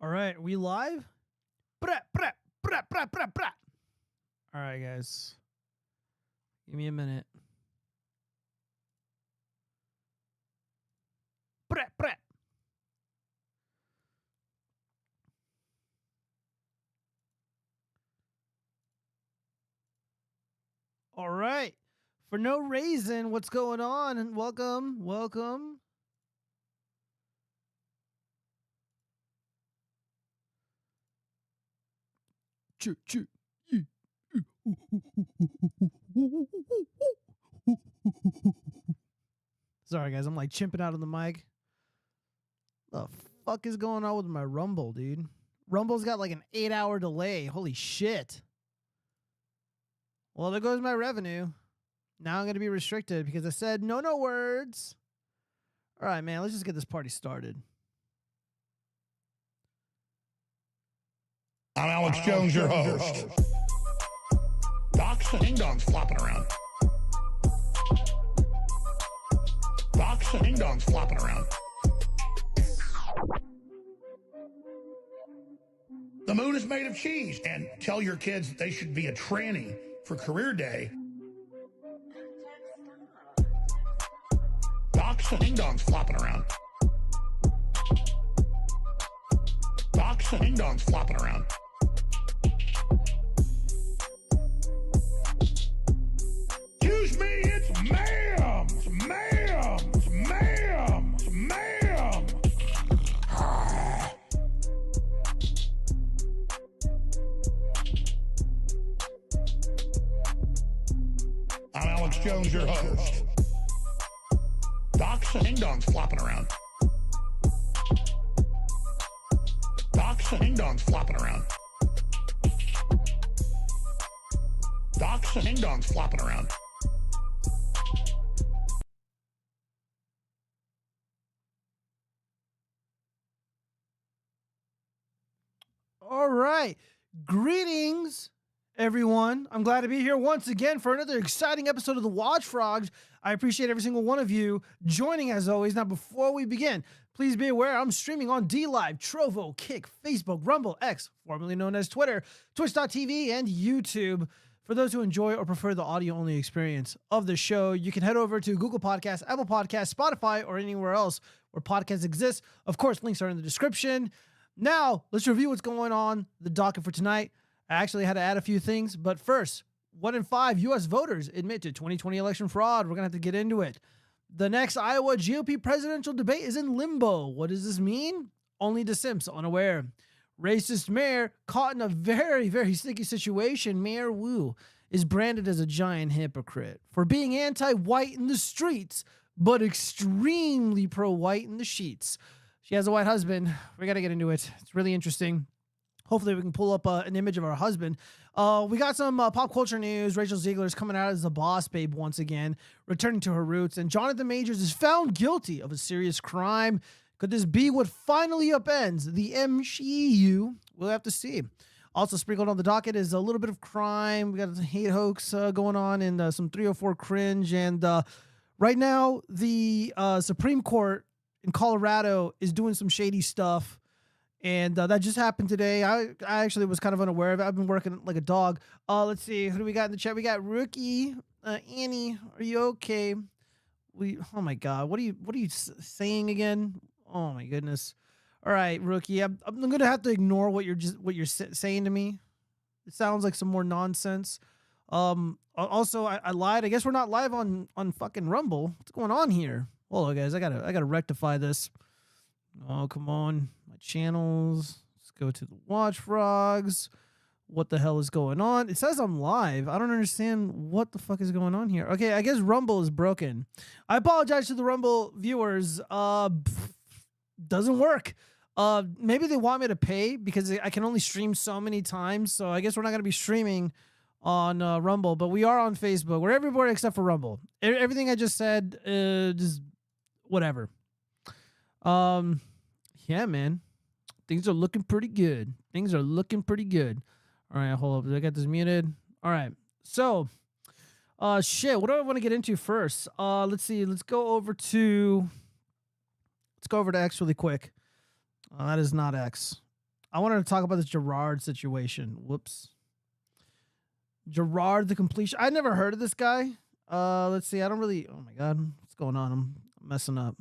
All right, we live? Brah, brah, brah, brah, brah, brah. All right, guys. Give me a minute. Brah, brah. All right. For no reason, what's going on? And welcome. Choo, choo. Sorry, guys. I'm like chimping out on the mic. The fuck is going on with my Rumble, dude? Rumble's got like an 8-hour delay. Holy shit. Well, there goes my revenue. Now I'm going to be restricted because I said no words. All right, man. Let's just get this party started. I'm Alex Jones, your host. Docs and ding-dongs flopping around. Docs and ding-dongs flopping around. The moon is made of cheese. And tell your kids that they should be a tranny for career day. Docs and ding-dongs flopping around. Docs and ding-dongs flopping around. Excuse me, it's ma'am. It's ma'am. It's ma'am. It's ma'am. I'm Alex Jones, your host. Docs and ding-dongs flopping around. Docs and ding-dongs flopping around. Docs and ding-dongs flopping around. All right. Greetings, everyone. I'm glad to be here once again for another exciting episode of the watchfrogs. I appreciate every single one of you joining as always. Now, before we begin, please be aware I'm streaming on dlive, Trovo, Kick, Facebook, Rumble, X, formerly known as Twitter, Twitch.tv, and YouTube. For those who enjoy or prefer the audio-only experience of the show, you can head over to Google Podcasts, Apple Podcasts, Spotify, or anywhere else where podcasts exist. Of course, links are in the description. Now, let's review what's going on the docket for tonight. I actually had to add a few things, but first, 1 in 5 U.S. voters admit to 2020 election fraud. We're going to have to get into it. The next Iowa GOP presidential debate is in limbo. What does this mean? Only the simps unaware. Racist mayor caught in a very, very sticky situation. Mayor Wu is branded as a giant hypocrite for being anti-white in the streets, but extremely pro-white in the sheets. She has a white husband. We got to get into it. It's really interesting. Hopefully we can pull up an image of our husband. We got some pop culture news. Rachel Ziegler is coming out as the boss babe once again, returning to her roots. And Jonathan Majors is found guilty of a serious crime. Could this be what finally upends the MCU? We'll have to see. Also sprinkled on the docket is a little bit of crime. We got a hate hoax going on and some 304 cringe. And right now, the Supreme Court in Colorado is doing some shady stuff. And that just happened today. I actually was kind of unaware of it. I've been working like a dog. Let's see. Who do we got in the chat? We got Rookie. Annie, are you okay? Oh my God. What are you saying again? Oh my goodness. All right, Rookie. I'm going to have to ignore what you're saying to me. It sounds like some more nonsense. Also, I lied. I guess we're not live on fucking Rumble. What's going on here? Hold on, guys. I gotta rectify this. Oh, come on. My channels. Let's go to the watchfrogs. What the hell is going on? It says I'm live. I don't understand what the fuck is going on here. Okay, I guess Rumble is broken. I apologize to the Rumble viewers. Doesn't work. Maybe they want me to pay because I can only stream so many times. So I guess we're not going to be streaming on Rumble, but we are on Facebook. We're everywhere except for Rumble. Everything I just said, just whatever. Yeah, man. Things are looking pretty good. All right, hold up. I got this muted. All right. So, shit, what do I want to get into first? Let's see. Let's go over to X really quick. That is not X. I wanted to talk about this Jirard situation. Whoops. Jirard the completion. I never heard of this guy. Let's see. I don't really. Oh my god, what's going on? I'm messing up.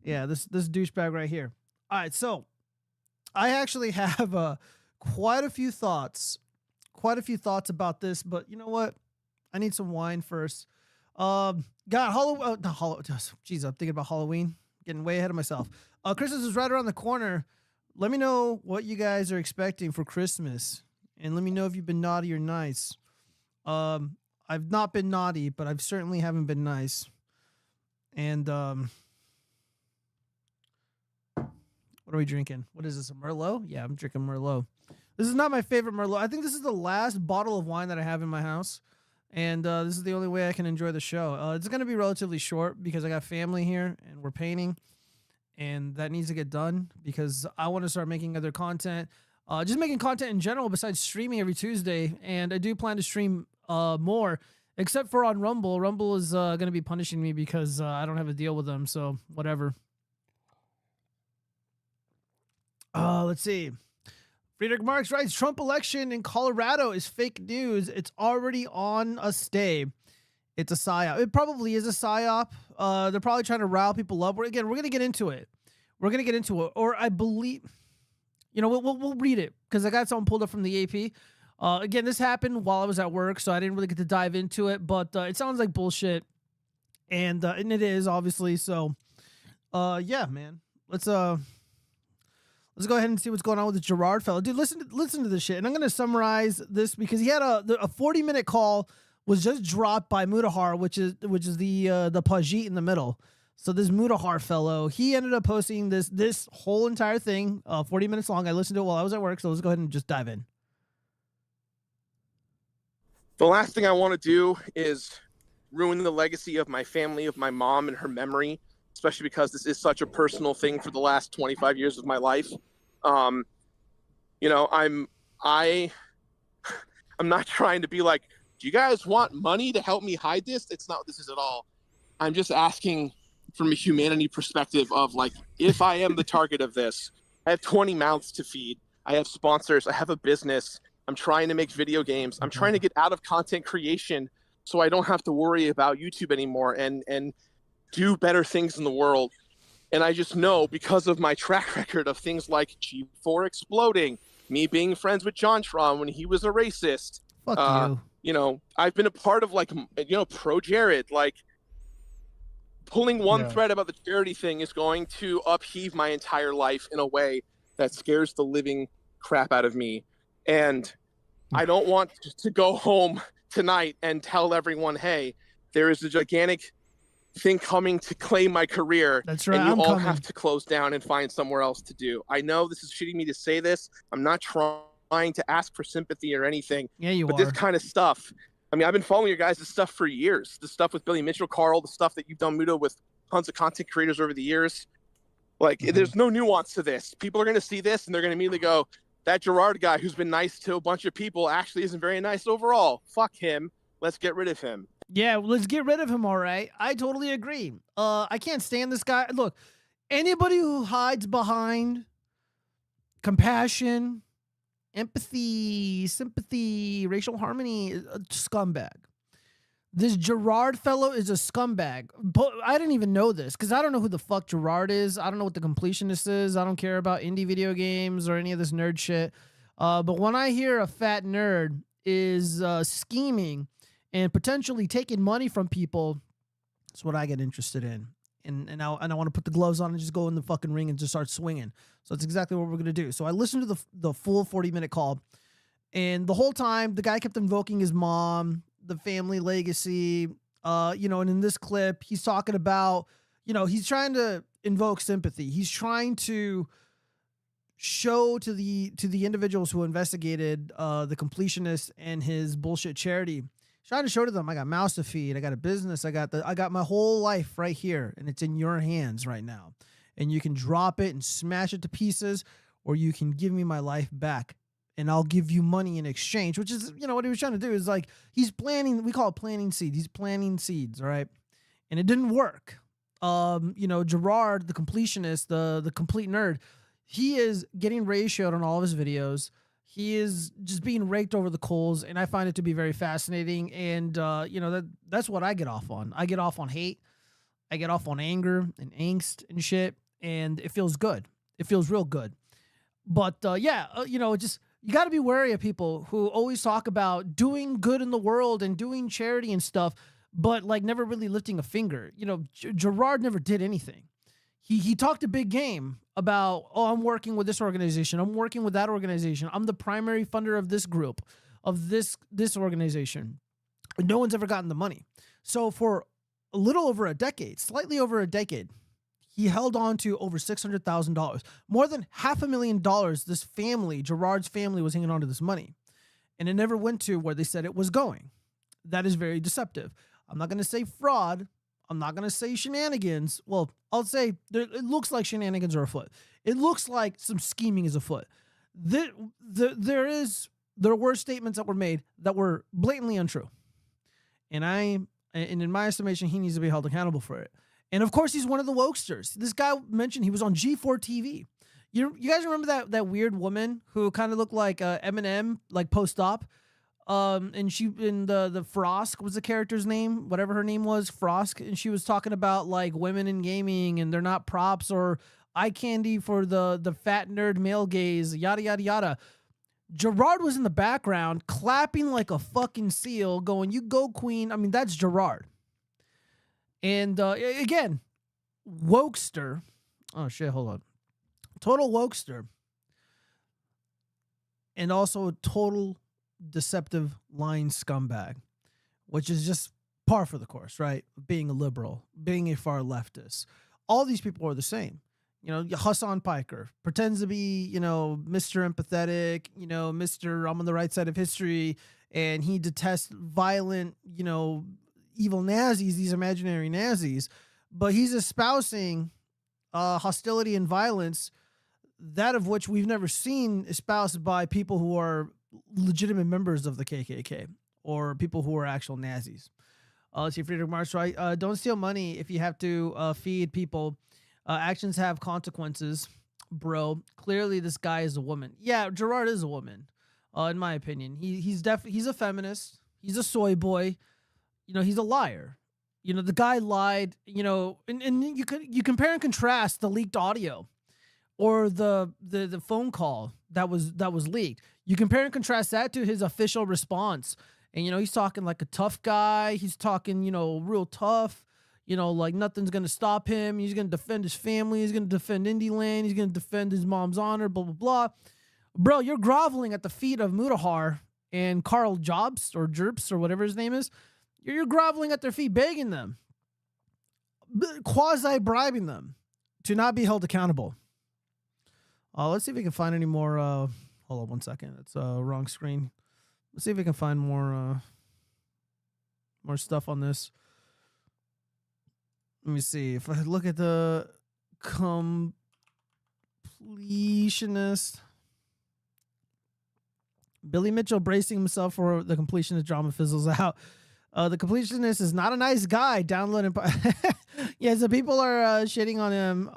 Yeah, this douchebag right here. All right, so I actually have quite a few thoughts about this, but you know what? I need some wine first. God, Halloween. Not Halloween. Jeez, I'm thinking about Halloween. Getting way ahead of myself. Christmas is right around the corner. Let me know what you guys are expecting for Christmas, and let me know if you've been naughty or nice. I've not been naughty, but I've certainly haven't been nice. And what are we drinking? What is this? A Merlot? Yeah, I'm drinking Merlot. This is not my favorite Merlot. I think this is the last bottle of wine that I have in my house. And this is the only way I can enjoy the show. It's going to be relatively short because I got family here and we're painting. And that needs to get done because I want to start making other content. Just making content in general besides streaming every Tuesday. And I do plan to stream more, except for on Rumble. Rumble is going to be punishing me because I don't have a deal with them. So whatever. Let's see. Friedrich Marx writes, Trump election in Colorado is fake news. It's already on a stay. It's a psyop. It probably is a psyop. They're probably trying to rile people up. We're going to get into it. Or I believe, we'll read it because I got something pulled up from the AP. Again, this happened while I was at work, so I didn't really get to dive into it, but it sounds like bullshit. And it is, obviously. So, yeah, man. Let's go ahead and see what's going on with the Jirard fellow. Dude, listen to this shit. And I'm going to summarize this because he had a 40-minute call was just dropped by Mudahar, which is the Pajit in the middle. So this Mudahar fellow, he ended up posting this whole entire thing, 40 minutes long. I listened to it while I was at work, so let's go ahead and just dive in. The last thing I want to do is ruin the legacy of my family, of my mom and her memory, especially because this is such a personal thing for the last 25 years of my life. I'm not trying to be like, do you guys want money to help me hide this? It's not what this is at all. I'm just asking from a humanity perspective of like, if I am the target of this, I have 20 mouths to feed. I have sponsors. I have a business. I'm trying to make video games. I'm trying to get out of content creation so I don't have to worry about YouTube anymore and do better things in the world. And I just know because of my track record of things like G4 exploding, me being friends with John Tron when he was a racist. Fuck you. I've been a part of pro Jared, like pulling one thread about the charity thing is going to upheave my entire life in a way that scares the living crap out of me. And I don't want to go home tonight and tell everyone, hey, there is a gigantic thing coming to claim my career. That's right. And you all have to close down and find somewhere else to do. I know this is shitty me to say this. I'm not trying to ask for sympathy or anything. Yeah, you but are. This kind of stuff. I mean, I've been following your guys' stuff for years. The stuff with Billy Mitchell, Carl, the stuff that you've done, Mudo, with tons of content creators over the years. Like, there's no nuance to this. People are going to see this and they're going to immediately go, that Jirard guy who's been nice to a bunch of people actually isn't very nice overall. Fuck him. Let's get rid of him. Yeah, let's get rid of him, all right? I totally agree. I can't stand this guy. Look, anybody who hides behind compassion, empathy, sympathy, racial harmony is a scumbag. This Jirard fellow is a scumbag. But I didn't even know this because I don't know who the fuck Jirard is. I don't know what the completionist is. I don't care about indie video games or any of this nerd shit. But when I hear a fat nerd is scheming and potentially taking money from people, that's what I get interested in. And I want to put the gloves on and just go in the fucking ring and just start swinging. So that's exactly what we're going to do. So I listened to the full 40-minute call. And the whole time, the guy kept invoking his mom, the family legacy, and in this clip, he's talking about, he's trying to invoke sympathy. He's trying to show to the individuals who investigated the completionist and his bullshit charity. Trying to show to them, I got mouths to feed, I got a business, I got my whole life right here, and it's in your hands right now. And you can drop it and smash it to pieces, or you can give me my life back, and I'll give you money in exchange, which is, what he was trying to do is like, he's planting, we call it planting seeds. He's planting seeds, all right? And it didn't work. Jirard, the completionist, the complete nerd, he is getting ratioed on all of his videos. He is just being raked over the coals, and I find it to be very fascinating. And that's what I get off on. I get off on hate. I get off on anger and angst and shit, and it feels good. It feels real good. But just you got to be wary of people who always talk about doing good in the world and doing charity and stuff, but like never really lifting a finger. Jirard never did anything. He talked a big game about, I'm working with this organization, I'm working with that organization, I'm the primary funder of this group, of this organization. No one's ever gotten the money. So for a little over a decade, slightly over a decade, he held on to over $600,000. More than $500,000 this family, Jirard's family, was hanging on to this money. And it never went to where they said it was going. That is very deceptive. I'm not going to say fraud. I'm not going to say shenanigans. Well, I'll say it looks like shenanigans are afoot. It looks like some scheming is afoot. There were statements that were made that were blatantly untrue. And in my estimation, he needs to be held accountable for it. And of course, he's one of the wokesters. This guy mentioned he was on G4 TV. You guys remember that weird woman who kind of looked like Eminem, like post-op? And she, in the Frosk was the character's name, whatever her name was, Frosk, and she was talking about like women in gaming and they're not props or eye candy for the fat nerd male gaze, yada yada yada. Jirard was in the background clapping like a fucking seal, going, "You go, queen." I mean, that's Jirard. And again, wokester. Oh shit, hold on. Total wokester. And also total deceptive lying scumbag, which is just par for the course, right? Being a liberal, being a far leftist. All these people are the same. Hassan Piker pretends to be, Mr. Empathetic, Mr. I'm on the right side of history, and he detests violent, evil Nazis, these imaginary Nazis, but he's espousing hostility and violence, that of which we've never seen espoused by people who are legitimate members of the KKK or people who are actual Nazis. Let's see, Friedrich Marx, right? Don't steal money if you have to feed people. Actions have consequences, bro. Clearly, this guy is a woman. Yeah, Jirard is a woman, in my opinion. He's a feminist. He's a soy boy. He's a liar. The guy lied. And you compare and contrast the leaked audio or the phone call that was leaked. You compare and contrast that to his official response. And, he's talking like a tough guy. He's talking, real tough, like nothing's going to stop him. He's going to defend his family. He's going to defend Indie Land. He's going to defend his mom's honor, blah, blah, blah. Bro, you're groveling at the feet of Mutahar and Carl Jobs or Jerps or whatever his name is. You're groveling at their feet, begging them, quasi-bribing them to not be held accountable. Let's see if we can find any more. Hold on 1 second. It's wrong screen. Let's see if we can find more stuff on this. Let me see. If I look at the completionist, Billy Mitchell bracing himself for the completionist drama fizzles out. The completionist is not a nice guy. Downloading. Yeah, so people are shitting on him.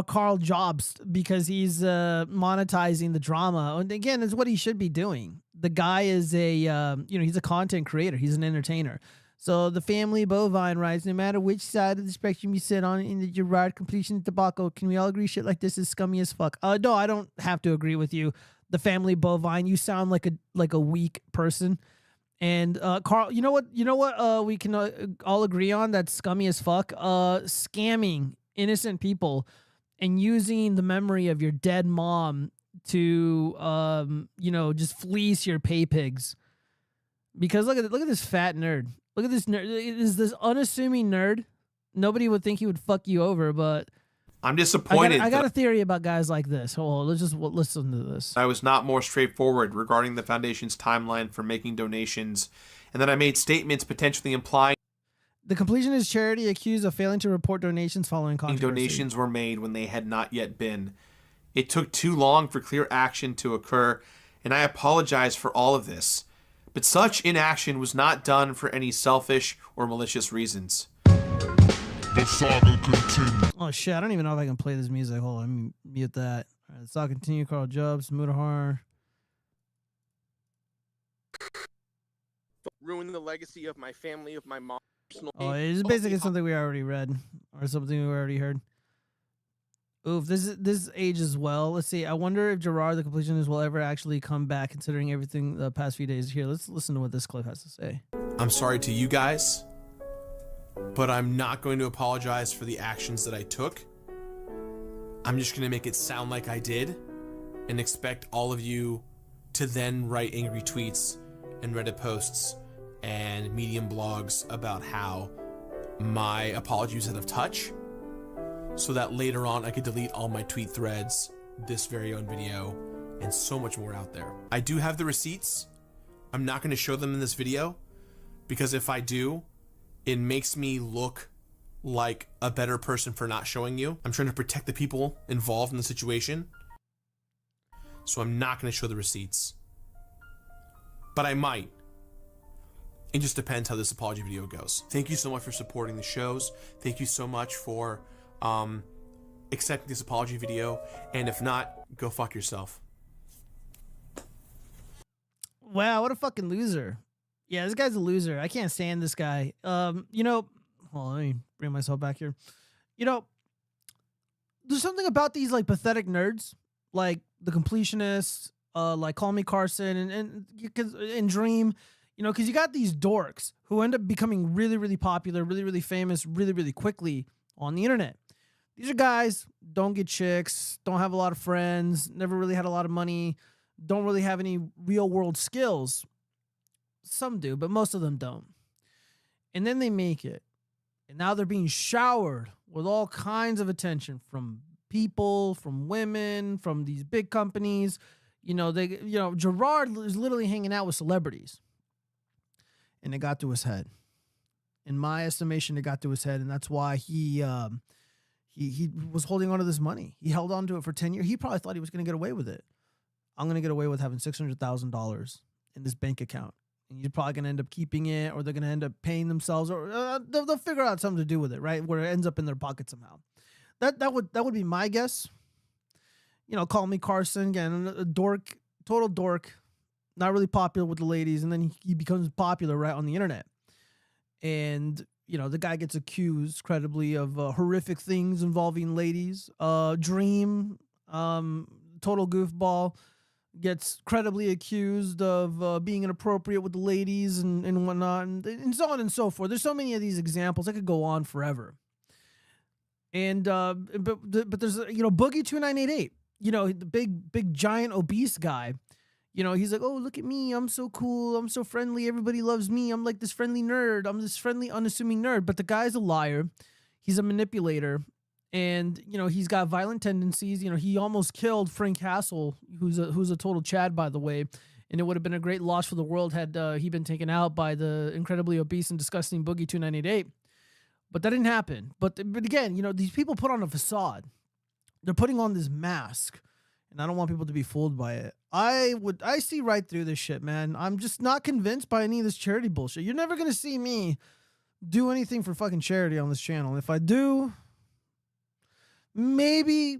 Carl Jobs, because he's monetizing the drama. And again, it's what he should be doing. The guy is he's a content creator. He's an entertainer. So the family bovine writes, no matter which side of the spectrum you sit on in the Jirard completion debacle, can we all agree shit like this is scummy as fuck? No, I don't have to agree with you. The family bovine, you sound like a weak person. And Carl, you know what? We can all agree on that's scummy as fuck. Scamming innocent people and using the memory of your dead mom to just fleece your pay pigs. Because look at this fat nerd. Look at this nerd. Is this unassuming nerd? Nobody would think he would fuck you over, but I'm disappointed. I got a theory about guys like this. Hold on, let's just listen to this. I was not more straightforward regarding the foundation's timeline for making donations, and that I made statements potentially implying the completionist charity accused of failing to report donations following controversy. Donations were made when they had not yet been. It took too long for clear action to occur, and I apologize for all of this. But such inaction was not done for any selfish or malicious reasons. The saga continues. Oh shit, I don't even know if I can play this music. Hold on, let me mute that. All right, saga continue. Carl Jobs, Mudahar. Ruin the legacy of my family, of my mom. Oh, it's basically something we already read or something we already heard. Oof, this ages well. Let's see. I wonder if Jirard, the completionist, will ever actually come back, considering everything the past few days. Here, let's listen to what this clip has to say. I'm sorry to you guys, but I'm not going to apologize for the actions that I took. I'm just going to make it sound like I did and expect all of you to then write angry tweets and Reddit posts and Medium blogs about how my apology was out of touch, so that later on I could delete all my tweet threads, this very own video, and so much more out there. I do have the receipts. I'm not going to show them in this video, because if I do, it makes me look like a better person for not showing you. I'm trying to protect the people involved in the situation, so I'm not going to show the receipts. But I might. It just depends how this apology video goes. Thank you so much for supporting the shows. Thank you so much for accepting this apology video, and if not, go fuck yourself. Wow, what a fucking loser. Yeah, this guy's a loser. I can't stand this guy. You know, hold on, let me bring myself back here. You know, there's something about these like pathetic nerds, like the completionists, like Call Me Carson and Dream, you know, because you got these dorks who end up becoming really, really popular, really, really famous, really, really quickly on the internet. These are guys, don't get chicks, don't have a lot of friends, never really had a lot of money, don't really have any real world skills. Some do, but most of them don't. And then they make it. And now they're being showered with all kinds of attention from people, from women, from these big companies. You know, Jirard is literally hanging out with celebrities. And it got to his head. In my estimation, it got to his head, and that's why he was holding on to this money. He held on to it for 10 years. He probably thought he was going to get away with it. I'm going to get away with having $600,000 in this bank account. And you're probably going to end up keeping it, or they're going to end up paying themselves, or they'll figure out something to do with it, right? Where it ends up in their pocket somehow. That would be my guess. You know, Call Me Carson, again, a dork, total dork, not really popular with the ladies, and then he becomes popular right on the internet. And, you know, the guy gets accused credibly of horrific things involving ladies. Dream, total goofball, gets credibly accused of being inappropriate with the ladies and whatnot, and so on and so forth. There's so many of these examples. I could go on forever. And but there's, you know, Boogie 2988, you know, the big giant obese guy. You know, he's like, oh, look at me. I'm so cool. I'm so friendly. Everybody loves me. I'm like this friendly nerd. I'm this friendly, unassuming nerd. But the guy's a liar. He's a manipulator. And, you know, he's got violent tendencies. You know, he almost killed Frank Hassel, who's a total Chad, by the way. And it would have been a great loss for the world had he been taken out by the incredibly obese and disgusting Boogie 2988. But that didn't happen. But again, you know, these people put on a facade. They're putting on this mask. And I don't want people to be fooled by it. I see right through this shit, man. I'm just not convinced by any of this charity bullshit. You're never going to see me do anything for fucking charity on this channel. If I do, maybe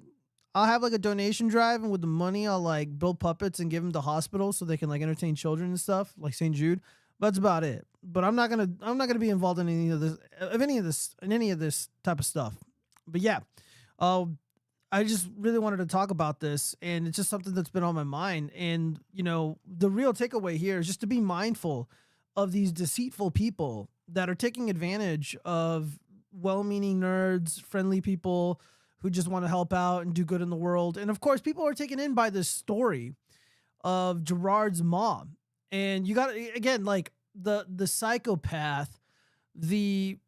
I'll have like a donation drive, and with the money, I'll like build puppets and give them to hospitals so they can like entertain children and stuff, like St. Jude. But that's about it. But I'm not gonna be involved in any of this type of stuff. But yeah, I just really wanted to talk about this, and it's just something that's been on my mind. And, you know, the real takeaway here is just to be mindful of these deceitful people that are taking advantage of well-meaning nerds, friendly people who just want to help out and do good in the world. And of course, people are taken in by this story of Jirard's mom. And you got, again, like the psychopath, the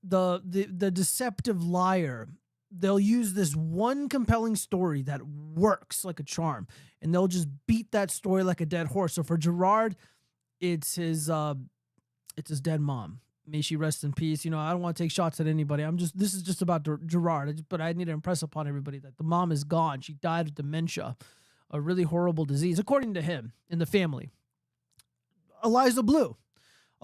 deceptive liar. They'll use this one compelling story that works like a charm, and they'll just beat that story like a dead horse. So for Jirard, it's his dead mom. May she rest in peace. You know, I don't want to take shots at anybody. This is just about Jirard, but I need to impress upon everybody that the mom is gone. She died of dementia, a really horrible disease, according to him and the family. Eliza Blue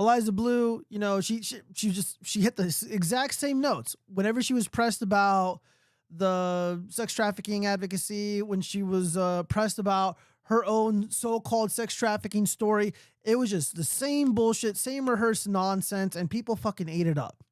Eliza Blue, you know, she hit the exact same notes whenever she was pressed about the sex trafficking advocacy, when she was pressed about her own so-called sex trafficking story. It was just the same bullshit, same rehearsed nonsense, and people fucking ate it up.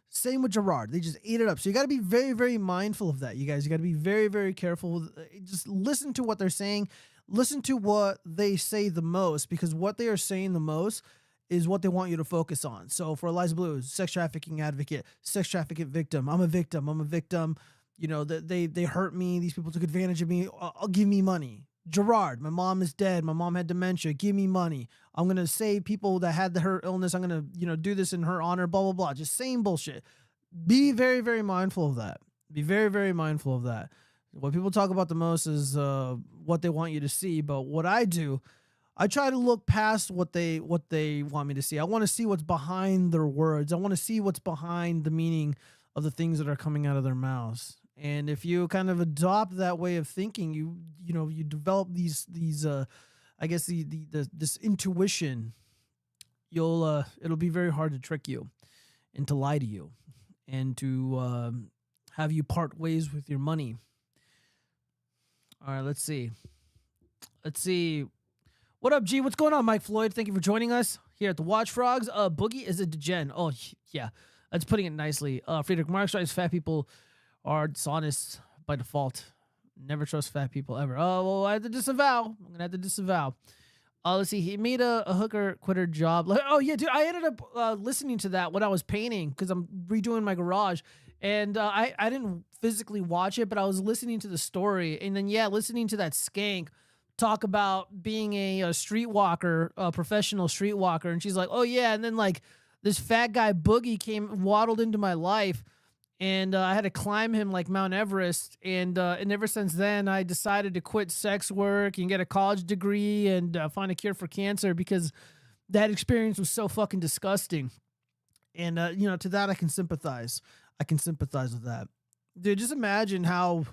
Same with Jirard. They just ate it up. So you got to be very, very mindful of that, you guys. You got to be very, very careful. Just listen to what they're saying. Listen to what they say the most, because what they are saying the most is what they want you to focus on. So for Eliza Blue, sex trafficking advocate, sex trafficking victim. I'm a victim. I'm a victim. You know, they hurt me. These people took advantage of me. I'll give me money. Jirard, my mom is dead. My mom had dementia. Give me money. I'm going to save people that had her illness. I'm going to, you know, do this in her honor, blah, blah, blah. Just saying bullshit. Be very, very mindful of that. Be very, very mindful of that. What people talk about the most is what they want you to see. But what I do, I try to look past what they want me to see. I want to see what's behind their words. I want to see what's behind the meaning of the things that are coming out of their mouths. And if you kind of adopt that way of thinking, you develop these I guess this intuition. It'll be very hard to trick you and to lie to you and to have you part ways with your money. All right, let's see. What up, G? What's going on, Mike Floyd? Thank you for joining us here at the Watch Frogs. Boogie is a degen. Oh, yeah. That's putting it nicely. Friedrich Marx writes, fat people are dishonest by default. Never trust fat people ever. Oh, well, I have to disavow. I'm going to have to disavow. Let's see. He made a hooker quitter job. Oh, yeah, dude. I ended up listening to that when I was painting because I'm redoing my garage. And I didn't physically watch it, but I was listening to the story. And then, yeah, listening to that skank talk about being a streetwalker, a professional streetwalker. And she's like, oh, yeah. And then, like, this fat guy, Boogie, waddled into my life. And I had to climb him like Mount Everest. And ever since then, I decided to quit sex work and get a college degree and find a cure for cancer because that experience was so fucking disgusting. And, to that, I can sympathize. I can sympathize with that. Dude, just imagine how...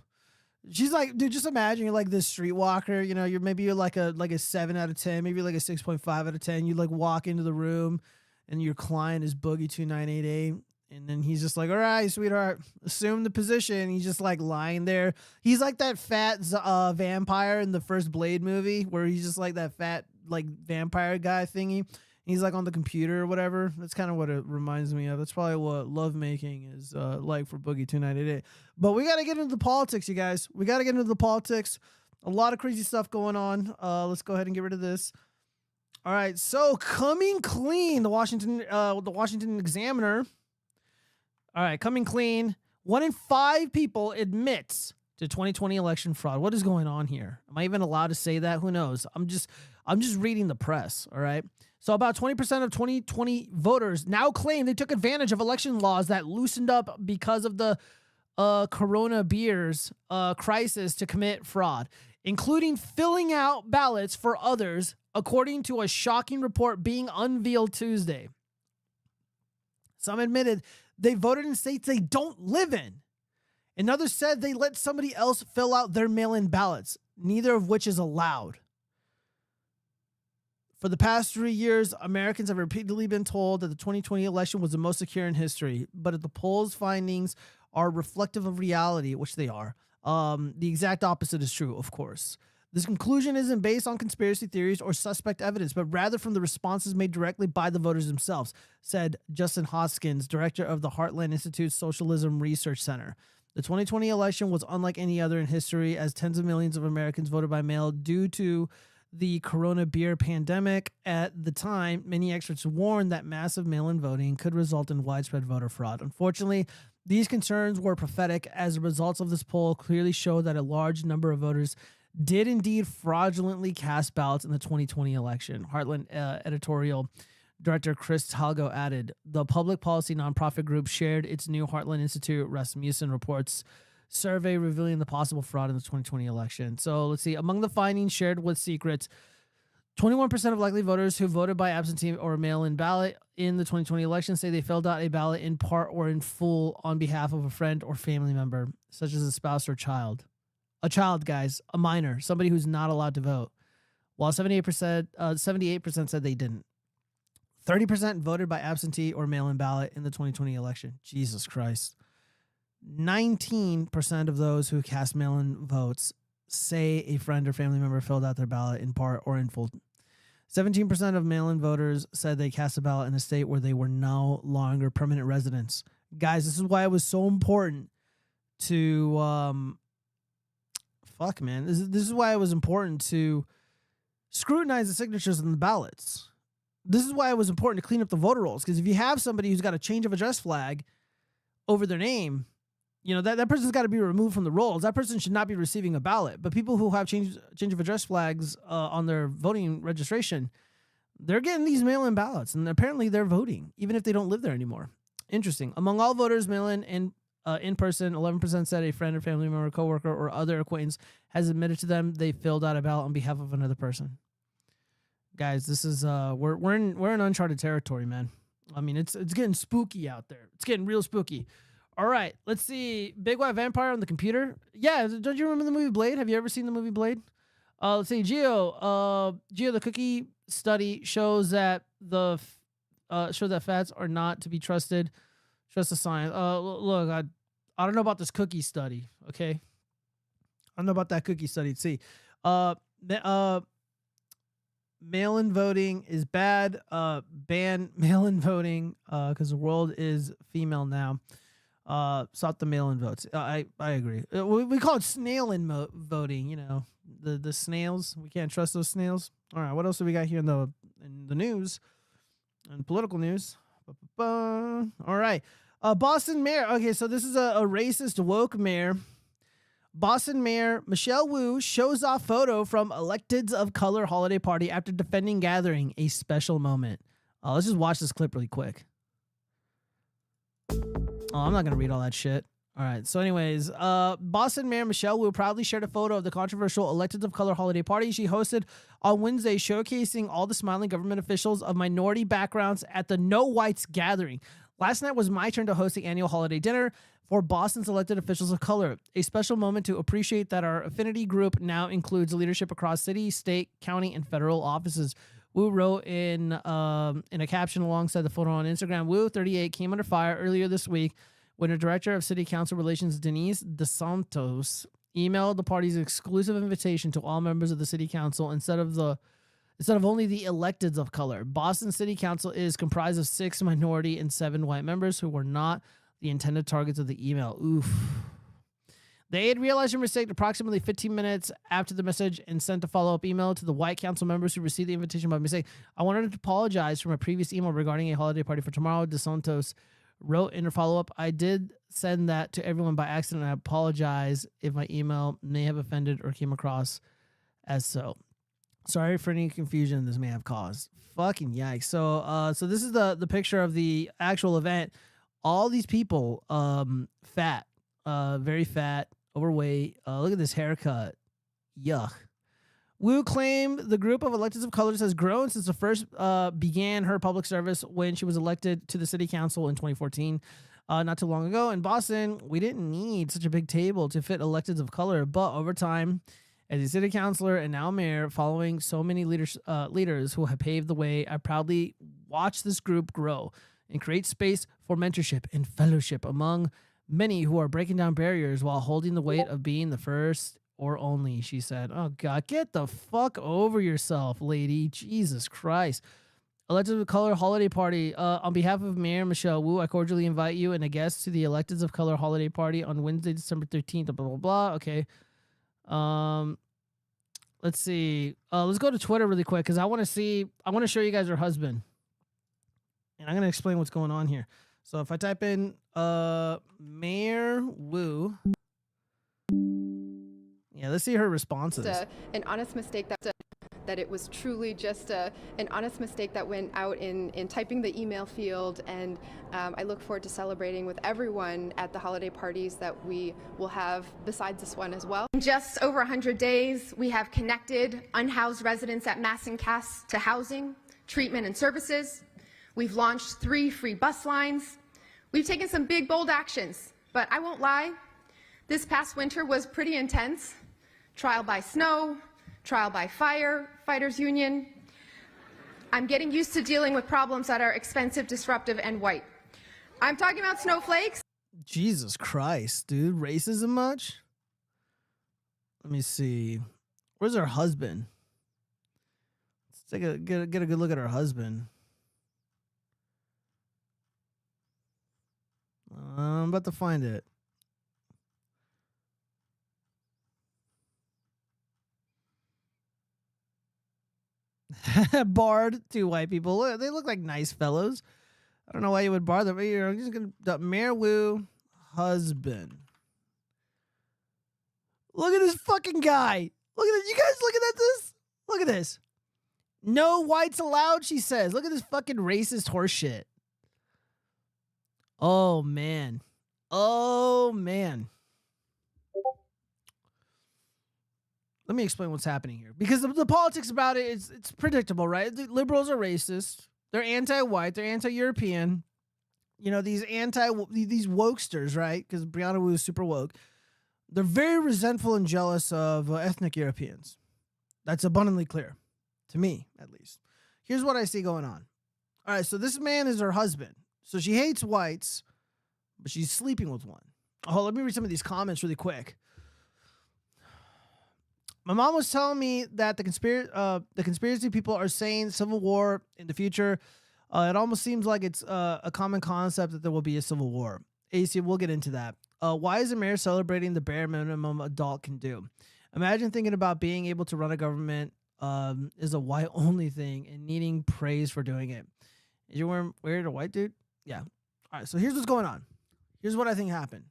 She's like, dude, just imagine you're like this streetwalker, you're like a 7 out of 10, maybe like a 6.5 out of 10. You like walk into the room and your client is Boogie 2988. And then he's just like, all right, sweetheart, assume the position. He's just like lying there. He's like that fat vampire in the first Blade movie where he's just like that fat like vampire guy thingy. He's like on the computer or whatever. That's kind of what it reminds me of. That's probably what lovemaking is like for Boogie 2988. But we got to get into the politics, you guys. We got to get into the politics. A lot of crazy stuff going on. Let's go ahead and get rid of this. All right. So coming clean, the Washington Examiner. All right. Coming clean. 1 in 5 people admits to 2020 election fraud. What is going on here? Am I even allowed to say that? Who knows? I'm just reading the press. All right. So about 20% of 2020 voters now claim they took advantage of election laws that loosened up because of the Corona beers crisis to commit fraud, including filling out ballots for others, according to a shocking report being unveiled Tuesday. Some admitted they voted in states they don't live in, and others said they let somebody else fill out their mail-in ballots, neither of which is allowed. For the past 3 years, Americans have repeatedly been told that the 2020 election was the most secure in history, but if the polls' findings are reflective of reality, which they are, the exact opposite is true, of course. This conclusion isn't based on conspiracy theories or suspect evidence, but rather from the responses made directly by the voters themselves, said Justin Hoskins, director of the Heartland Institute's Socialism Research Center. The 2020 election was unlike any other in history, as tens of millions of Americans voted by mail due to the Corona beer pandemic. At the time, many experts warned that massive mail-in voting could result in widespread voter fraud. Unfortunately, these concerns were prophetic, as the results of this poll clearly show that a large number of voters did indeed fraudulently cast ballots in the 2020 election. Heartland editorial director Chris Talgo added, the public policy nonprofit group shared its new Heartland Institute Rasmussen reports survey revealing the possible fraud in the 2020 election. So let's see. Among the findings shared with Secrets, 21% of likely voters who voted by absentee or mail-in ballot in the 2020 election say they filled out a ballot in part or in full on behalf of a friend or family member, such as a spouse or child. A child, guys, a minor, somebody who's not allowed to vote. While 78% said they didn't. 30% voted by absentee or mail-in ballot in the 2020 election. Jesus Christ. 19% of those who cast mail-in votes say a friend or family member filled out their ballot in part or in full. 17% of mail-in voters said they cast a ballot in a state where they were no longer permanent residents. Guys, this is why it was so important to This is why it was important to scrutinize the signatures on the ballots. This is why it was important to clean up the voter rolls, because if you have somebody who's got a change of address flag over their name, you know, that person's got to be removed from the rolls. That person should not be receiving a ballot. But people who have change of address flags on their voting registration, they're getting these mail-in ballots, and apparently they're voting, even if they don't live there anymore. Interesting. Among all voters, mail-in and in person, 11% said a friend or family member, coworker, or other acquaintance has admitted to them they filled out a ballot on behalf of another person. Guys, this is we're in uncharted territory, man. I mean, it's getting spooky out there. It's getting real spooky. All right, let's see. Big White Vampire on the computer. Yeah, don't you remember the movie Blade? Have you ever seen the movie Blade? Let's see. Geo, the cookie study shows that fats are not to be trusted. Trust the science. Look, I don't know about this cookie study. Okay, I don't know about that cookie study. Let's see. Mail-in voting is bad. Ban mail-in voting because the world is female now. Stop the mail-in votes. I agree. We call it snail-in voting. You know, the snails. We can't trust those snails. All right, what else do we got here in the news and political news? All right, Boston mayor. Okay, so this is a racist woke mayor. Boston Mayor Michelle Wu shows off photo from Electeds of Color holiday party after defending gathering, a special moment. Let's just watch this clip really quick. Oh, I'm not going to read all that shit. All right. So anyways, Boston Mayor Michelle Wu proudly shared a photo of the controversial Electeds of Color holiday party she hosted on Wednesday, showcasing all the smiling government officials of minority backgrounds at the No Whites gathering. Last night was my turn to host the annual holiday dinner for Boston's elected officials of color, a special moment to appreciate that our affinity group now includes leadership across city, state, county, and federal offices. Wu wrote in a caption alongside the photo on Instagram. Wu, 38, came under fire earlier this week when the director of City Council Relations, Denise DeSantos, emailed the party's exclusive invitation to all members of the City Council instead of only the electeds of color. Boston City Council is comprised of 6 minority and 7 white members who were not the intended targets of the email. Oof. They had realized their mistake approximately 15 minutes after the message and sent a follow-up email to the white council members who received the invitation by mistake. I wanted to apologize for my previous email regarding a holiday party for tomorrow. DeSantos wrote in her follow-up, I did send that to everyone by accident. I apologize if my email may have offended or came across as so. Sorry for any confusion this may have caused. Fucking yikes. So this is the picture of the actual event. All these people, fat, very fat, overweight. Look at this haircut. Yuck. Wu claimed the group of electeds of colors has grown since the first began her public service when she was elected to the city council in 2014. Not too long ago in Boston, we didn't need such a big table to fit electeds of color, but over time, as a city councilor and now mayor, following so many leaders who have paved the way, I proudly watched this group grow and create space for mentorship and fellowship among many who are breaking down barriers while holding the weight of being the first or only, she said. Oh, God, get the fuck over yourself, lady. Jesus Christ. Electeds of Color Holiday Party. On behalf of Mayor Michelle Wu, I cordially invite you and a guest to the Electeds of Color Holiday Party on Wednesday, December 13th, blah, blah, blah. Okay. Let's see. Let's go to Twitter really quick because I want to show you guys her husband. And I'm going to explain what's going on here. So if I type in Mayor Wu. Yeah, let's see her responses. An honest mistake that it was truly just an honest mistake that went out in typing the email field, and I look forward to celebrating with everyone at the holiday parties that we will have besides this one as well. In just over 100 days, we have connected unhoused residents at Mass and Cass to housing, treatment, and services. We've launched 3 free bus lines. We've taken some big, bold actions, but I won't lie, this past winter was pretty intense. Trial by snow, trial by fire, fighters union. I'm getting used to dealing with problems that are expensive, disruptive, and white. I'm talking about snowflakes. Jesus Christ, dude. Racism much? Let me see. Where's her husband? Let's get a good look at her husband. I'm about to find it. Barred, two white people. They look like nice fellows. I don't know why you would bar them. I'm just gonna Mayor Wu husband. Look at this fucking guy. Look at this. You guys looking at this? Look at this. No whites allowed, she says. Look at this fucking racist horse shit. Oh man. Oh man. Let me explain what's happening here. Because the politics about it, it's predictable, right? The liberals are racist. They're anti-white. They're anti-European. You know, these wokesters, right? Because Brianna Wu is super woke. They're very resentful and jealous of ethnic Europeans. That's abundantly clear. To me, at least. Here's what I see going on. All right, so this man is her husband. So she hates whites, but she's sleeping with one. Oh, let me read some of these comments really quick. My mom was telling me that the conspiracy people are saying civil war in the future. It almost seems like it's a common concept that there will be a civil war. AC, we'll get into that. Why is the mayor celebrating the bare minimum adult can do? Imagine thinking about being able to run a government is a white only thing and needing praise for doing it. Is you weird or white dude? Yeah. All right. So here's what's going on. Here's what I think happened.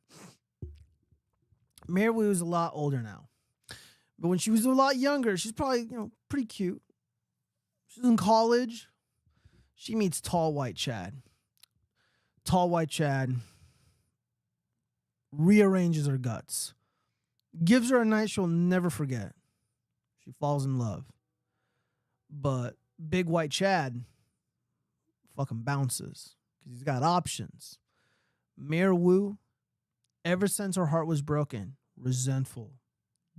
Mayor Wu is a lot older now. But when she was a lot younger, she's probably, pretty cute. She's in college. She meets tall white Chad. Tall white Chad rearranges her guts. Gives her a night she'll never forget. She falls in love. But big white Chad fucking bounces. Because he's got options. Mayor Wu, ever since her heart was broken, resentful,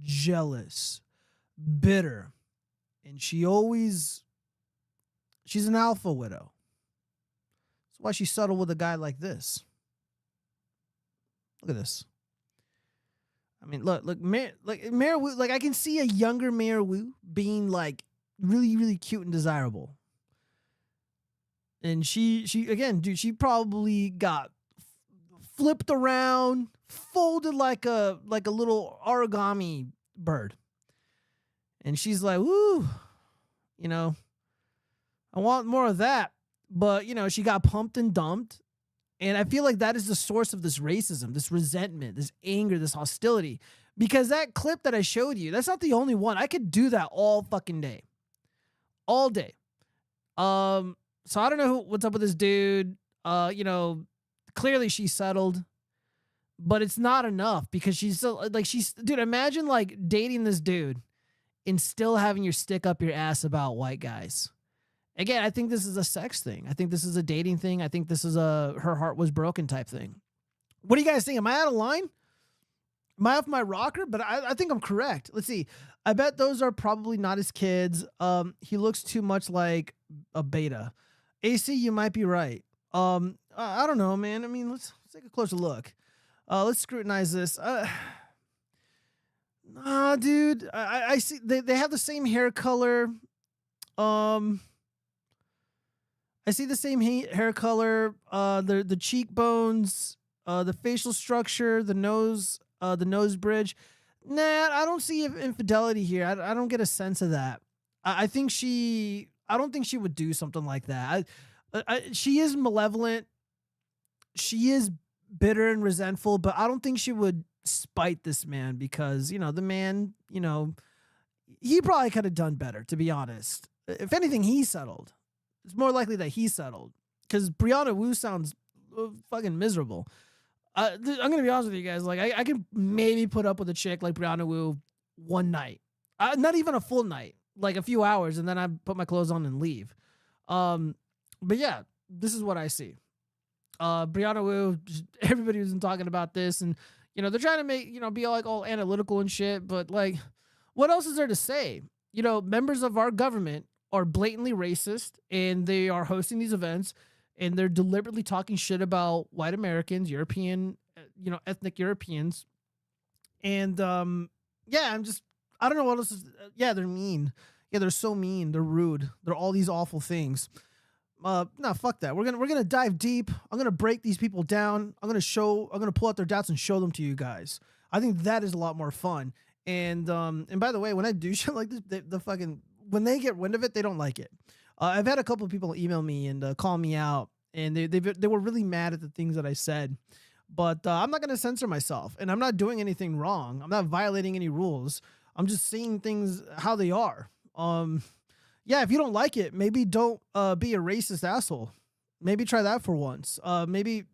jealous, bitter, and she's an alpha widow. That's why she settled with a guy like this. Look at this. I mean, look, Mayor Wu, like I can see a younger Mayor Wu being like really, really cute and desirable. And she again, dude, she probably got flipped around, folded like a little origami bird. And she's like, woo, I want more of that. But, she got pumped and dumped. And I feel like that is the source of this racism, this resentment, this anger, this hostility. Because that clip that I showed you, that's not the only one. I could do that all fucking day. All day. So I don't know what's up with this dude. Clearly she's settled. But it's not enough because she's still dude, imagine like dating this dude and still having your stick up your ass about white guys. Again, I think this is a sex thing. I think this is a dating thing. I think this is a her heart was broken type thing. What do you guys think? Am I out of line? Am I off my rocker? But I think I'm correct. Let's see. I bet those are probably not his kids. He looks too much like a beta. AC, you might be right. I don't know, man. I mean, let's take a closer look. Let's scrutinize this. Nah, dude. I see they have the same hair color. I see the same hair color. The cheekbones, the facial structure, the nose bridge. Nah, I don't see infidelity here. I don't get a sense of that. I don't think she would do something like that. She is malevolent. She is bitter and resentful, but I don't think she would spite this man because, the man, he probably could have done better, to be honest. If anything, he settled. It's more likely that he settled because Brianna Wu sounds fucking miserable. I'm going to be honest with you guys. Like, I can maybe put up with a chick like Brianna Wu one night. Not even a full night, like a few hours, and then I put my clothes on and leave. But yeah, this is what I see. Brianna Wu, everybody was talking about this, and they're trying to make be all analytical and shit. But like, what else is there to say? Members of our government are blatantly racist, and they are hosting these events, and they're deliberately talking shit about white Americans, European, ethnic Europeans. And yeah, I don't know what else is. Yeah, they're mean. Yeah, they're so mean. They're rude. They're all these awful things. No, fuck that. We're gonna dive deep. I'm gonna break these people down. I'm gonna pull out their doubts and show them to you guys. I think that is a lot more fun. And by the way, when I do shit like this, when they get wind of it, they don't like it. I've had a couple of people email me and call me out, and they were really mad at the things that I said. But I'm not gonna censor myself, and I'm not doing anything wrong. I'm not violating any rules. I'm just saying things how they are. Yeah, if you don't like it, maybe don't be a racist asshole. Maybe try that for once. Maybe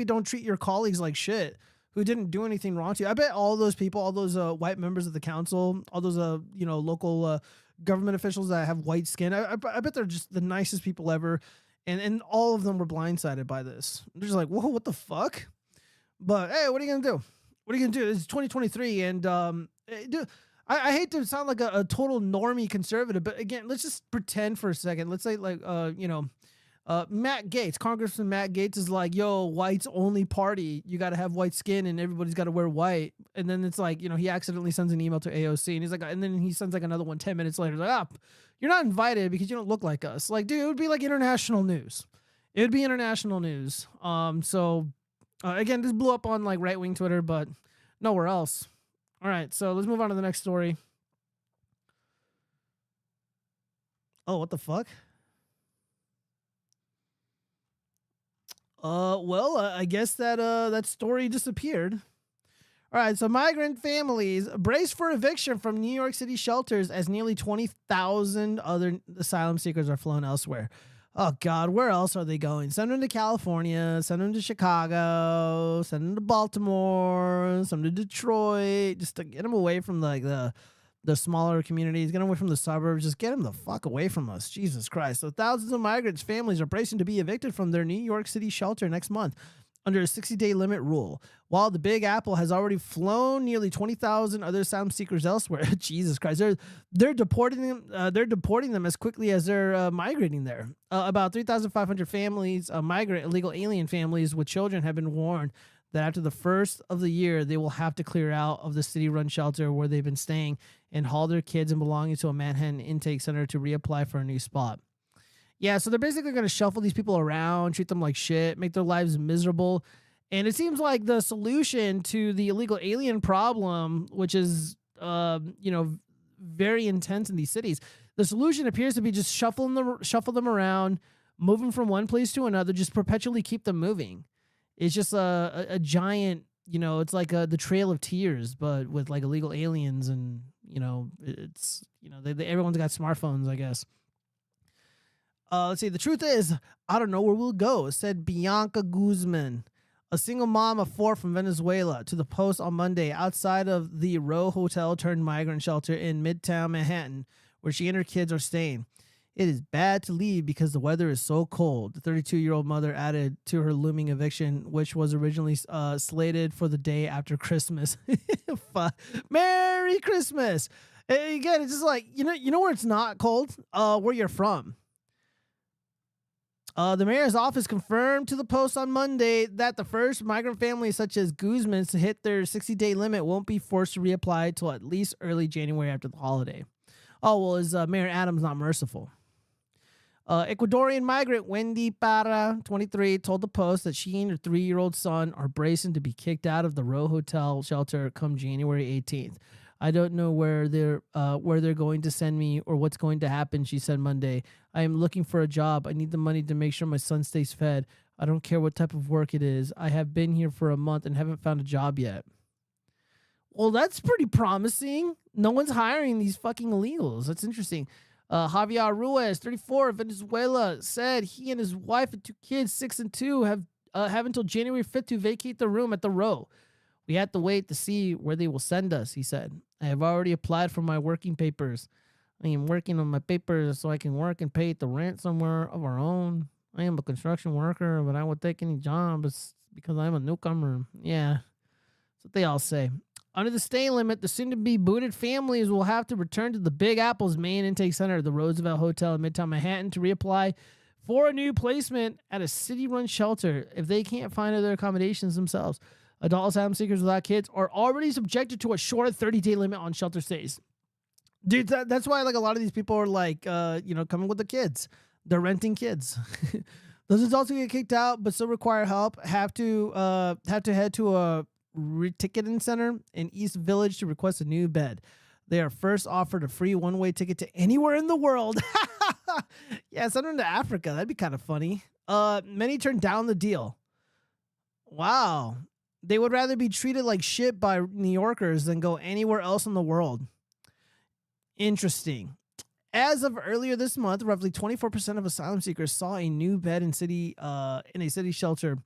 don't treat your colleagues like shit who didn't do anything wrong to you. I bet all those people, all those white members of the council, all those local government officials that have white skin, I bet they're just the nicest people ever, and all of them were blindsided by this. They're just like, whoa, what the fuck? But hey, what are you gonna do? What are you gonna do? It's 2023, and dude. I hate to sound like a total normie conservative, but again, let's just pretend for a second. Let's say Matt Gaetz, Congressman Matt Gaetz is like, yo, whites only party. You got to have white skin and everybody's got to wear white. And then it's like, he accidentally sends an email to AOC and he's like, and then he sends like another one 10 minutes later. Like, you're not invited because you don't look like us. Like, dude, it would be like international news. It would be international news. Again, this blew up on like right-wing Twitter, but nowhere else. All right, so let's move on to the next story. Oh, what the fuck? I guess that story disappeared. All right, so migrant families brace for eviction from New York City shelters as nearly 20,000 other asylum seekers are flown elsewhere. Oh, God, where else are they going? Send them to California, send them to Chicago, send them to Baltimore, send them to Detroit, just to get them away from the smaller communities, get them away from the suburbs, just get them the fuck away from us. Jesus Christ. So thousands of migrants' families are bracing to be evicted from their New York City shelter next month under a 60-day limit rule. While the Big Apple has already flown nearly 20,000 other asylum seekers elsewhere, Jesus Christ, they're deporting them. They're deporting them as quickly as they're migrating there. About 3,500 families, migrant illegal alien families with children, have been warned that after the first of the year, they will have to clear out of the city-run shelter where they've been staying and haul their kids and belongings to a Manhattan intake center to reapply for a new spot. Yeah, so they're basically going to shuffle these people around, treat them like shit, make their lives miserable. And it seems like the solution to the illegal alien problem, which is, very intense in these cities, the solution appears to be just shuffle them around, move them from one place to another, just perpetually keep them moving. It's just a giant, it's like the Trail of Tears, but with like illegal aliens, and it's everyone's got smartphones, I guess. Let's see. The truth is, I don't know where we'll go, said Bianca Guzman, a single mom of 4 from Venezuela, to the Post on Monday outside of the Row Hotel turned migrant shelter in Midtown Manhattan, where she and her kids are staying. It is bad to leave because the weather is so cold, the 32-year-old mother added to her looming eviction, which was originally slated for the day after Christmas. Merry Christmas! Again, it's just like, you know where it's not cold? Where you're from. The mayor's office confirmed to the Post on Monday that the first migrant families such as Guzman's to hit their 60-day limit won't be forced to reapply till at least early January after the holiday. Oh, well, is Mayor Adams not merciful? Ecuadorian migrant Wendy Parra, 23, told the Post that she and her 3-year-old son are bracing to be kicked out of the Row Hotel shelter come January 18th. I don't know where they're going to send me or what's going to happen, she said Monday. I am looking for a job. I need the money to make sure my son stays fed. I don't care what type of work it is. I have been here for a month and haven't found a job yet. Well, that's pretty promising. No one's hiring these fucking illegals. That's interesting. Javier Ruiz, 34, of Venezuela, said he and his wife and 2 kids, 6 and 2, have until January 5th to vacate the room at the Row. We have to wait to see where they will send us, he said. I have already applied for my working papers. I am working on my papers so I can work and pay the rent somewhere of our own. I am a construction worker, but I would take any job because I'm a newcomer. Yeah, that's what they all say. Under the stay limit, the soon-to-be booted families will have to return to the Big Apple's main intake center, the Roosevelt Hotel in Midtown Manhattan, to reapply for a new placement at a city-run shelter if they can't find other accommodations themselves. Adult asylum seekers without kids are already subjected to a short 30-day limit on shelter stays. Dude, that's why like a lot of these people are like, coming with the kids. They're renting kids. Those adults who get kicked out but still require help have to head to a ticketing center in East Village to request a new bed. They are first offered a free one-way ticket to anywhere in the world. Yeah, send them to Africa. That'd be kind of funny. Many turned down the deal. Wow. They would rather be treated like shit by New Yorkers than go anywhere else in the world. Interesting. As of earlier this month, roughly 24% of asylum seekers saw a new bed in a city shelter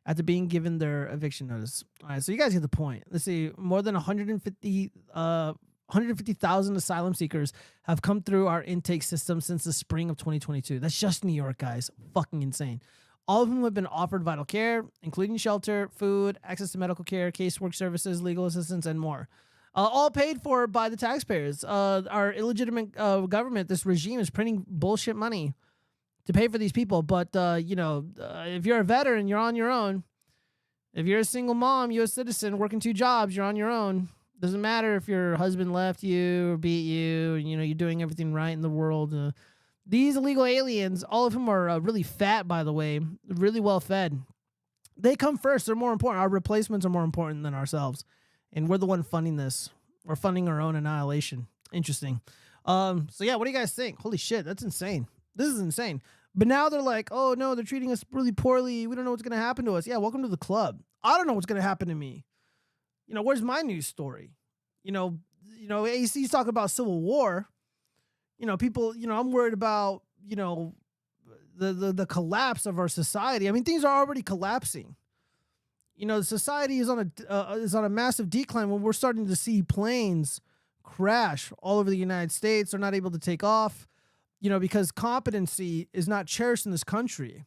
after being given their eviction notice. All right, so you guys get the point. Let's see. More than 150,000 asylum seekers have come through our intake system since the spring of 2022. That's just New York, guys. Fucking insane. All of whom have been offered vital care, including shelter, food, access to medical care, casework services, legal assistance, and more. All paid for by the taxpayers. Our illegitimate government, this regime, is printing bullshit money to pay for these people. But, if you're a veteran, you're on your own. If you're a single mom, U.S. citizen, working 2 jobs, you're on your own. Doesn't matter if your husband left you or beat you, you're doing everything right in the world. These illegal aliens, all of whom are really fat, by the way, really well fed, they come first. They're more important. Our replacements are more important than ourselves. And we're the one funding this. We're funding our own annihilation. Interesting. So yeah, what do you guys think? Holy shit, that's insane. This is insane. But now they're like, oh no, they're treating us really poorly. We don't know what's going to happen to us. Yeah, welcome to the club. I don't know what's going to happen to me. Where's my news story? AC's talking about civil war. People, I'm worried about, the collapse of our society. I mean, things are already collapsing. Society is on a massive decline when we're starting to see planes crash all over the United States. They're not able to take off, because competency is not cherished in this country.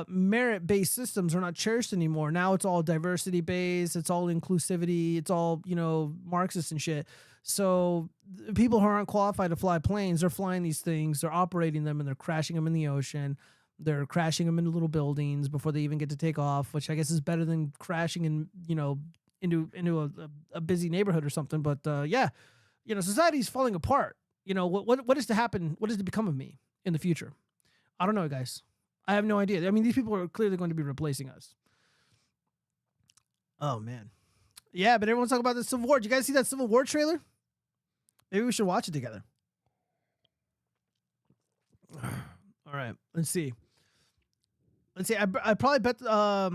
Merit-based systems are not cherished anymore. Now it's all diversity-based. It's all inclusivity. It's all, Marxist and shit. So people who aren't qualified to fly planes, they're flying these things, they're operating them, and they're crashing them in the ocean. They're crashing them into little buildings before they even get to take off, which I guess is better than crashing in, into a busy neighborhood or something. But society's falling apart. What is to happen? What is to become of me in the future? I don't know, guys. I have no idea. I mean, these people are clearly going to be replacing us. Oh man, yeah. But everyone's talking about the Civil War. Did you guys see that Civil War trailer? Maybe we should watch it together. All right, let's see. I probably bet. I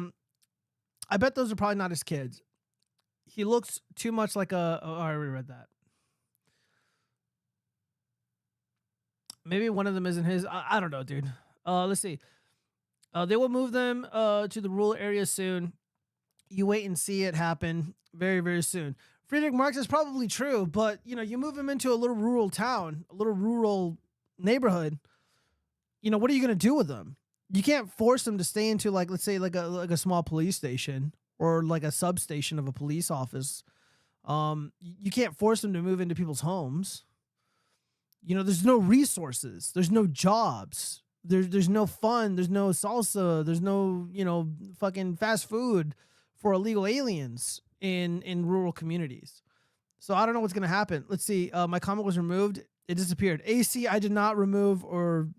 bet those are probably not his kids. He looks too much like a. Oh, I already read that. Maybe one of them isn't his. I don't know, dude. Let's see. They will move them to the rural areas soon. You wait and see it happen very, very soon. Friedrich Marx is probably true, but you move them into a little rural town, a little rural neighborhood. What are you gonna do with them? You can't force them to stay into let's say like a small police station or like a substation of a police office. You can't force them to move into people's homes. There's no resources. There's no jobs. There's no fun. There's no salsa. There's no, fucking fast food for illegal aliens in rural communities. So I don't know what's going to happen. Let's see. My comment was removed. It disappeared. AC, I did not remove or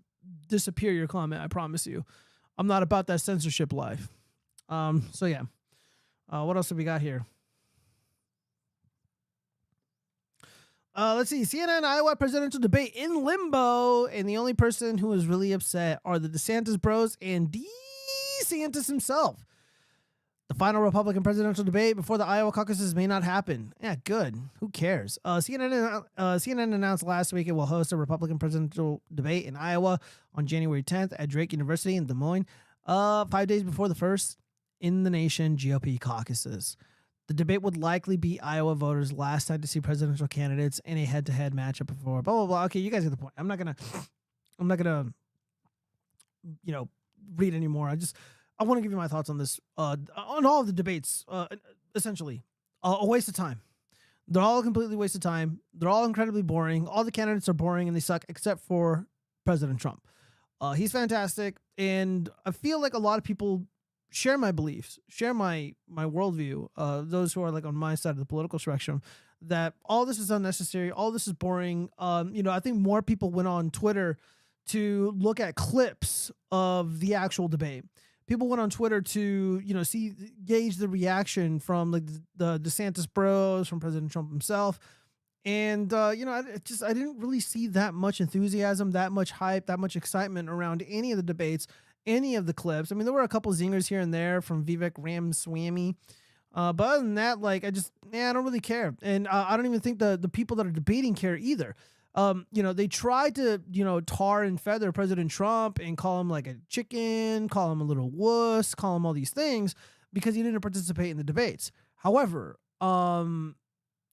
disappear your comment. I promise you. I'm not about that censorship life. So yeah. What else have we got here? Let's see. CNN Iowa presidential debate in limbo, and the only person who is really upset are the DeSantis bros and DeSantis himself. The final Republican presidential debate before the Iowa caucuses may not happen. Yeah, good. Who cares? CNN announced last week it will host a Republican presidential debate in Iowa on January 10th at Drake University in Des Moines, 5 days before the first in the nation GOP caucuses. The debate would likely be Iowa voters' last time to see presidential candidates in a head-to-head matchup before. Blah blah blah. Okay, you guys get the point. I'm not gonna, read anymore. I want to give you my thoughts on this. On all of the debates. Essentially, a waste of time. They're all a completely waste of time. They're all incredibly boring. All the candidates are boring and they suck except for President Trump. He's fantastic, and I feel like a lot of people share my beliefs, share my worldview. Those who are like on my side of the political spectrum, that all this is unnecessary, all this is boring. I think more people went on Twitter to look at clips of the actual debate. People went on Twitter to gauge the reaction from like the DeSantis bros, from President Trump himself. And, I didn't really see that much enthusiasm, that much hype, that much excitement around any of the debates, any of the clips. I mean, there were a couple zingers here and there from Vivek Ramaswamy. But other than that, I don't really care. And I don't even think the people that are debating care either. They tried to, tar and feather President Trump and call him like a chicken, call him a little wuss, call him all these things because he didn't participate in the debates. However,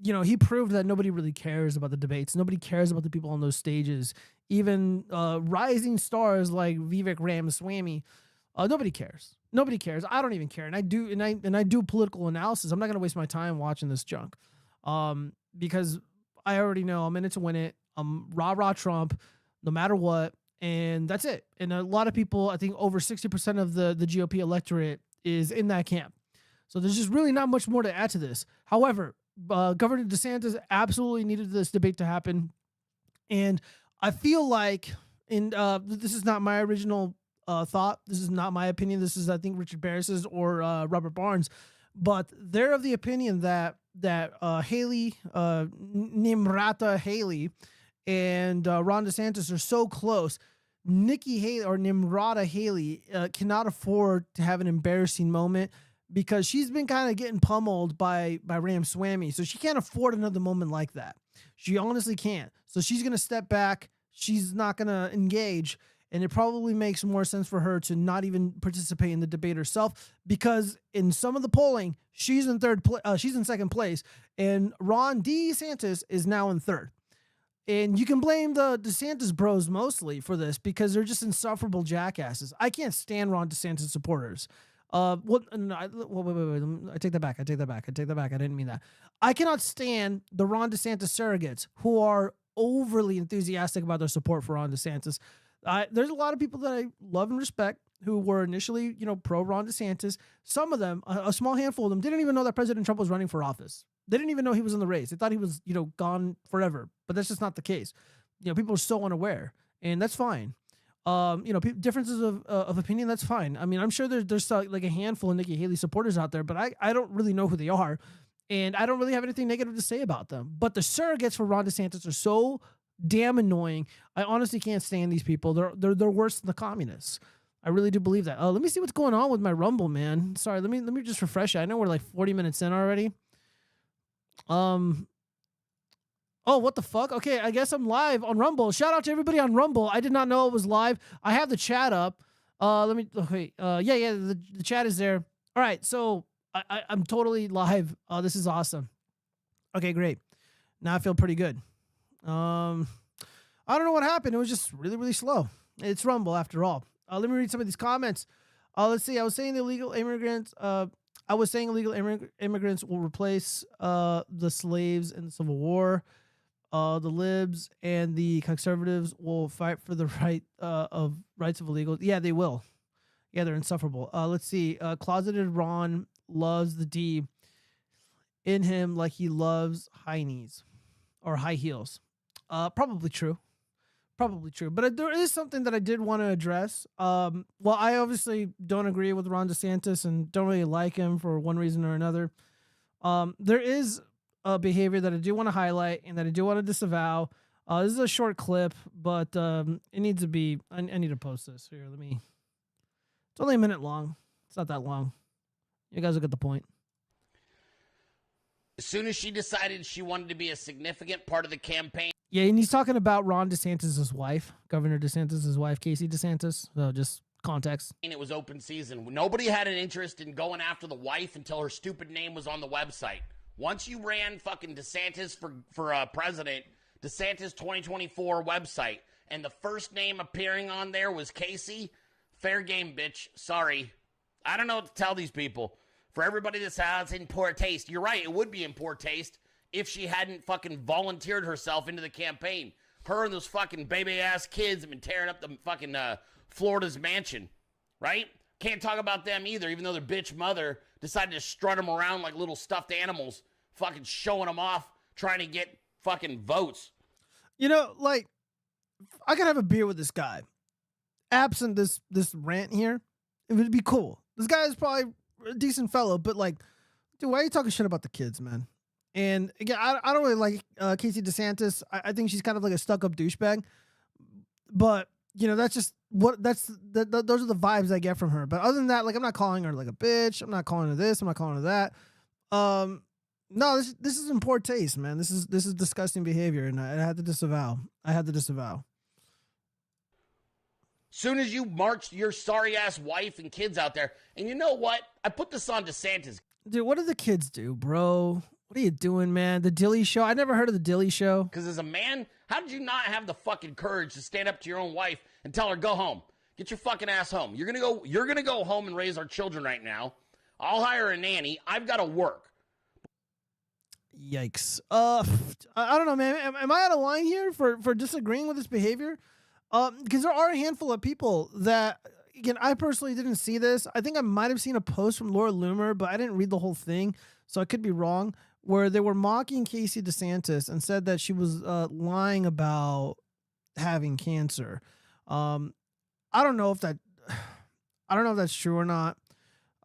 he proved that nobody really cares about the debates. Nobody cares about the people on those stages. Even rising stars like Vivek Ramaswamy, nobody cares. Nobody cares. I don't even care. And I do political analysis. I'm not gonna waste my time watching this junk, because I already know I'm in it to win it. I'm rah Trump, no matter what, and that's it. And a lot of people, I think over 60% of the GOP electorate is in that camp. So there's just really not much more to add to this. However, Governor DeSantis absolutely needed this debate to happen. And I feel like, this is not my original thought. This is not my opinion. This is, I think, Richard Barris's or Robert Barnes. But they're of the opinion that Haley, Nimrata Haley, and Ron DeSantis are so close. Nikki Haley or Nimrata Haley cannot afford to have an embarrassing moment, because she's been kind of getting pummeled by Ramaswamy. So she can't afford another moment like that. She honestly can't. So she's going to step back. She's not going to engage. And it probably makes more sense for her to not even participate in the debate herself, because in some of the polling, she's in second place, and Ron DeSantis is now in third. And you can blame the DeSantis bros mostly for this, because they're just insufferable jackasses. I can't stand Ron DeSantis supporters. Wait. I take that back. I didn't mean that. I cannot stand the Ron DeSantis surrogates who are overly enthusiastic about their support for Ron DeSantis. There's a lot of people that I love and respect who were initially, pro Ron DeSantis. Some of them, a small handful of them, didn't even know that President Trump was running for office. They didn't even know he was in the race. They thought he was, gone forever. But that's just not the case. People are so unaware, and that's fine. Differences of opinion, that's fine. I mean, I'm sure there's like a handful of Nikki Haley supporters out there, but I don't really know who they are, and I don't really have anything negative to say about them. But the surrogates for Ron DeSantis are so damn annoying. I honestly can't stand these people. They're worse than the communists. I really do believe that. Let me see what's going on with my Rumble, man. Sorry, let me just refresh it. I know we're like 40 minutes in already. Oh, what the fuck? Okay, I guess I'm live on Rumble. Shout out to everybody on Rumble. I did not know it was live. I have the chat up. The chat is there. All right, so I'm totally live. This is awesome. Okay, great. Now I feel pretty good. I don't know what happened. It was just really, really slow. It's Rumble after all. Let me read some of these comments. Let's see. I was saying illegal immigrants will replace the slaves in the Civil War. The libs and the conservatives will fight for the rights of illegals. Yeah, they will. Yeah, they're insufferable. Let's see. Closeted Ron loves the D in him like he loves high knees or high heels. Probably true. But there is something that I did want to address. Well, I obviously don't agree with Ron DeSantis and don't really like him for one reason or another. There is a behavior that I do want to highlight and that I do want to disavow. This is a short clip, but it needs to be. I need to post this here. It's only a minute long. It's not that long. You guys will get the point. As soon as she decided she wanted to be a significant part of the campaign. Yeah, and he's talking about Ron DeSantis' wife, Governor DeSantis' wife, Casey DeSantis. So just context. It was open season. Nobody had an interest in going after the wife until her stupid name was on the website. Once you ran fucking DeSantis for president, DeSantis 2024 website, and the first name appearing on there was Casey, fair game, bitch. Sorry. I don't know what to tell these people. For everybody that says in poor taste, you're right, it would be in poor taste if she hadn't fucking volunteered herself into the campaign. Her and those fucking baby-ass kids have been tearing up the fucking Florida's mansion, right? Can't talk about them either, even though their bitch mother decided to strut them around like little stuffed animals, fucking showing them off, trying to get fucking votes. You know, like, I could have a beer with this guy. Absent this rant here, it would be cool. This guy is probably a decent fellow, but like, dude, why are you talking shit about the kids, man? And again, I don't really like Casey DeSantis. I think she's kind of like a stuck-up douchebag. But you know, that's just those are the vibes I get from her. But other than that, like, I'm not calling her like a bitch. I'm not calling her this. I'm not calling her that. No, this is in poor taste, man. This is disgusting behavior, and I had to disavow. Soon as you marched your sorry ass wife and kids out there, and you know what? I put this on DeSantis. Dude, what do the kids do, bro? What are you doing, man? The Dilly Show? I never heard of the Dilly Show. Because as a man, how did you not have the fucking courage to stand up to your own wife and tell her, go home? Get your fucking ass home. You're gonna go home and raise our children right now. I'll hire a nanny. I've got to work. Yikes. I don't know, man. Am I out of line here for disagreeing with this behavior? Because there are a handful of people that, again, I personally didn't see this. I think I might have seen a post from Laura Loomer, but I didn't read the whole thing, so I could be wrong, where they were mocking Casey DeSantis and said that she was lying about having cancer. I don't know if that's true or not.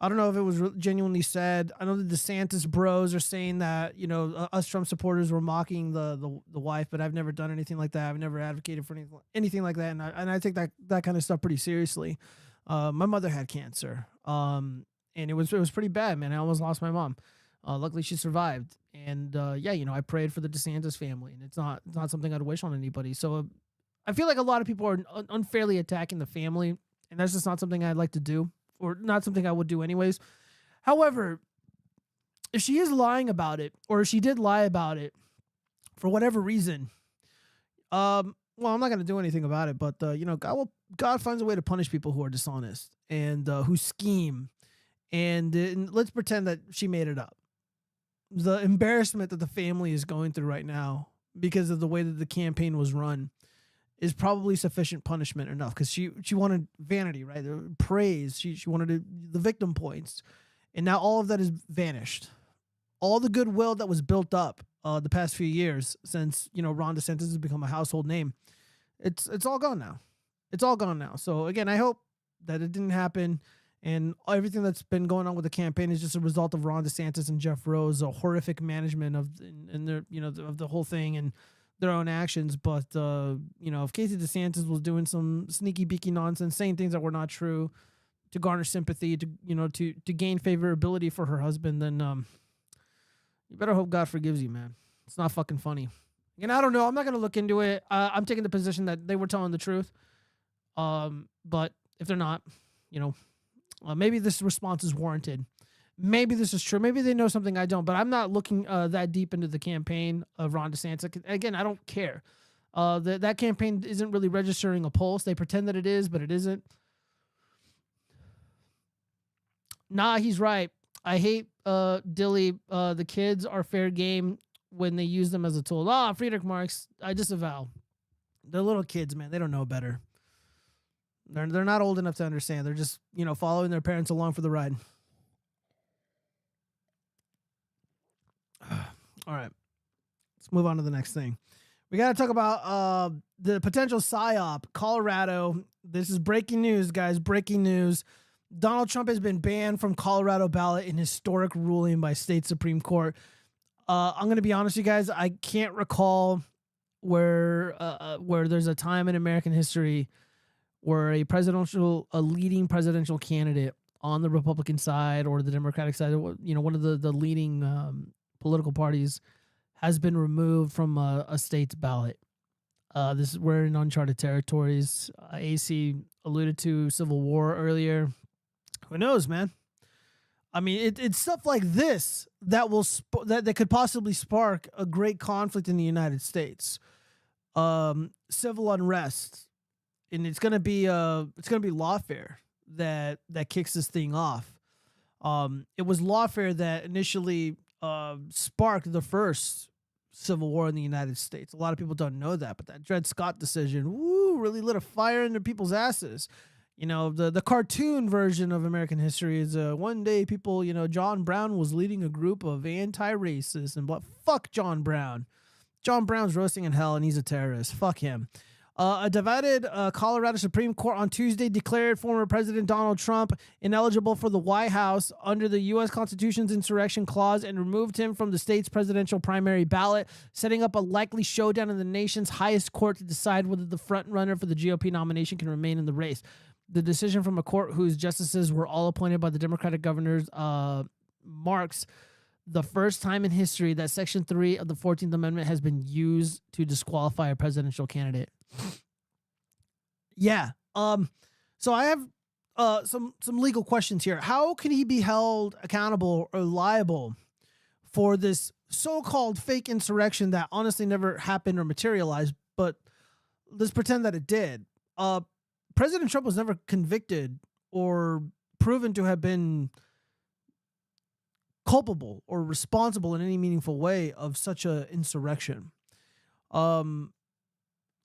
I don't know if it was genuinely said. I know the DeSantis bros are saying that, you know, us Trump supporters were mocking the wife, but I've never done anything like that. I've never advocated for anything like that, and I take that kind of stuff pretty seriously. My mother had cancer, and it was pretty bad, man. I almost lost my mom. Luckily, she survived, and yeah, you know, I prayed for the DeSantis family, and it's not something I'd wish on anybody. So I feel like a lot of people are unfairly attacking the family, and that's just not something I'd like to do. Or not something I would do anyways. However, if she is lying about it, or if she did lie about it for whatever reason, well, I'm not going to do anything about it, but, you know, God finds a way to punish people who are dishonest and who scheme. And let's pretend that she made it up. The embarrassment that the family is going through right now because of the way that the campaign was run is probably sufficient punishment enough, because she wanted vanity, right? Praise. She wanted the victim points, and now all of that is vanished. All the goodwill that was built up the past few years since, you know, Ron DeSantis has become a household name, it's all gone now. It's all gone now. So again, I hope that it didn't happen, and everything that's been going on with the campaign is just a result of Ron DeSantis and Jeff Rose's horrific management of their, you know, of the whole thing and their own actions. But you know, if Casey DeSantis was doing some sneaky beaky nonsense, saying things that were not true to garner sympathy, to, you know, to gain favorability for her husband, then you better hope God forgives you, man. It's not fucking funny. And I don't know, I'm not gonna look into it. I'm taking the position that they were telling the truth, but if they're not, you know, maybe this response is warranted. Maybe this is true. Maybe they know something I don't, but I'm not looking that deep into the campaign of Ron DeSantis. Again, I don't care. That campaign isn't really registering a pulse. They pretend that it is, but it isn't. Nah, he's right. I hate Dilly. The kids are fair game when they use them as a tool. Friedrich Marx, I disavow. They're little kids, man. They don't know better. They're not old enough to understand. They're just, you know, following their parents along for the ride. All right, let's move on to the next thing. We got to talk about the potential PSYOP, Colorado. This is breaking news, guys. Breaking news. Donald Trump has been banned from Colorado ballot in historic ruling by state Supreme Court. I'm going to be honest with you guys. I can't recall where there's a time in American history where a leading presidential candidate on the Republican side or the Democratic side, you know, one of the leading political parties has been removed from a state's ballot. We're in uncharted territories. AC alluded to Civil War earlier. Who knows, man? I mean, it's stuff like this that will that could possibly spark a great conflict in the United States. Civil unrest, and it's gonna be lawfare that kicks this thing off. It was lawfare that initially sparked the first civil war in the United States. A lot of people don't know that, but that Dred Scott decision, woo, really lit a fire under people's asses. You know, the cartoon version of American history is one day people, you know, John Brown was leading a group of anti-racists and fuck John Brown. John Brown's roasting in hell and he's a terrorist. Fuck him. A divided Colorado Supreme Court on Tuesday declared former President Donald Trump ineligible for the White House under the U.S. Constitution's insurrection clause and removed him from the state's presidential primary ballot, setting up a likely showdown in the nation's highest court to decide whether the frontrunner for the GOP nomination can remain in the race. The decision from a court whose justices were all appointed by the Democratic governors marks the first time in history that Section 3 of the 14th Amendment has been used to disqualify a presidential candidate. Yeah. So I have some legal questions here. How can he be held accountable or liable for this so-called fake insurrection that honestly never happened or materialized, but let's pretend that it did? President Trump was never convicted or proven to have been culpable or responsible in any meaningful way of such a insurrection.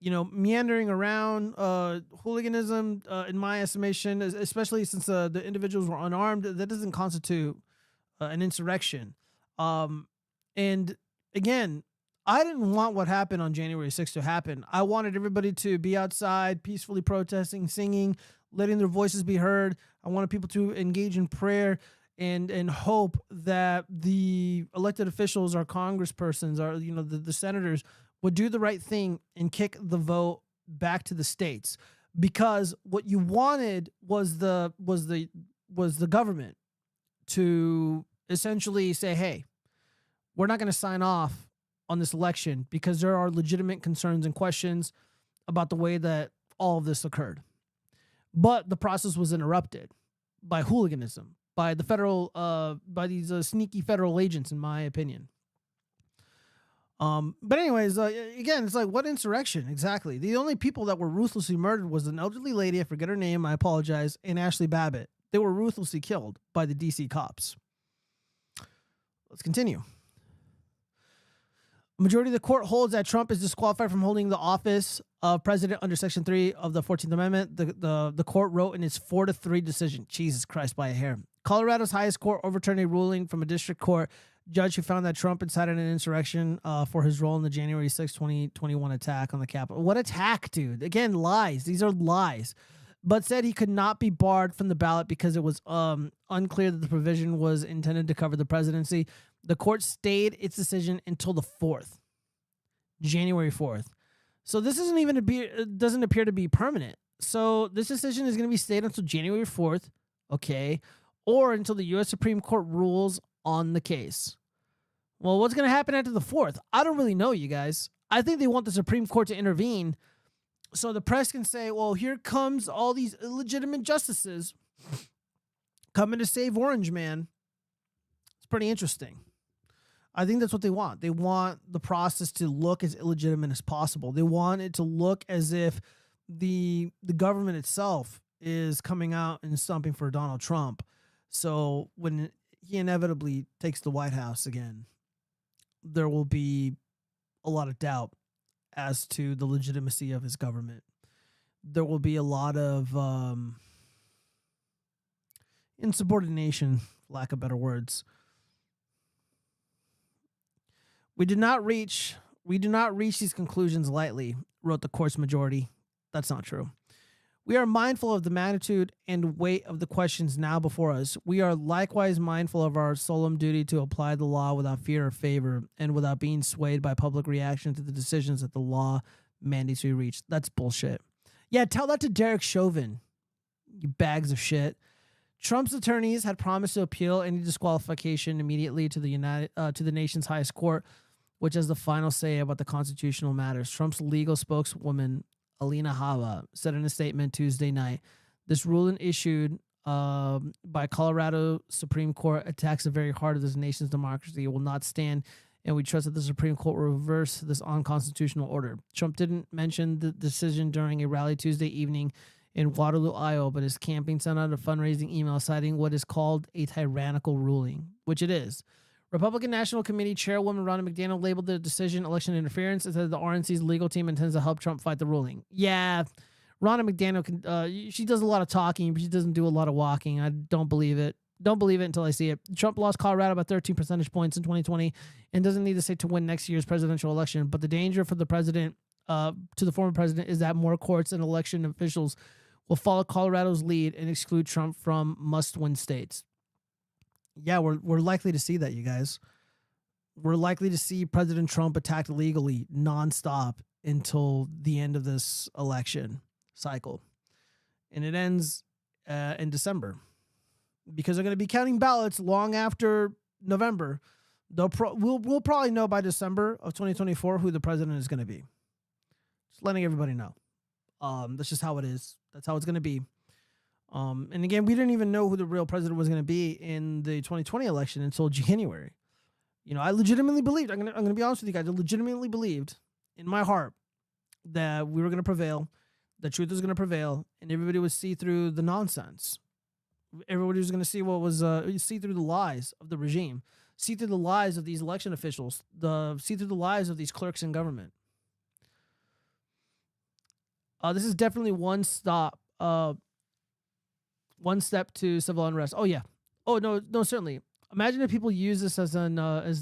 You know, meandering around, hooliganism, in my estimation, especially since the individuals were unarmed, that doesn't constitute an insurrection. And again, I didn't want what happened on January 6th to happen. I wanted everybody to be outside, peacefully protesting, singing, letting their voices be heard. I wanted people to engage in prayer and hope that the elected officials, our congresspersons, our, you know, the senators would do the right thing and kick the vote back to the states, because what you wanted was the government to essentially say, hey, we're not going to sign off on this election because there are legitimate concerns and questions about the way that all of this occurred. But the process was interrupted by hooliganism, by the federal, by these sneaky federal agents, in my opinion. But anyways, again, it's like, what insurrection exactly? The only people that were ruthlessly murdered was an elderly lady, I forget her name, I apologize, and Ashley Babbitt. They were ruthlessly killed by the DC cops. Let's continue. Majority of the court holds that Trump is disqualified from holding the office of president under Section 3 of the 14th Amendment. The court wrote in its 4-3 decision, Jesus Christ, by a hair. Colorado's highest court overturned a ruling from a district court judge who found that Trump incited an insurrection for his role in the January 6, 2021 attack on the Capitol. What attack, dude? Again, lies. These are lies. But said he could not be barred from the ballot because it was unclear that the provision was intended to cover the presidency. The court stayed its decision until the 4th, January 4th. So this isn't even doesn't appear to be permanent. So this decision is going to be stayed until January 4th, okay, or until the U.S. Supreme Court rules on the case. Well, what's going to happen after the 4th? I don't really know, you guys. I think they want the Supreme Court to intervene so the press can say, well, here comes all these illegitimate justices coming to save Orange Man. It's pretty interesting. I think that's what they want. They want the process to look as illegitimate as possible. They want it to look as if the government itself is coming out and stumping for Donald Trump. So when he inevitably takes the White House again, there will be a lot of doubt as to the legitimacy of his government. There will be a lot of insubordination, lack of better words. We do not reach these conclusions lightly, wrote the court's majority. That's not true. We are mindful of the magnitude and weight of the questions now before us. We are likewise mindful of our solemn duty to apply the law without fear or favor and without being swayed by public reaction to the decisions that the law mandates we reach. That's bullshit. Yeah, tell that to Derek Chauvin, you bags of shit. Trump's attorneys had promised to appeal any disqualification immediately to the nation's highest court, which has the final say about the constitutional matters. Trump's legal spokeswoman, Alina Hava, said in a statement Tuesday night, this ruling issued by Colorado Supreme Court attacks the very heart of this nation's democracy. It will not stand, and we trust that the Supreme Court will reverse this unconstitutional order. Trump didn't mention the decision during a rally Tuesday evening in Waterloo, Iowa, but his campaign sent out a fundraising email citing what is called a tyrannical ruling, which it is. Republican National Committee Chairwoman Ronna McDaniel labeled the decision election interference and said the RNC's legal team intends to help Trump fight the ruling. Yeah, Ronna McDaniel she does a lot of talking, but she doesn't do a lot of walking. I don't believe it. Don't believe it until I see it. Trump lost Colorado by 13 percentage points in 2020 and doesn't need to say to win next year's presidential election. But the danger for the president, to the former president, is that more courts and election officials will follow Colorado's lead and exclude Trump from must-win states. Yeah, we're likely to see that, you guys. We're likely to see President Trump attacked legally nonstop until the end of this election cycle. And it ends in December. Because they're going to be counting ballots long after November. We'll probably know by December of 2024 who the president is going to be. Just letting everybody know. That's just how it is. That's how it's going to be. And again, we didn't even know who the real president was going to be in the 2020 election until January. You know, I legitimately believed, I'm going to be honest with you guys, I legitimately believed in my heart that we were going to prevail, the truth was going to prevail, and everybody would see through the nonsense. Everybody was going to see see through the lies of the regime, see through the lies of these election officials, see through the lies of these clerks in government. This is definitely one step to civil unrest. Oh yeah. Oh no, certainly. Imagine if people use this as an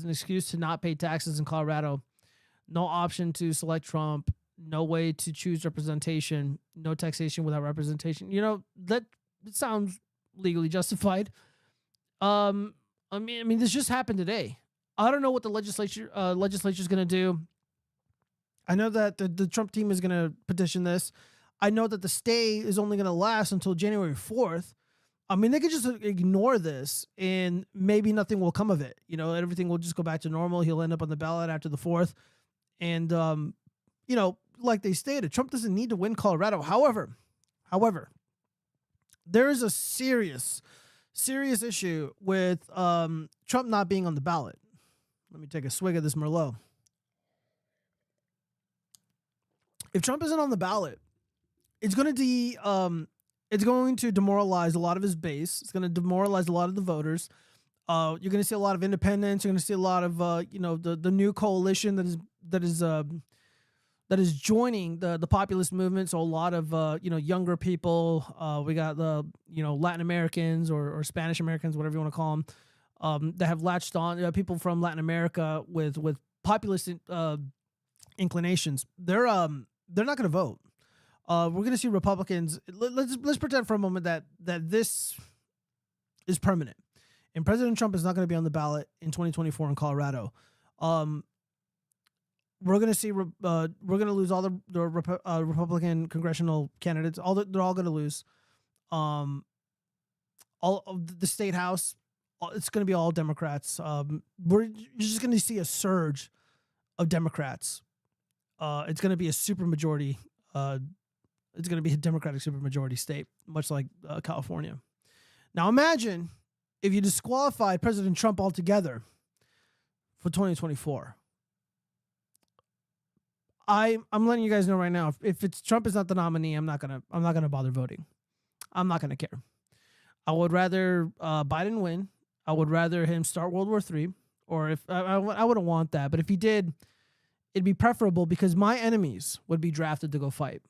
excuse to not pay taxes in Colorado. No option to select Trump. No way to choose representation. No taxation without representation. You know, that sounds legally justified. I mean, this just happened today. I don't know what the legislature is going to do. I know that the Trump team is going to petition this. I know that the stay is only going to last until January 4th. I mean, they could just ignore this and maybe nothing will come of it. You know, everything will just go back to normal. He'll end up on the ballot after the 4th. And, you know, like they stated, Trump doesn't need to win Colorado. However, there is a serious issue with Trump not being on the ballot. Let me take a swig of this Merlot. If Trump isn't on the ballot, it's going to demoralize a lot of his base. It's going to demoralize a lot of the voters. You're going to see a lot of independents. You're going to see a lot of the new coalition that is joining the populist movement. So a lot of younger people. We got the Latin Americans or Spanish Americans, whatever you want to call them, that have latched on. People from Latin America with populist inclinations. They're not going to vote. We're going to see Republicans. Let's pretend for a moment that this is permanent, and President Trump is not going to be on the ballot in 2024 in Colorado. We're going to see. We're going to lose all the Republican congressional candidates. They're all going to lose. All of the state house. It's going to be all Democrats. You're just going to see a surge of Democrats. It's going to be a supermajority. It's going to be a Democratic supermajority state, much like California. Now imagine if you disqualified President Trump altogether for 2024. I'm letting you guys know right now. If it's Trump is not the nominee, I'm not gonna bother voting. I'm not gonna care. I would rather Biden win. I would rather him start World War III, or if I wouldn't want that, but if he did, it'd be preferable because my enemies would be drafted to go fight.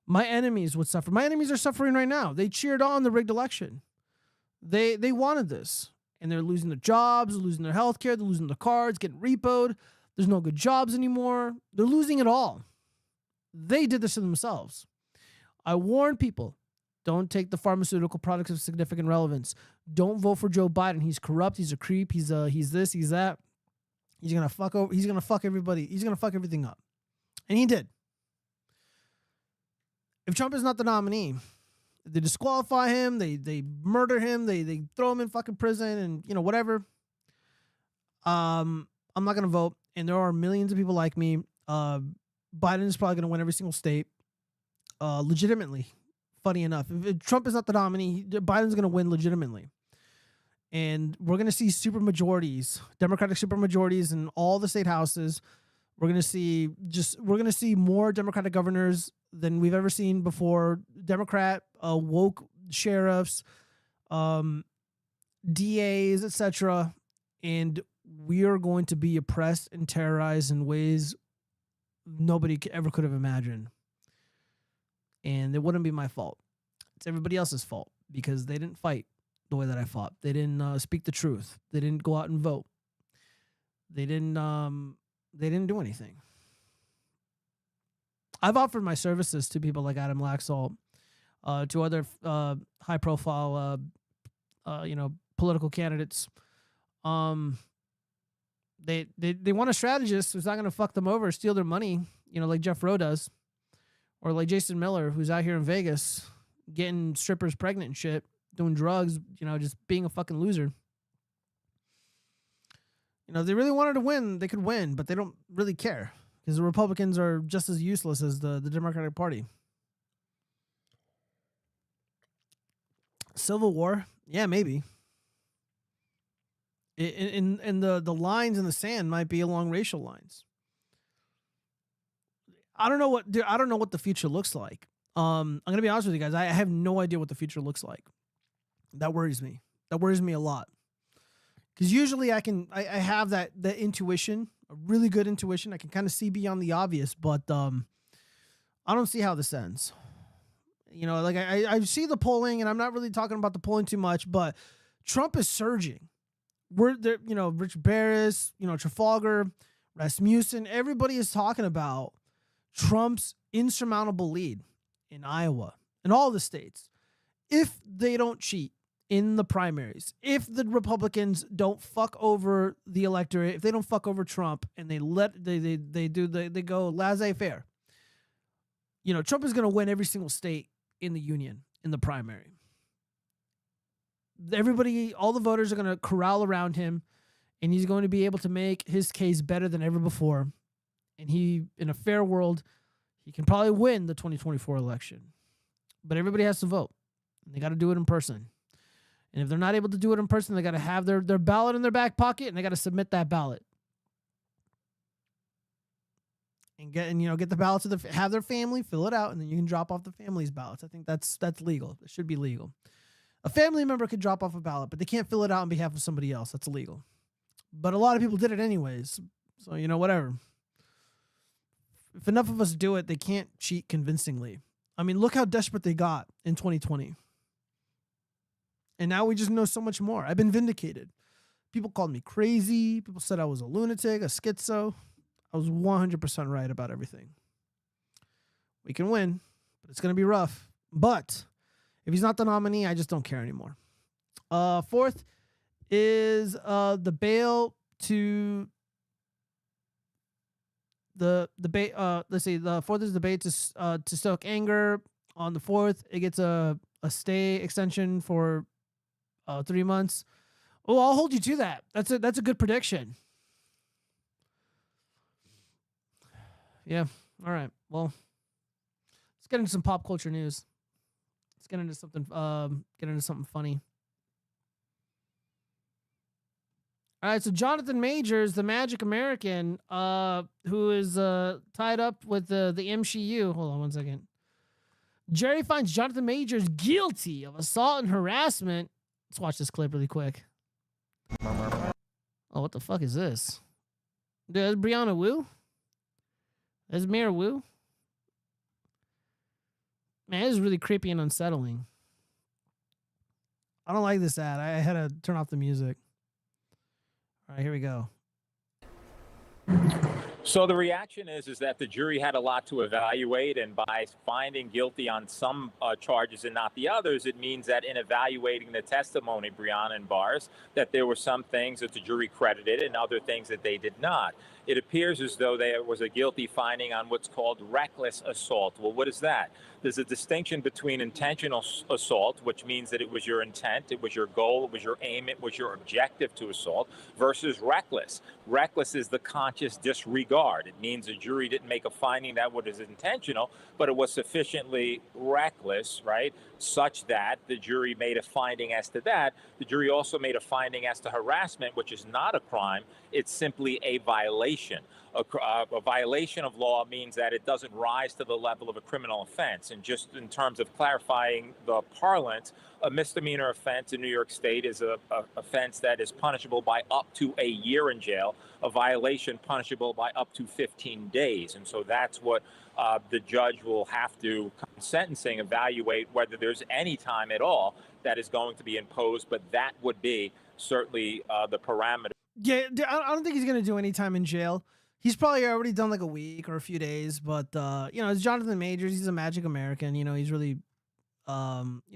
My enemies would suffer. My enemies are suffering right now. They cheered on the rigged election. They wanted this, and they're losing their jobs, losing their health care, they're losing their cars, getting repoed. There's no good jobs anymore. They're losing it all. They did this to themselves. I warn people, don't take the pharmaceutical products of significant relevance. Don't vote for Joe Biden. He's corrupt. He's a creep. He's this. He's that. He's gonna fuck over. He's gonna fuck everybody. He's gonna fuck everything up, and he did. If Trump is not the nominee, they disqualify him. They murder him. They throw him in fucking prison and whatever. I'm not gonna vote. And there are millions of people like me. Biden is probably gonna win every single state. Legitimately. Funny enough, if Trump is not the nominee, Biden's gonna win legitimately. And we're going to see supermajorities, Democratic supermajorities in all the state houses. We're going to see more Democratic governors than we've ever seen before. Democrat woke sheriffs, DAs, etc. and we are going to be oppressed and terrorized in ways nobody ever could have imagined. And it wouldn't be my fault. It's everybody else's fault because they didn't fight the way that I fought. They didn't speak the truth. They didn't go out and vote. They didn't do anything. I've offered my services to people like Adam Laxalt, to other high-profile, political candidates. They want a strategist who's not going to fuck them over, steal their money, like Jeff Rowe does, or like Jason Miller, who's out here in Vegas getting strippers pregnant and shit, doing drugs, just being a fucking loser. If they really wanted to win, they could win, but they don't really care because the Republicans are just as useless as the Democratic Party. Civil war? Yeah, maybe. And the lines in the sand might be along racial lines. I don't know what the future looks like. I'm gonna be honest with you guys. I have no idea what the future looks like. That worries me. That worries me a lot. Because usually I have that intuition, a really good intuition. I can kind of see beyond the obvious, but I don't see how this ends. I see the polling, and I'm not really talking about the polling too much, but Trump is surging. We're there, Rich Barris, Trafalgar, Rasmussen, everybody is talking about Trump's insurmountable lead in Iowa and all the states. If they don't cheat in the primaries, if the Republicans don't fuck over the electorate, if they don't fuck over Trump and they go laissez-faire, Trump is going to win every single state in the union in the primary. Everybody, all the voters are going to corral around him, and he's going to be able to make his case better than ever before. And in a fair world, he can probably win the 2024 election. But everybody has to vote, and they got to do it in person. And if they're not able to do it in person, they got to have their ballot in their back pocket, and they got to submit that ballot. And get the ballot to have their family fill it out, and then you can drop off the family's ballots. I think that's legal. It should be legal. A family member could drop off a ballot, but they can't fill it out on behalf of somebody else. That's illegal. But a lot of people did it anyways. So, whatever. If enough of us do it, they can't cheat convincingly. I mean, look how desperate they got in 2020. And now we just know so much more. I've been vindicated. People called me crazy. People said I was a lunatic, a schizo. I was 100% right about everything. We can win, but it's going to be rough. But if he's not the nominee, I just don't care anymore. Fourth is the bail to the debate. Let's see. The fourth is debate to stoke anger. On the fourth, it gets a stay extension for 3 months. Oh, I'll hold you to that. That's a good prediction. Yeah. All right. Well, let's get into some pop culture news. Let's get into something funny. All right, so Jonathan Majors, the Magic American, who is tied up with the MCU. Hold on one second. Jerry finds Jonathan Majors guilty of assault and harassment. Let's watch this clip really quick. Oh, what the fuck is this? Dude, that's Brianna Wu? That's Mira Wu? Man, this is really creepy and unsettling. I don't like this ad. I had to turn off the music. All right, here we go. So the reaction is that the jury had a lot to evaluate, and by finding guilty on some charges and not the others, it means that in evaluating the testimony, Brianna and Bars, that there were some things that the jury credited and other things that they did not. It appears as though there was a guilty finding on what's called reckless assault. Well, what is that? There's a distinction between intentional assault, which means that it was your intent, it was your goal, it was your aim, it was your objective to assault, versus reckless. Reckless is the conscious disregard. It means the jury didn't make a finding that was intentional, but it was sufficiently reckless, right, such that the jury made a finding as to that. The jury also made a finding as to harassment, which is not a crime. It's simply a violation. A violation of law means that it doesn't rise to the level of a criminal offense. And just in terms of clarifying the parlance, a misdemeanor offense in New York State is a offense that is punishable by up to a year in jail, a violation punishable by up to 15 days. And so that's what the judge will have to, sentencing, evaluate whether there's any time at all that is going to be imposed. But that would be certainly the parameter. Yeah, I don't think he's going to do any time in jail. He's probably already done like a week or a few days, but it's Jonathan Majors. He's a Magic American. He's really,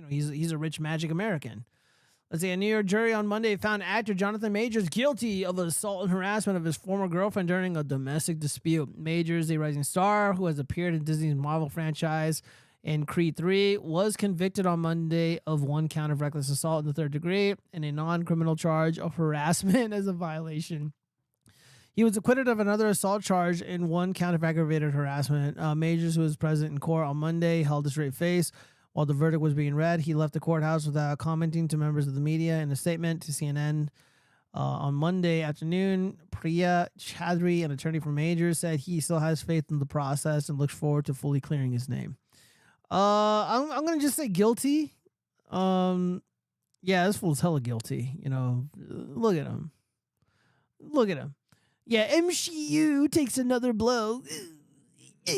he's a rich Magic American. Let's see. A New York jury on Monday found actor Jonathan Majors guilty of assault and harassment of his former girlfriend during a domestic dispute. Majors, a rising star who has appeared in Disney's Marvel franchise and Creed 3, was convicted on Monday of 1 count of reckless assault in the 3rd degree and a non-criminal charge of harassment as a violation. He was acquitted of another assault charge and 1 count of aggravated harassment. Majors, who was present in court on Monday, held a straight face while the verdict was being read. He left the courthouse without commenting to members of the media. In a statement to CNN on Monday afternoon, Priya Chaudhry, an attorney for Majors, said he still has faith in the process and looks forward to fully clearing his name. I'm going to just say guilty. Yeah, this fool's hella guilty. Look at him. Look at him. Yeah, MCU takes another blow. All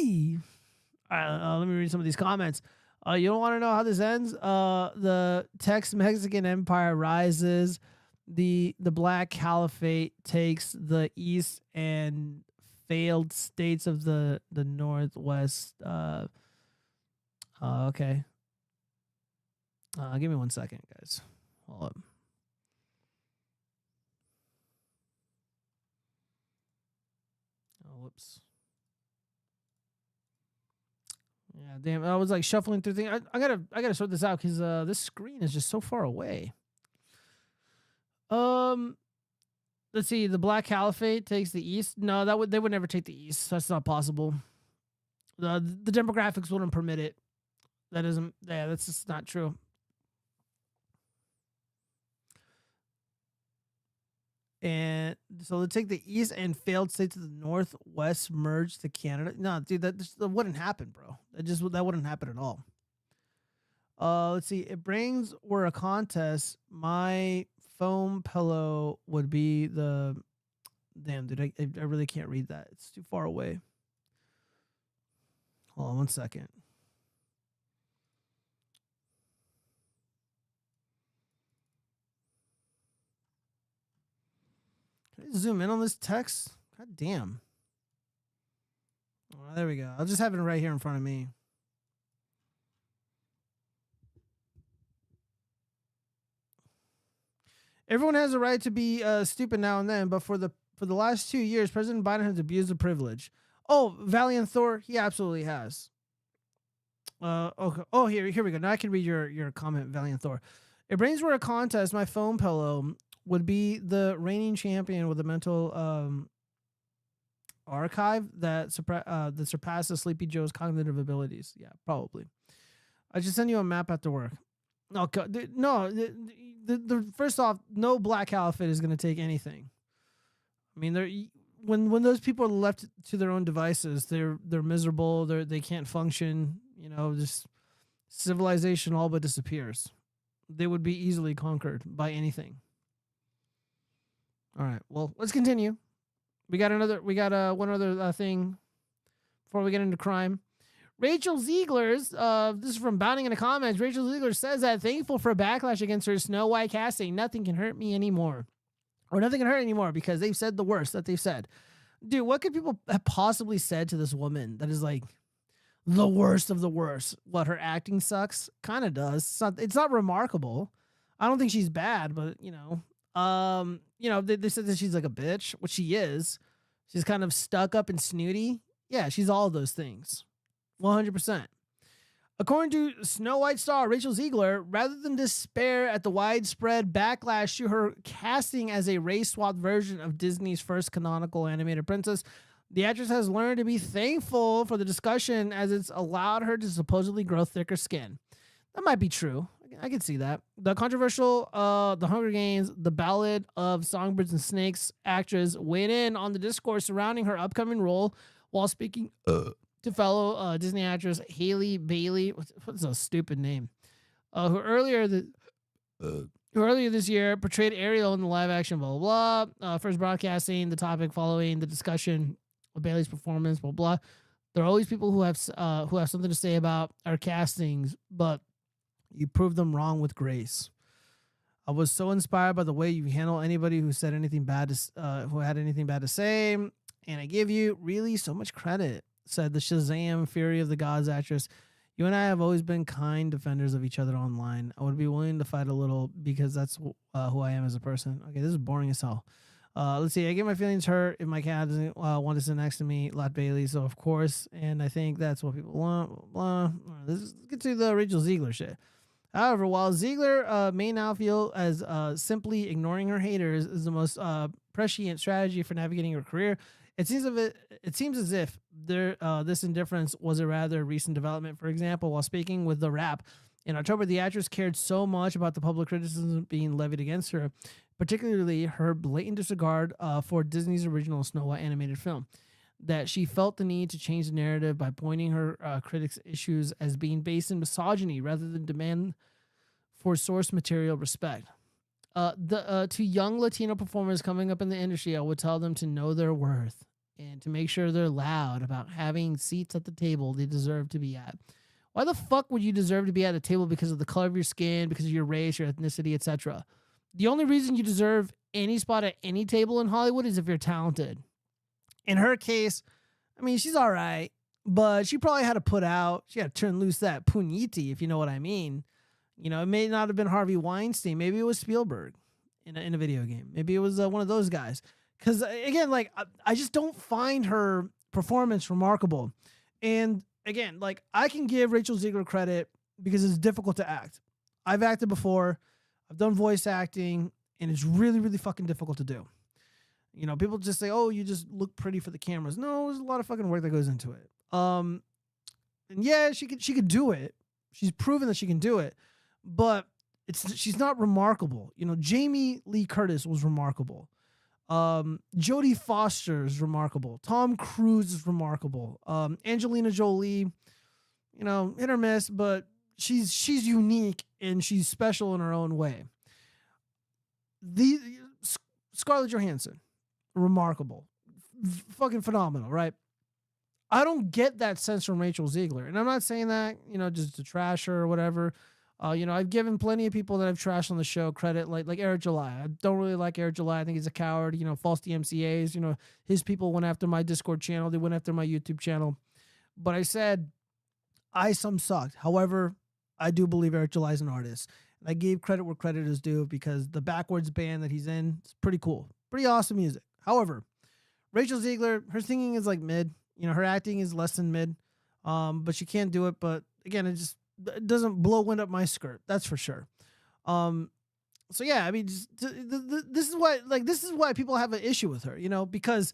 right, let me read some of these comments. You don't want to know how this ends? The Tex-Mexican Empire rises. The Black Caliphate takes the East and failed states of the Northwest. Okay. Give me 1 second, guys. Hold up. Whoops. Yeah, damn. I was like shuffling through things. I gotta sort this out because this screen is just so far away. Let's see. The Black Caliphate takes the East. No, they would never take the East. That's not possible. The demographics wouldn't permit it. That isn't. Yeah, that's just not true. And so they take the East and failed states of the Northwest merged to Canada. No, dude, that wouldn't happen, bro. That wouldn't happen at all. Let's see. It brings were a contest. My foam pillow would be the. Damn, dude, I really can't read that. It's too far away. Hold on 1 second. Can I zoom in on this text? God damn. Oh, there we go. I'll just have it right here in front of me. Everyone has a right to be stupid now and then, but for the last 2 years, President Biden has abused the privilege. Oh, Valiant Thor, he absolutely has. Okay. Oh, here we go. Now I can read your comment, Valiant Thor. It brings were a contest. My foam pillow would be the reigning champion with a mental archive that surpasses Sleepy Joe's cognitive abilities. Yeah, probably. I just send you a map after work. No, the first off, no Black Caliphate is going to take anything. I mean, when those people are left to their own devices, they're miserable. They can't function. Just civilization all but disappears. They would be easily conquered by anything. All right. Well, let's continue. We got one other thing before we get into crime. Rachel Ziegler's, this is from Bounding in the comments. Rachel Ziegler says that thankful for backlash against her Snow White casting. Nothing can hurt me anymore. Or nothing can hurt anymore because they've said the worst that they've said. Dude, what could people have possibly said to this woman that is like the worst of the worst? What, her acting sucks? Kind of does. It's not remarkable. I don't think she's bad, but they said that she's like a bitch, which she is. She's kind of stuck up and snooty. Yeah, she's all of those things. 100%. According to Snow White star Rachel Ziegler, rather than despair at the widespread backlash to her casting as a race-swapped version of Disney's first canonical animated princess, the actress has learned to be thankful for the discussion as it's allowed her to supposedly grow thicker skin. That might be true. I can see that. The controversial The Hunger Games, The Ballad of Songbirds and Snakes actress weighed in on the discourse surrounding her upcoming role while speaking to fellow Disney actress Haley Bailey. What's a stupid name? Who earlier this year portrayed Ariel in the live action blah blah blah. First broadcasting the topic following the discussion of Bailey's performance blah blah. There are always people who have something to say about our castings, but you proved them wrong with grace. I was so inspired by the way you handle anybody who said anything bad who had anything bad to say, and I give you really so much credit," said the Shazam Fury of the Gods actress. "You and I have always been kind defenders of each other online. I would be willing to fight a little because that's who I am as a person." Okay, this is boring as hell. Let's see. "I get my feelings hurt if my cat doesn't want to sit next to me," Lot Bailey. "So of course, and I think that's what people want." Blah. Let's get to the Rachel Ziegler shit. However, while Ziegler may now feel as simply ignoring her haters is the most prescient strategy for navigating her career, it seems as if this indifference was a rather recent development. For example, while speaking with The Wrap in October, the actress cared so much about the public criticism being levied against her, particularly her blatant disregard for Disney's original Snow White animated film, that she felt the need to change the narrative by pointing her critics' issues as being based in misogyny rather than demand for source material respect. To young Latino performers coming up in the industry, I would tell them to know their worth and to make sure they're loud about having seats at the table they deserve to be at. Why the fuck would you deserve to be at a table because of the color of your skin, because of your race, your ethnicity, etc.? The only reason you deserve any spot at any table in Hollywood is if you're talented. In her case, I mean, she's all right, but she probably had to put out, she had to turn loose that puñiti, if you know what I mean. You know, it may not have been Harvey Weinstein. Maybe it was Spielberg in a video game. Maybe it was one of those guys. Because, again, like, I just don't find her performance remarkable. And, again, like, I can give Rachel Ziegler credit because it's difficult to act. I've acted before. I've done voice acting, and it's really, really fucking difficult to do. You know, people just say, "Oh, you just look pretty for the cameras." No, there's a lot of fucking work that goes into it. And yeah, she could do it. She's proven that she can do it, but she's not remarkable. You know, Jamie Lee Curtis was remarkable. Jodie Foster is remarkable. Tom Cruise is remarkable. Angelina Jolie, you know, hit or miss, but she's unique and she's special in her own way. Scarlett Johansson, remarkable, fucking phenomenal, right? I don't get that sense from Rachel Ziegler, and I'm not saying that, you know, just to trash her or whatever. You know, I've given plenty of people that I've trashed on the show credit, like Eric July. I don't really like Eric July. I think he's a coward. You know, false DMCAs. You know, his people went after my Discord channel. They went after my YouTube channel. But I said, some sucked. However, I do believe Eric July is an artist. And I gave credit where credit is due because the Backwards band that he's in is pretty cool. Pretty awesome music. However, Rachel Ziegler, her singing is like mid. You know, her acting is less than mid. But she can't do it. But again, it doesn't blow wind up my skirt. That's for sure. So yeah, I mean, this is why people have an issue with her, you know, because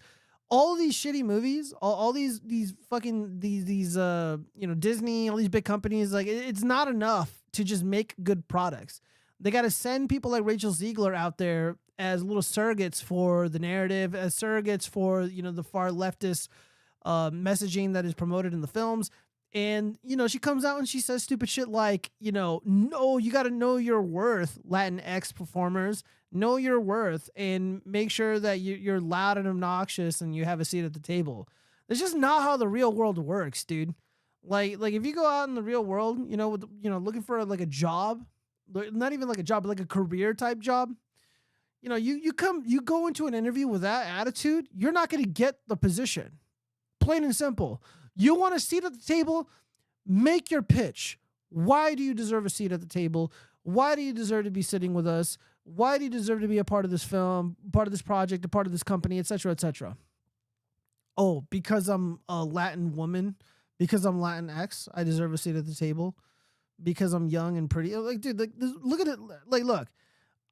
all these shitty movies, all these fucking you know, Disney, all these big companies, like it's not enough to just make good products. They got to send people like Rachel Ziegler out there as little surrogates for the narrative, as surrogates for, you know, the far leftist messaging that is promoted in the films. And, you know, she comes out and she says stupid shit like, you know, no, you got to know your worth, Latinx performers. Know your worth and make sure that you're loud and obnoxious and you have a seat at the table. That's just not how the real world works, dude. Like if you go out in the real world, you know, looking for like a job, not even like a job, but like a career type job. You know, you go into an interview with that attitude, you're not going to get the position. Plain and simple. You want a seat at the table? Make your pitch. Why do you deserve a seat at the table? Why do you deserve to be sitting with us? Why do you deserve to be a part of this film, part of this project, a part of this company, etc., etc.? Oh, because I'm a Latin woman, because I'm Latinx, I deserve a seat at the table. Because I'm young and pretty. Like, dude, like, look at it. Like, look.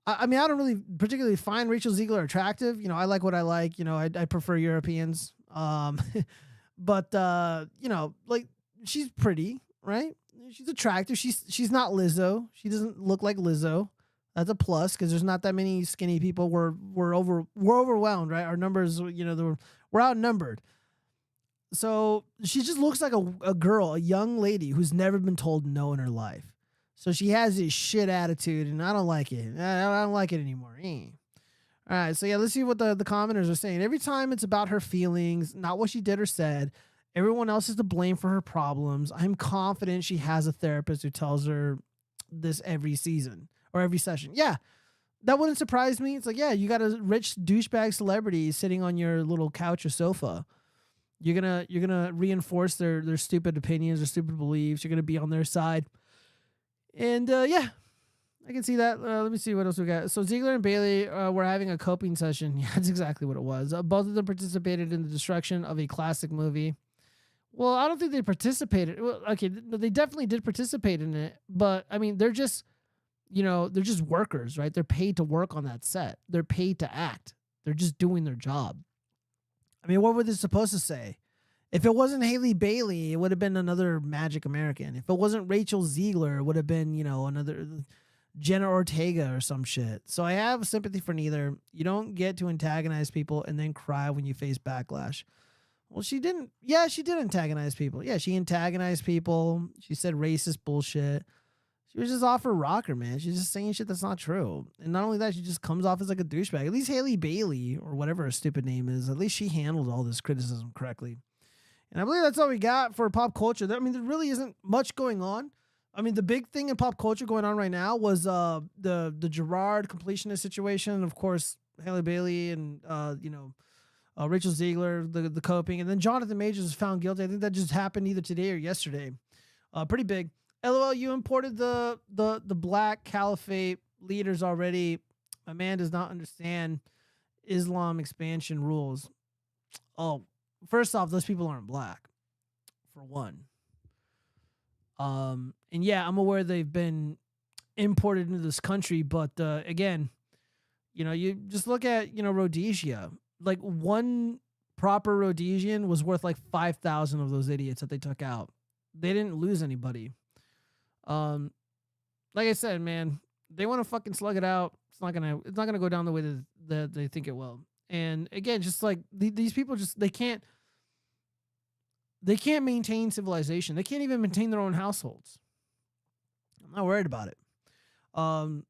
I mean, I don't really particularly find Rachel Ziegler attractive. You know, I like what I like. You know, I prefer Europeans. But, you know, like, she's pretty, right? she's attractive. She's not Lizzo. She doesn't look like Lizzo. That's a plus because there's not that many skinny people. We're overwhelmed, right? Our numbers, we're outnumbered. So she just looks like a girl, a young lady who's never been told no in her life. So she has this shit attitude, and I don't like it. I don't like it anymore. All right, so yeah, let's see what the commenters are saying. Every time it's about her feelings, not what she did or said. Everyone else is to blame for her problems. I'm confident she has a therapist who tells her this every season or every session. Yeah, that wouldn't surprise me. It's like, yeah, you got a rich douchebag celebrity sitting on your little couch or sofa. You're gonna reinforce their stupid opinions or stupid beliefs. You're gonna be on their side. And yeah, I can see that. Let me see what else we got. So Ziegler and Bailey were having a coping session. Yeah, that's exactly what it was. Both of them participated in the destruction of a classic movie. Well, I don't think they participated. Well, okay, they definitely did participate in it, but I mean, they're just workers, right? They're paid to work on that set. They're paid to act. They're just doing their job. I mean, what were they supposed to say? If it wasn't Haley Bailey, it would have been another Magic American. If it wasn't Rachel Ziegler, it would have been, another Jenna Ortega or some shit. So I have sympathy for neither. You don't get to antagonize people and then cry when you face backlash. Well, she didn't. Yeah, she did antagonize people. Yeah, she antagonized people. She said racist bullshit. She was just off her rocker, man. She's just saying shit that's not true. And not only that, she just comes off as like a douchebag. At least Haley Bailey, or whatever her stupid name is, at least she handled all this criticism correctly. And I believe that's all we got for pop culture. I mean, there really isn't much going on. I mean, the big thing in pop culture going on right now was the Jirard completionist situation. Of course, Haley Bailey and Rachel Ziegler, the coping, and then Jonathan Majors was found guilty. I think that just happened either today or yesterday. Pretty big. LOL, you imported the black caliphate leaders already. A man does not understand Islam expansion rules. Oh, first off, those people aren't black, for one. And yeah, I'm aware they've been imported into this country, but again, you just look at Rhodesia. Like one proper Rhodesian was worth like 5,000 of those idiots that they took out. They didn't lose anybody. Like I said, man, they want to fucking slug it out. It's not gonna go down the way that they think it will. And again, just like these people, just they can't maintain civilization. They can't even maintain their own households. I'm not worried about it. I'm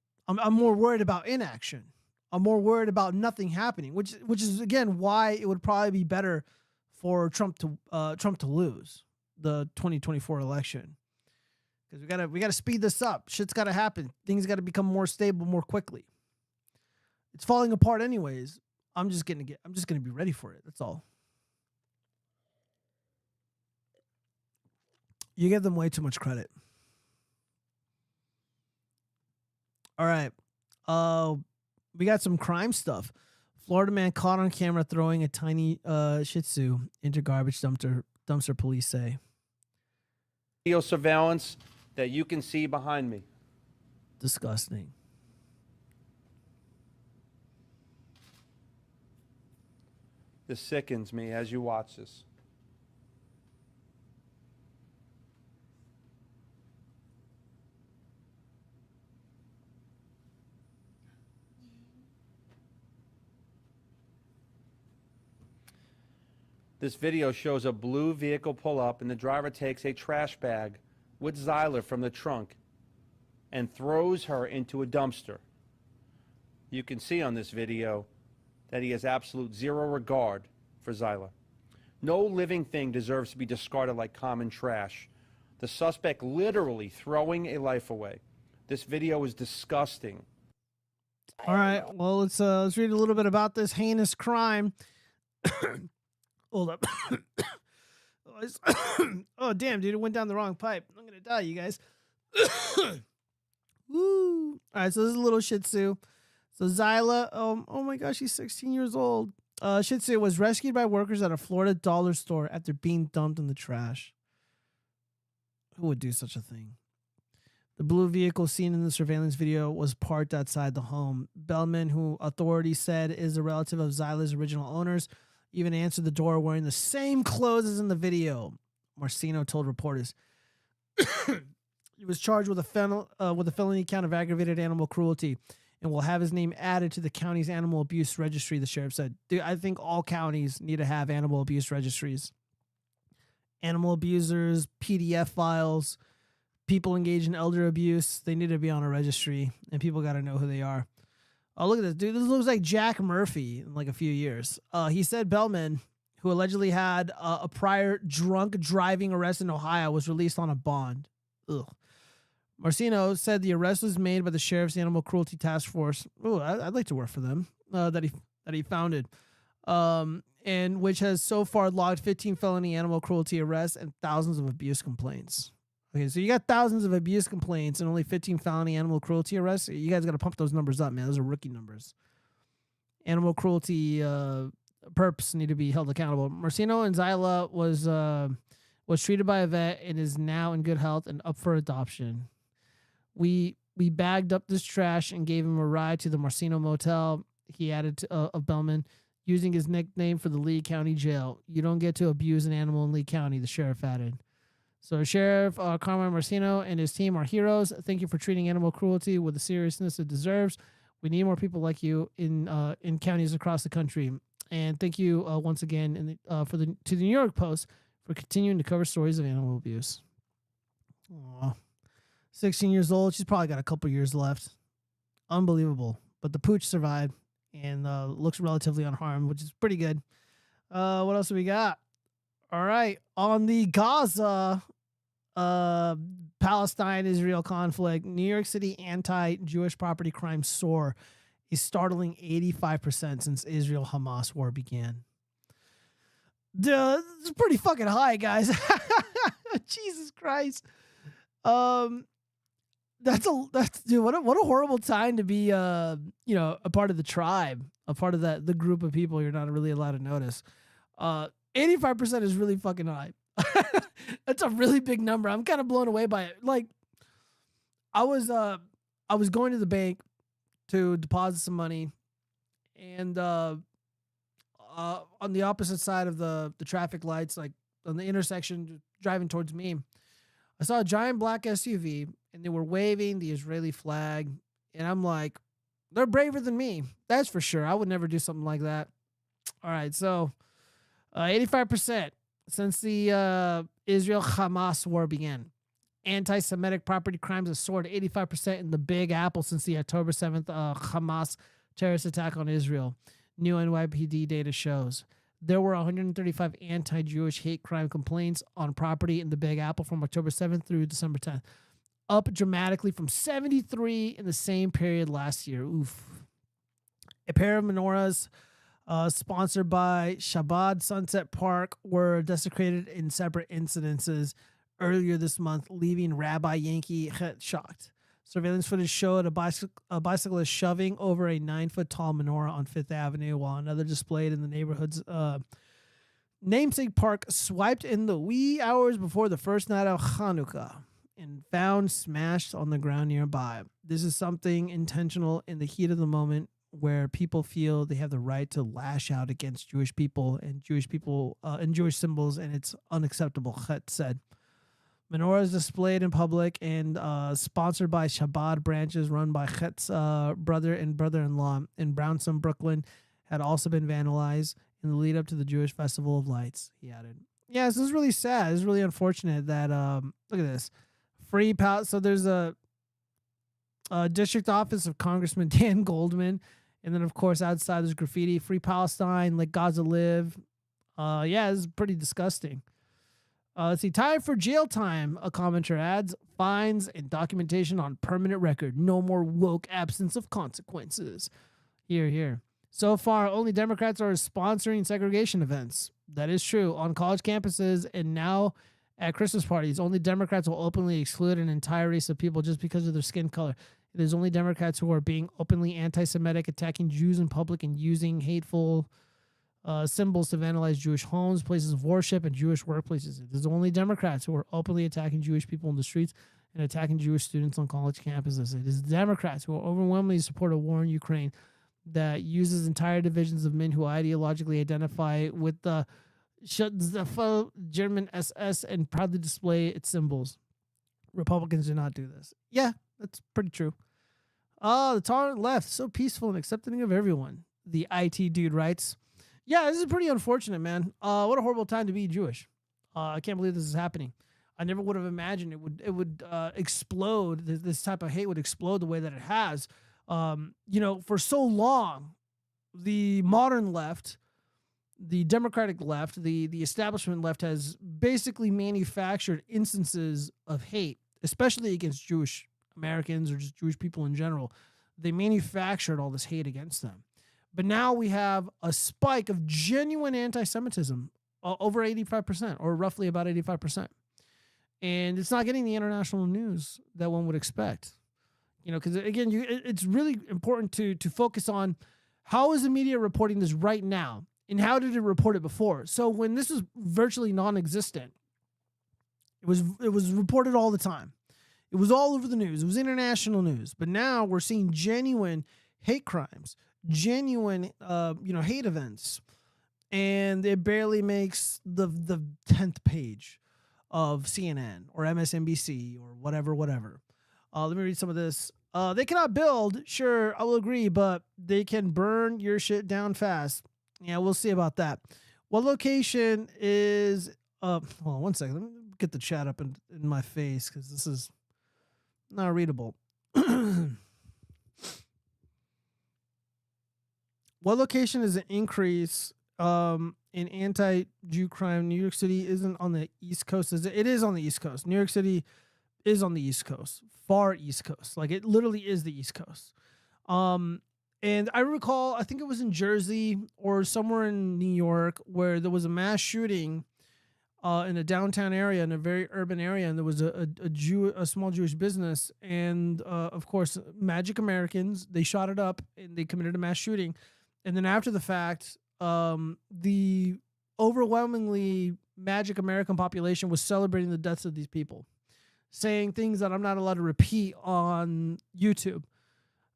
more worried about inaction. I'm more worried about nothing happening, which is again why it would probably be better for Trump to lose the 2024 election, because we gotta speed this up. Shit's gotta happen. Things gotta become more stable more quickly. It's falling apart anyways. I'm just gonna be ready for it. That's all. You give them way too much credit. All right. We got some crime stuff. Florida man caught on camera throwing a tiny Shih Tzu into garbage dumpster, police say. Video surveillance that you can see behind me. Disgusting. This sickens me as you watch this. This video shows a blue vehicle pull up and the driver takes a trash bag with Zyler from the trunk and throws her into a dumpster. You can see on this video that he has absolute zero regard for Zyler. No living thing deserves to be discarded like common trash. The suspect literally throwing a life away. This video is disgusting. All right, well, let's read a little bit about this heinous crime. Hold up. Oh, damn, dude, it went down the wrong pipe. I'm going to die, you guys. Woo. All right, so this is a little Shih Tzu. So Zyla, oh my gosh, she's 16 years old. Shih Tzu was rescued by workers at a Florida dollar store after being dumped in the trash. Who would do such a thing? The blue vehicle seen in the surveillance video was parked outside the home. Bellman, who authorities said is a relative of Zyla's original owners, even answered the door wearing the same clothes as in the video, Marcino told reporters. He was charged with a felony count of aggravated animal cruelty and will have his name added to the county's animal abuse registry, the sheriff said. Dude, I think all counties need to have animal abuse registries. Animal abusers, PDF files, people engaged in elder abuse, they need to be on a registry, and people got to know who they are. Oh, look at this, dude. This looks like Jack Murphy in like a few years. He said Bellman, who allegedly had a prior drunk driving arrest in Ohio, was released on a bond. Ugh. Marcino said the arrest was made by the sheriff's animal cruelty task force. Ooh, I'd like to work for them. That he founded, and which has so far logged 15 felony animal cruelty arrests and thousands of abuse complaints. Okay, so you got thousands of abuse complaints and only 15 felony animal cruelty arrests. You guys got to pump those numbers up, man. Those are rookie numbers. Animal cruelty perps need to be held accountable. Marcino and Zyla was treated by a vet and is now in good health and up for adoption. We bagged up this trash and gave him a ride to the Marcino Motel, he added of Bellman, using his nickname for the Lee County Jail. You don't get to abuse an animal in Lee County, the sheriff added. So Sheriff Carmine Marcino and his team are heroes. Thank you for treating animal cruelty with the seriousness it deserves. We need more people like you in counties across the country. And thank you once again to the New York Post for continuing to cover stories of animal abuse. Aww. 16 years old. She's probably got a couple years left. Unbelievable. But the pooch survived and looks relatively unharmed, which is pretty good. What else do we got? All right. On the Gaza, Palestine-Israel conflict, New York City anti-Jewish property crimes soar a startling 85% since Israel-Hamas war began. Duh, it's pretty fucking high, guys. Jesus Christ. That's dude, what a horrible time to be a part of the tribe, a part of the group of people you're not really allowed to notice. 85% is really fucking high. That's a really big number. I'm kind of blown away by it. Like, I was going to the bank to deposit some money, and on the opposite side of the traffic lights, like on the intersection driving towards me, I saw a giant black SUV, and they were waving the Israeli flag, and I'm like, they're braver than me. That's for sure. I would never do something like that. All right, so 85% since the Israel-Hamas war began. Anti-Semitic property crimes have soared 85% in the Big Apple since the October 7th Hamas terrorist attack on Israel. New NYPD data shows. There were 135 anti-Jewish hate crime complaints on property in the Big Apple from October 7th through December 10th, up dramatically from 73 in the same period last year. Oof. A pair of menorahs sponsored by Shabbat Sunset Park were desecrated in separate incidences earlier this month, leaving Rabbi Yankee shocked. Surveillance footage showed a bicyclist shoving over a 9-foot-tall menorah on Fifth Avenue, while another displayed in the neighborhood's namesake park swiped in the wee hours before the first night of Hanukkah and found smashed on the ground nearby. This is something intentional in the heat of the moment, where people feel they have the right to lash out against Jewish people and Jewish symbols, and it's unacceptable, Chet said. Menorahs displayed in public and sponsored by Chabad branches run by Chet's brother and brother-in-law in Brownstone, Brooklyn, had also been vandalized in the lead up to the Jewish Festival of Lights, he added. Yeah, this is really sad. It's really unfortunate that, look at this. So there's a district office of Congressman Dan Goldman. And then, of course, outside there's graffiti, Free Palestine, Let Gaza Live. Yeah, this is pretty disgusting. Let's see, time for jail time, a commenter adds. Fines and documentation on permanent record. No more woke absence of consequences. Here. So far, only Democrats are sponsoring segregation events. That is true. On college campuses and now at Christmas parties, only Democrats will openly exclude an entire race of people just because of their skin color. It is only Democrats who are being openly anti-Semitic, attacking Jews in public, and using hateful symbols to vandalize Jewish homes, places of worship, and Jewish workplaces. It is only Democrats who are openly attacking Jewish people in the streets and attacking Jewish students on college campuses. It is Democrats who overwhelmingly support a war in Ukraine that uses entire divisions of men who ideologically identify with the German SS and proudly display its symbols. Republicans do not do this. Yeah, that's pretty true. The tolerant left, so peaceful and accepting of everyone. The IT dude writes. Yeah, this is pretty unfortunate, man. What a horrible time to be Jewish. I can't believe this is happening. I never would have imagined it would explode. This type of hate would explode the way that it has. For so long, the modern left, the democratic left, the establishment left has basically manufactured instances of hate, especially against Jewish Americans or just Jewish people in general. They manufactured all this hate against them. But now we have a spike of genuine anti-Semitism, over 85%, or roughly about 85%. And it's not getting the international news that one would expect. Because again, it's really important to focus on how is the media reporting this right now, and how did it report it before? So when this was virtually non-existent, it was reported all the time. It was all over the news. It was international news. But now we're seeing genuine hate crimes, genuine hate events, and it barely makes the 10th page of CNN or MSNBC or whatever. Let me read some of this. They cannot build. Sure, I will agree, but they can burn your shit down fast. Yeah, we'll see about that. What location is... hold on one second. Let me get the chat up in my face because this is not readable. What location is an increase in anti-Jew crime? New York City isn't on the East Coast. It is on the East Coast. New York City is on the East Coast. Far East Coast. Like, it literally is the East Coast. And I recall, I think it was in Jersey or somewhere in New York, where there was a mass shooting in a downtown area, in a very urban area, and there was a small Jewish business, and of course, Magic Americans, they shot it up and they committed a mass shooting, and then after the fact, the overwhelmingly Magic American population was celebrating the deaths of these people, saying things that I'm not allowed to repeat on YouTube.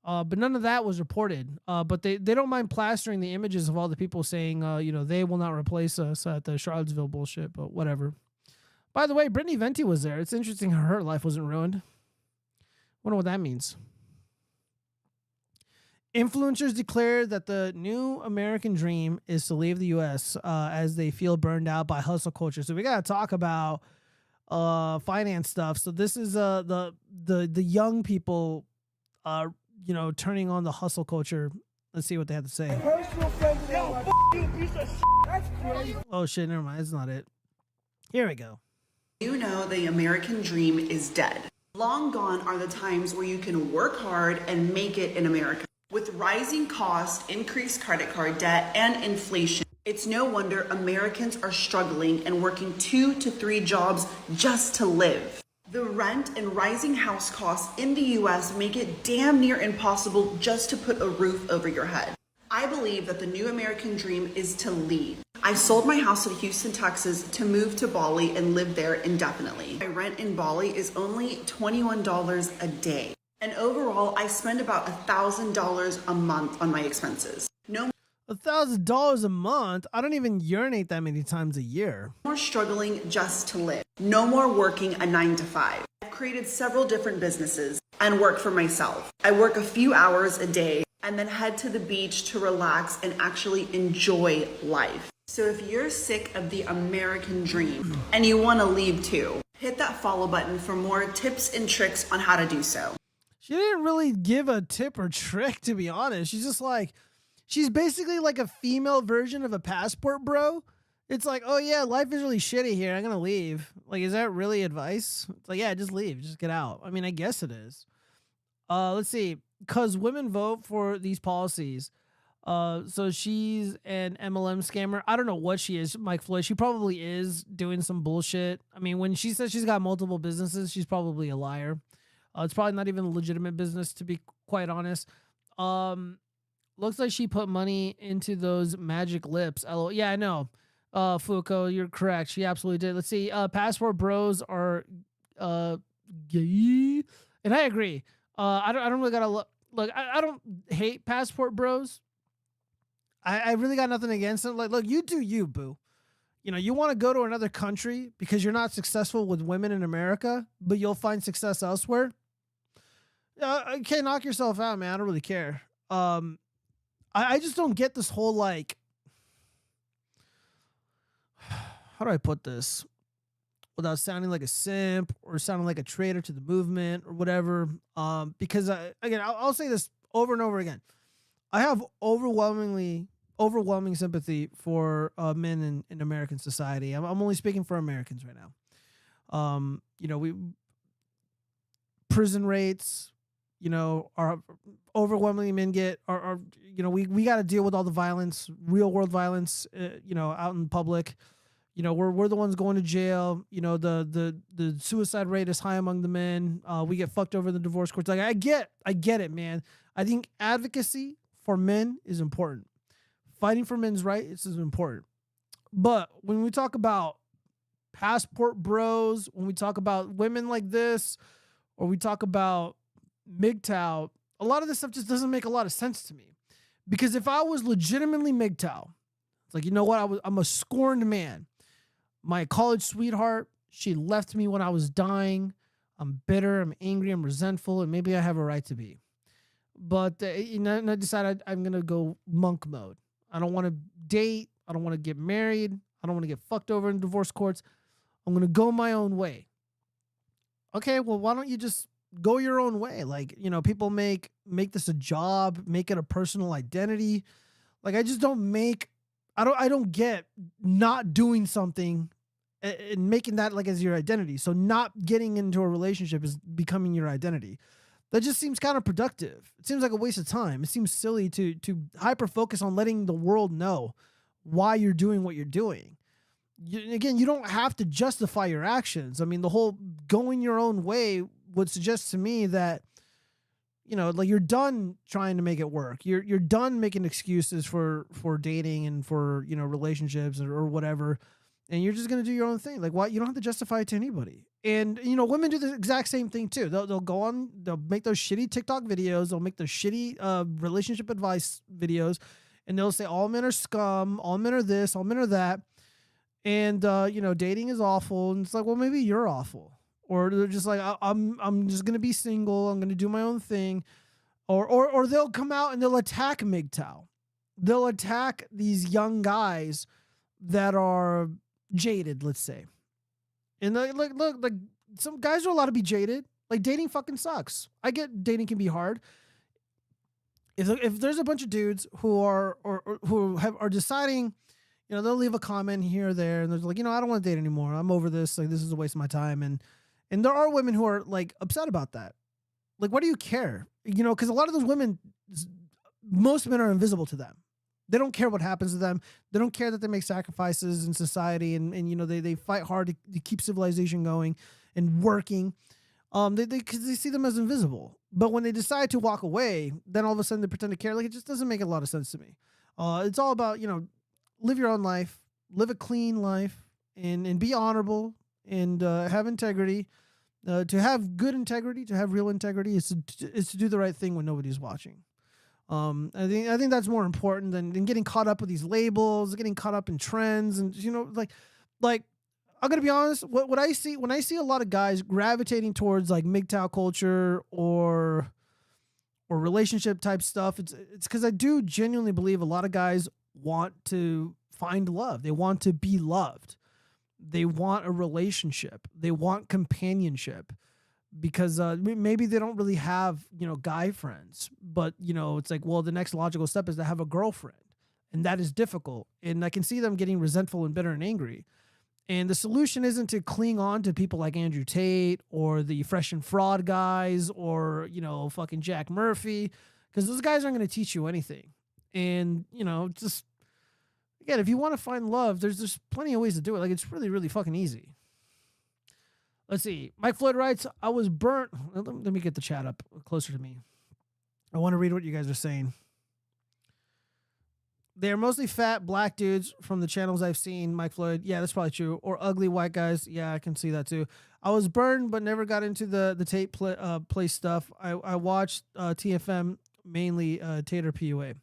But none of that was reported. But they don't mind plastering the images of all the people saying, they will not replace us at the Charlottesville bullshit, but whatever. By the way, Brittany Venti was there. It's interesting how her life wasn't ruined. Wonder what that means. Influencers declare that the new American dream is to leave the U.S. As they feel burned out by hustle culture. So we got to talk about finance stuff. So this is the young people turning on the hustle culture. Let's see what they have to say. Oh shit, never mind. That's not it. Here we go. The American dream is dead. Long gone are the times where you can work hard and make it in America. With rising costs, increased credit card debt, and inflation, it's no wonder Americans are struggling and working 2 to 3 jobs just to live. The rent and rising house costs in the US make it damn near impossible just to put a roof over your head. I believe that the new American dream is to leave. I sold my house in Houston, Texas to move to Bali and live there indefinitely. My rent in Bali is only $21 a day. And overall, I spend about $1,000 a month on my expenses. No $1,000 a month? I don't even urinate that many times a year. more struggling just to live. No more working a 9 to 5. I've created several different businesses and work for myself. I work a few hours a day and then head to the beach to relax and actually enjoy life. So if you're sick of the American dream and you want to leave too, hit that follow button for more tips and tricks on how to do so. She didn't really give a tip or trick, to be honest. She's just like, she's basically like a female version of a passport bro. It's like, oh yeah, life is really shitty here. I'm going to leave. Like, is that really advice? It's like, yeah, just leave. Just get out. I mean, I guess it is. Let's see. Because women vote for these policies. So she's an MLM scammer. I don't know what she is, Mike Floyd. She probably is doing some bullshit. I mean, when she says she's got multiple businesses, she's probably a liar. It's probably not even a legitimate business, to be quite honest. Looks like she put money into those magic lips. Yeah, I know. Foucault, you're correct. She absolutely did. Let's see. Passport bros are gay. And I agree. I don't really gotta look. I don't hate passport bros. I really got nothing against them. Like, look, you do you, boo. You know, you want to go to another country because you're not successful with women in America, but you'll find success elsewhere. Okay, knock yourself out, man. I don't really care. I just don't get this whole like, how do I put this without sounding like a simp or sounding like a traitor to the movement or whatever? Because again, I'll say this over and over again. I have overwhelming sympathy for men in American society. I'm only speaking for Americans right now. You know, prison rates, you know, are overwhelmingly men are you know, we got to deal with all the violence, real world violence, you know, out in public. You know, we're the ones going to jail. You know, the suicide rate is high among the men. We get fucked over in the divorce courts. Like I get it, man. I think advocacy for men is important. Fighting for men's rights is important. But when we talk about passport bros, when we talk about women like this, or we talk about MGTOW, a lot of this stuff just doesn't make a lot of sense to me. Because if I was legitimately MGTOW, it's like, you know what? I'm a scorned man. My college sweetheart, she left me when I was dying. I'm bitter, I'm angry, I'm resentful, and maybe I have a right to be. But you know, and I decided I'm going to go monk mode. I don't want to date. I don't want to get married. I don't want to get fucked over in divorce courts. I'm going to go my own way. Okay, well, why don't you just go your own way? Like, you know, people make this a job, make it a personal identity. Like, I just I don't get not doing something and making that like as your identity. So not getting into a relationship is becoming your identity. That just seems counterproductive. It seems like a waste of time. It seems silly to hyper focus on letting the world know why you're doing what you're doing. Again, you don't have to justify your actions. I mean, the whole going your own way would suggest to me that, you know, like you're done trying to make it work. You're done making excuses for dating and for, you know, relationships or whatever. And you're just going to do your own thing. Like, why? You don't have to justify it to anybody. And, you know, women do the exact same thing too. They'll go on, they'll make those shitty TikTok videos. They'll make those shitty relationship advice videos. And they'll say all men are scum. All men are this. All men are that. And, you know, dating is awful. And it's like, well, maybe you're awful. Or they're just like, I'm just going to be single. I'm going to do my own thing. Or they'll come out and they'll attack MGTOW. They'll attack these young guys that are jaded, let's say. And look, like some guys are allowed to be jaded. Like dating fucking sucks. I get dating can be hard. If there's a bunch of dudes who are deciding, you know, they'll leave a comment here or there, and they're like, you know, I don't want to date anymore. I'm over this. Like, this is a waste of my time. And there are women who are like upset about that. Like, what do you care? You know, because a lot of those women, most men are invisible to them. They don't care what happens to them. They don't care that they make sacrifices in society, and you know, they fight hard to keep civilization going and working. Because they see them as invisible. But when they decide to walk away, then all of a sudden they pretend to care. Like, it just doesn't make a lot of sense to me. It's all about, you know, live your own life, live a clean life, and be honorable, and have integrity. To have good integrity, to have real integrity, is to do the right thing when nobody's watching. I think that's more important than getting caught up with these labels, getting caught up in trends, and you know, like I'm gonna be honest. What I see when I see a lot of guys gravitating towards like MGTOW culture or relationship type stuff, it's because I do genuinely believe a lot of guys want to find love. They want to be loved. They want a relationship. They want companionship. Because maybe they don't really have, you know, guy friends, but, you know, it's like, well, the next logical step is to have a girlfriend, and that is difficult. And I can see them getting resentful and bitter and angry. And the solution isn't to cling on to people like Andrew Tate or the Fresh and Fraud guys or, you know, fucking Jack Murphy, because those guys aren't going to teach you anything. And, you know, just, again, if you want to find love, there's plenty of ways to do it. Like, it's really, really fucking easy. Let's see. Mike Floyd writes, I was burnt. Let me get the chat up closer to me. I want to read what you guys are saying. They're mostly fat black dudes from the channels I've seen, Mike Floyd. Yeah, that's probably true. Or ugly white guys. Yeah, I can see that too. I was burned, but never got into the Tate play stuff. I watched TFM, mainly Tater PUA.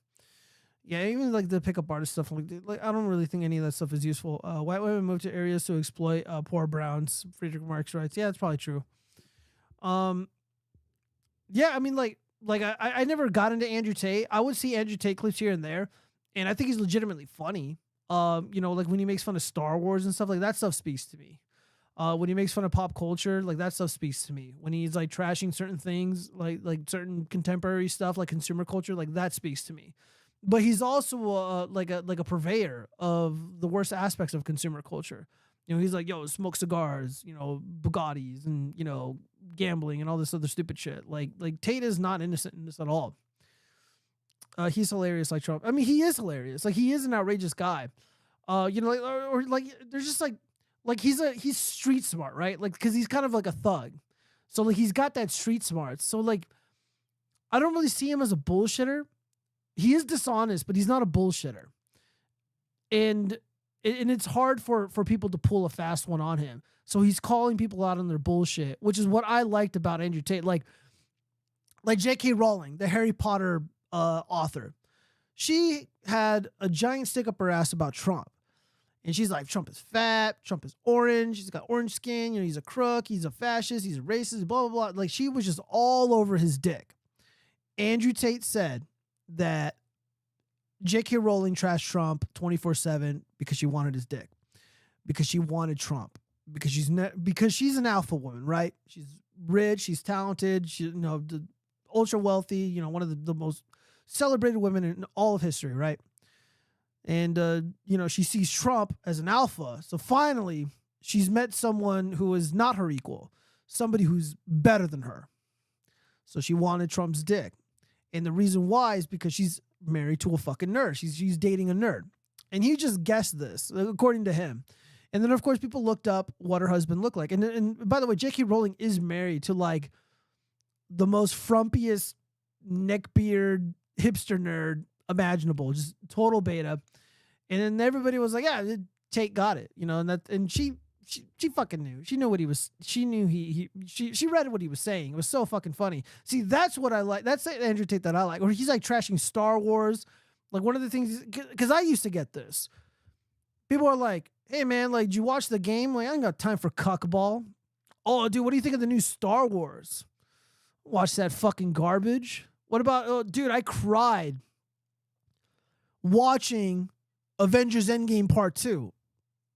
Yeah, even like the pickup artist stuff, like I don't really think any of that stuff is useful. White women move to areas to exploit poor browns. Friedrich Marx writes, yeah, that's probably true. Yeah, I mean, like I never got into Andrew Tate. I would see Andrew Tate clips here and there, and I think he's legitimately funny. You know, like when he makes fun of Star Wars and stuff, like that stuff speaks to me. When he makes fun of pop culture, like that stuff speaks to me. When he's like trashing certain things, like certain contemporary stuff, like consumer culture, like that speaks to me. But he's also like a purveyor of the worst aspects of consumer culture. You know, he's like, yo, smoke cigars, you know, Bugattis, and you know, gambling and all this other stupid shit. Like Tate is not innocent in this at all. He's hilarious like Trump. I mean, he is hilarious. Like he is an outrageous guy. You know, or like there's just like he's street smart, right? Like because he's kind of like a thug. So like he's got that street smart. So like I don't really see him as a bullshitter. He is dishonest, but he's not a bullshitter. And it's hard for people to pull a fast one on him. So he's calling people out on their bullshit, which is what I liked about Andrew Tate. Like J.K. Rowling, the Harry Potter author, she had a giant stick up her ass about Trump. And she's like, Trump is fat, Trump is orange, he's got orange skin, you know, he's a crook, he's a fascist, he's a racist, blah, blah, blah. Like she was just all over his dick. Andrew Tate said that J.K. Rowling trashed Trump 24/7 because she wanted his dick, because she wanted Trump, because she's an alpha woman, right? She's rich, she's talented, she, you know, ultra wealthy, you know, one of the most celebrated women in all of history, right? And you know, she sees Trump as an alpha, so finally she's met someone who is not her equal, somebody who's better than her. So she wanted Trump's dick. And the reason why is because she's married to a fucking nerd. She's dating a nerd. And he just guessed this, according to him. And then, of course, people looked up what her husband looked like. And by the way, J.K. Rowling is married to, like, the most frumpiest neckbeard hipster nerd imaginable. Just total beta. And then everybody was like, yeah, Tate got it. You know, and she fucking knew. She knew what he was. She knew she read what he was saying. It was so fucking funny. See, that's what I like. That's the Andrew Tate that I like. Or he's like trashing Star Wars. Like one of the things, because I used to get this. People are like, hey man, like, did you watch the game? Like, I ain't got time for cuckball. Oh, dude, what do you think of the new Star Wars? Watch that fucking garbage. What about, oh, dude, I cried watching Avengers Endgame Part 2.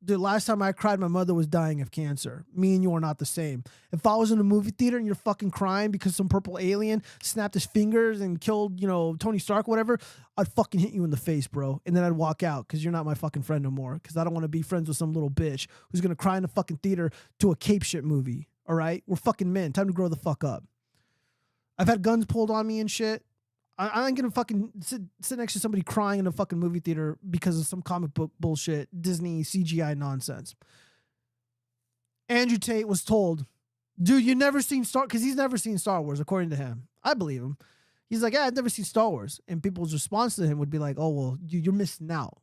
The last time I cried, my mother was dying of cancer. Me and you are not the same. If I was in a movie theater and you're fucking crying because some purple alien snapped his fingers and killed, you know, Tony Stark, whatever, I'd fucking hit you in the face, bro. And then I'd walk out because you're not my fucking friend no more. Because I don't want to be friends with some little bitch who's going to cry in the fucking theater to a cape shit movie. All right? We're fucking men. Time to grow the fuck up. I've had guns pulled on me and shit. I ain't gonna fucking sit next to somebody crying in a fucking movie theater because of some comic book bullshit, Disney CGI nonsense. Andrew Tate was told, dude, you never seen because he's never seen Star Wars, according to him. I believe him. He's like, yeah, I've never seen Star Wars. And people's response to him would be like, oh, well, you're missing out.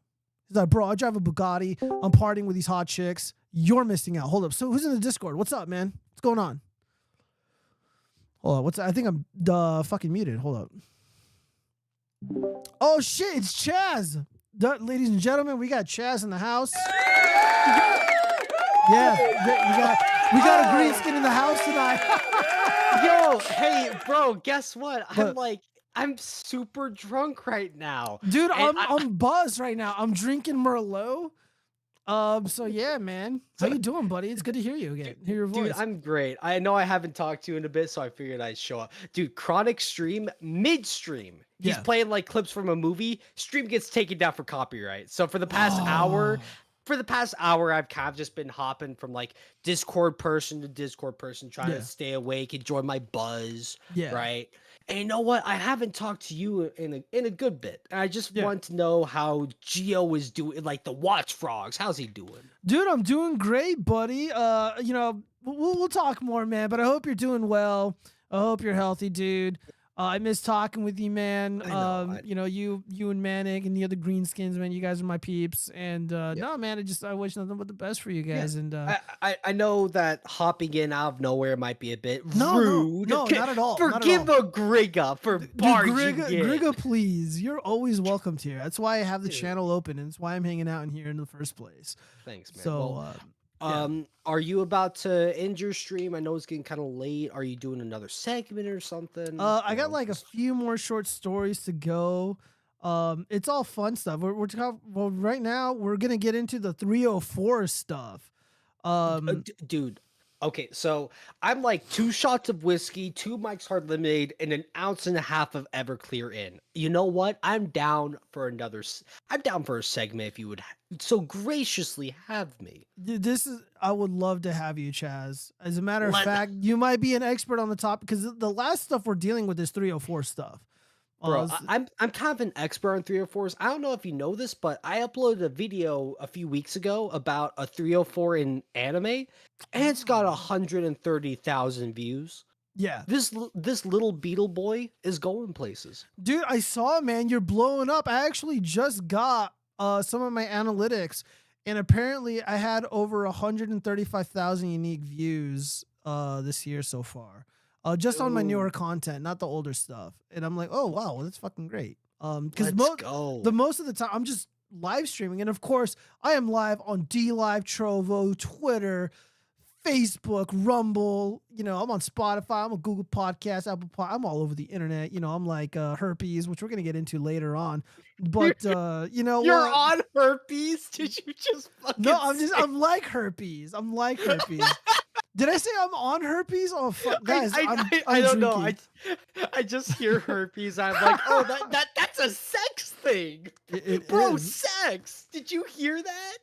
He's like, bro, I drive a Bugatti. I'm partying with these hot chicks. You're missing out. Hold up. So who's in the Discord? What's up, man? What's going on? Hold on. I think I'm fucking muted. Hold up. Oh shit, it's Chaz. Ladies and gentlemen, we got Chaz in the house. Yeah, we got a green skin in the house tonight. Yo, hey, bro, guess what? I'm super drunk right now. Dude, I'm buzzed right now. I'm drinking Merlot. So yeah, man. How you doing, buddy? It's good to hear you again. Hear your voice. Dude, I'm great. I know I haven't talked to you in a bit, so I figured I'd show up. Dude, Chronic stream, midstream. He's playing like clips from a movie. Stream gets taken down for copyright. So for the past hour, I've kind of just been hopping from like Discord person to Discord person, trying to stay awake, enjoy my buzz. Yeah. Right. And you know what? I haven't talked to you in a good bit. And I just want to know how Gio is doing, like the watchfrogs. How's he doing? Dude, I'm doing great, buddy. You know, we'll talk more, man, but I hope you're doing well. I hope you're healthy, dude. I miss talking with you, man. I know, You and Manic and the other Greenskins, man. You guys are my peeps. And no, man, I wish nothing but the best for you guys. And I know that hopping in out of nowhere might be a bit no, rude. not at all. Forgive a Grigga for barging in. Grigga, please. You're always welcomed here. That's why I have the channel open, and it's why I'm hanging out in here in the first place. Thanks, man. So, are you about to end your stream? I know it's getting kind of late. Are you doing another segment or something? I got like a few more short stories to go. It's all fun stuff. Well, right now we're gonna get into the 304 stuff. Dude. Okay, so I'm like 2 shots of whiskey, 2 Mike's Hard Lemonade, and an ounce and a half of Everclear in. You know what? I'm down for a segment if you would so graciously have me. I would love to have you, Chaz. As a matter of fact, you might be an expert on the topic because the last stuff we're dealing with is 304 stuff. Bro, I'm kind of an expert on 304s. I don't know if you know this, but I uploaded a video a few weeks ago about a 304 in anime, and it's got 130,000 views. Yeah. This little beetle boy is going places. Dude, I saw, man, you're blowing up. I actually just got some of my analytics, and apparently I had over 135,000 unique views this year so far. Just on my newer content, not the older stuff. And I'm like, oh wow, well, that's fucking great. Because most of the time I'm just live streaming, and of course I am live on dlive, Trovo, Twitter, Facebook, Rumble. You know, I'm on Spotify, I'm on Google Podcasts, Apple Pod. I'm all over the internet. You know, I'm like herpes, which we're gonna get into later on. But you know, you're on herpes. Did you just fucking? No, I'm like herpes. I'm like herpes. Did I say I'm on herpes? Oh, fuck, guys, I don't know. I just hear herpes. I'm like, oh, that's a sex thing, bro. Sex. Did you hear that?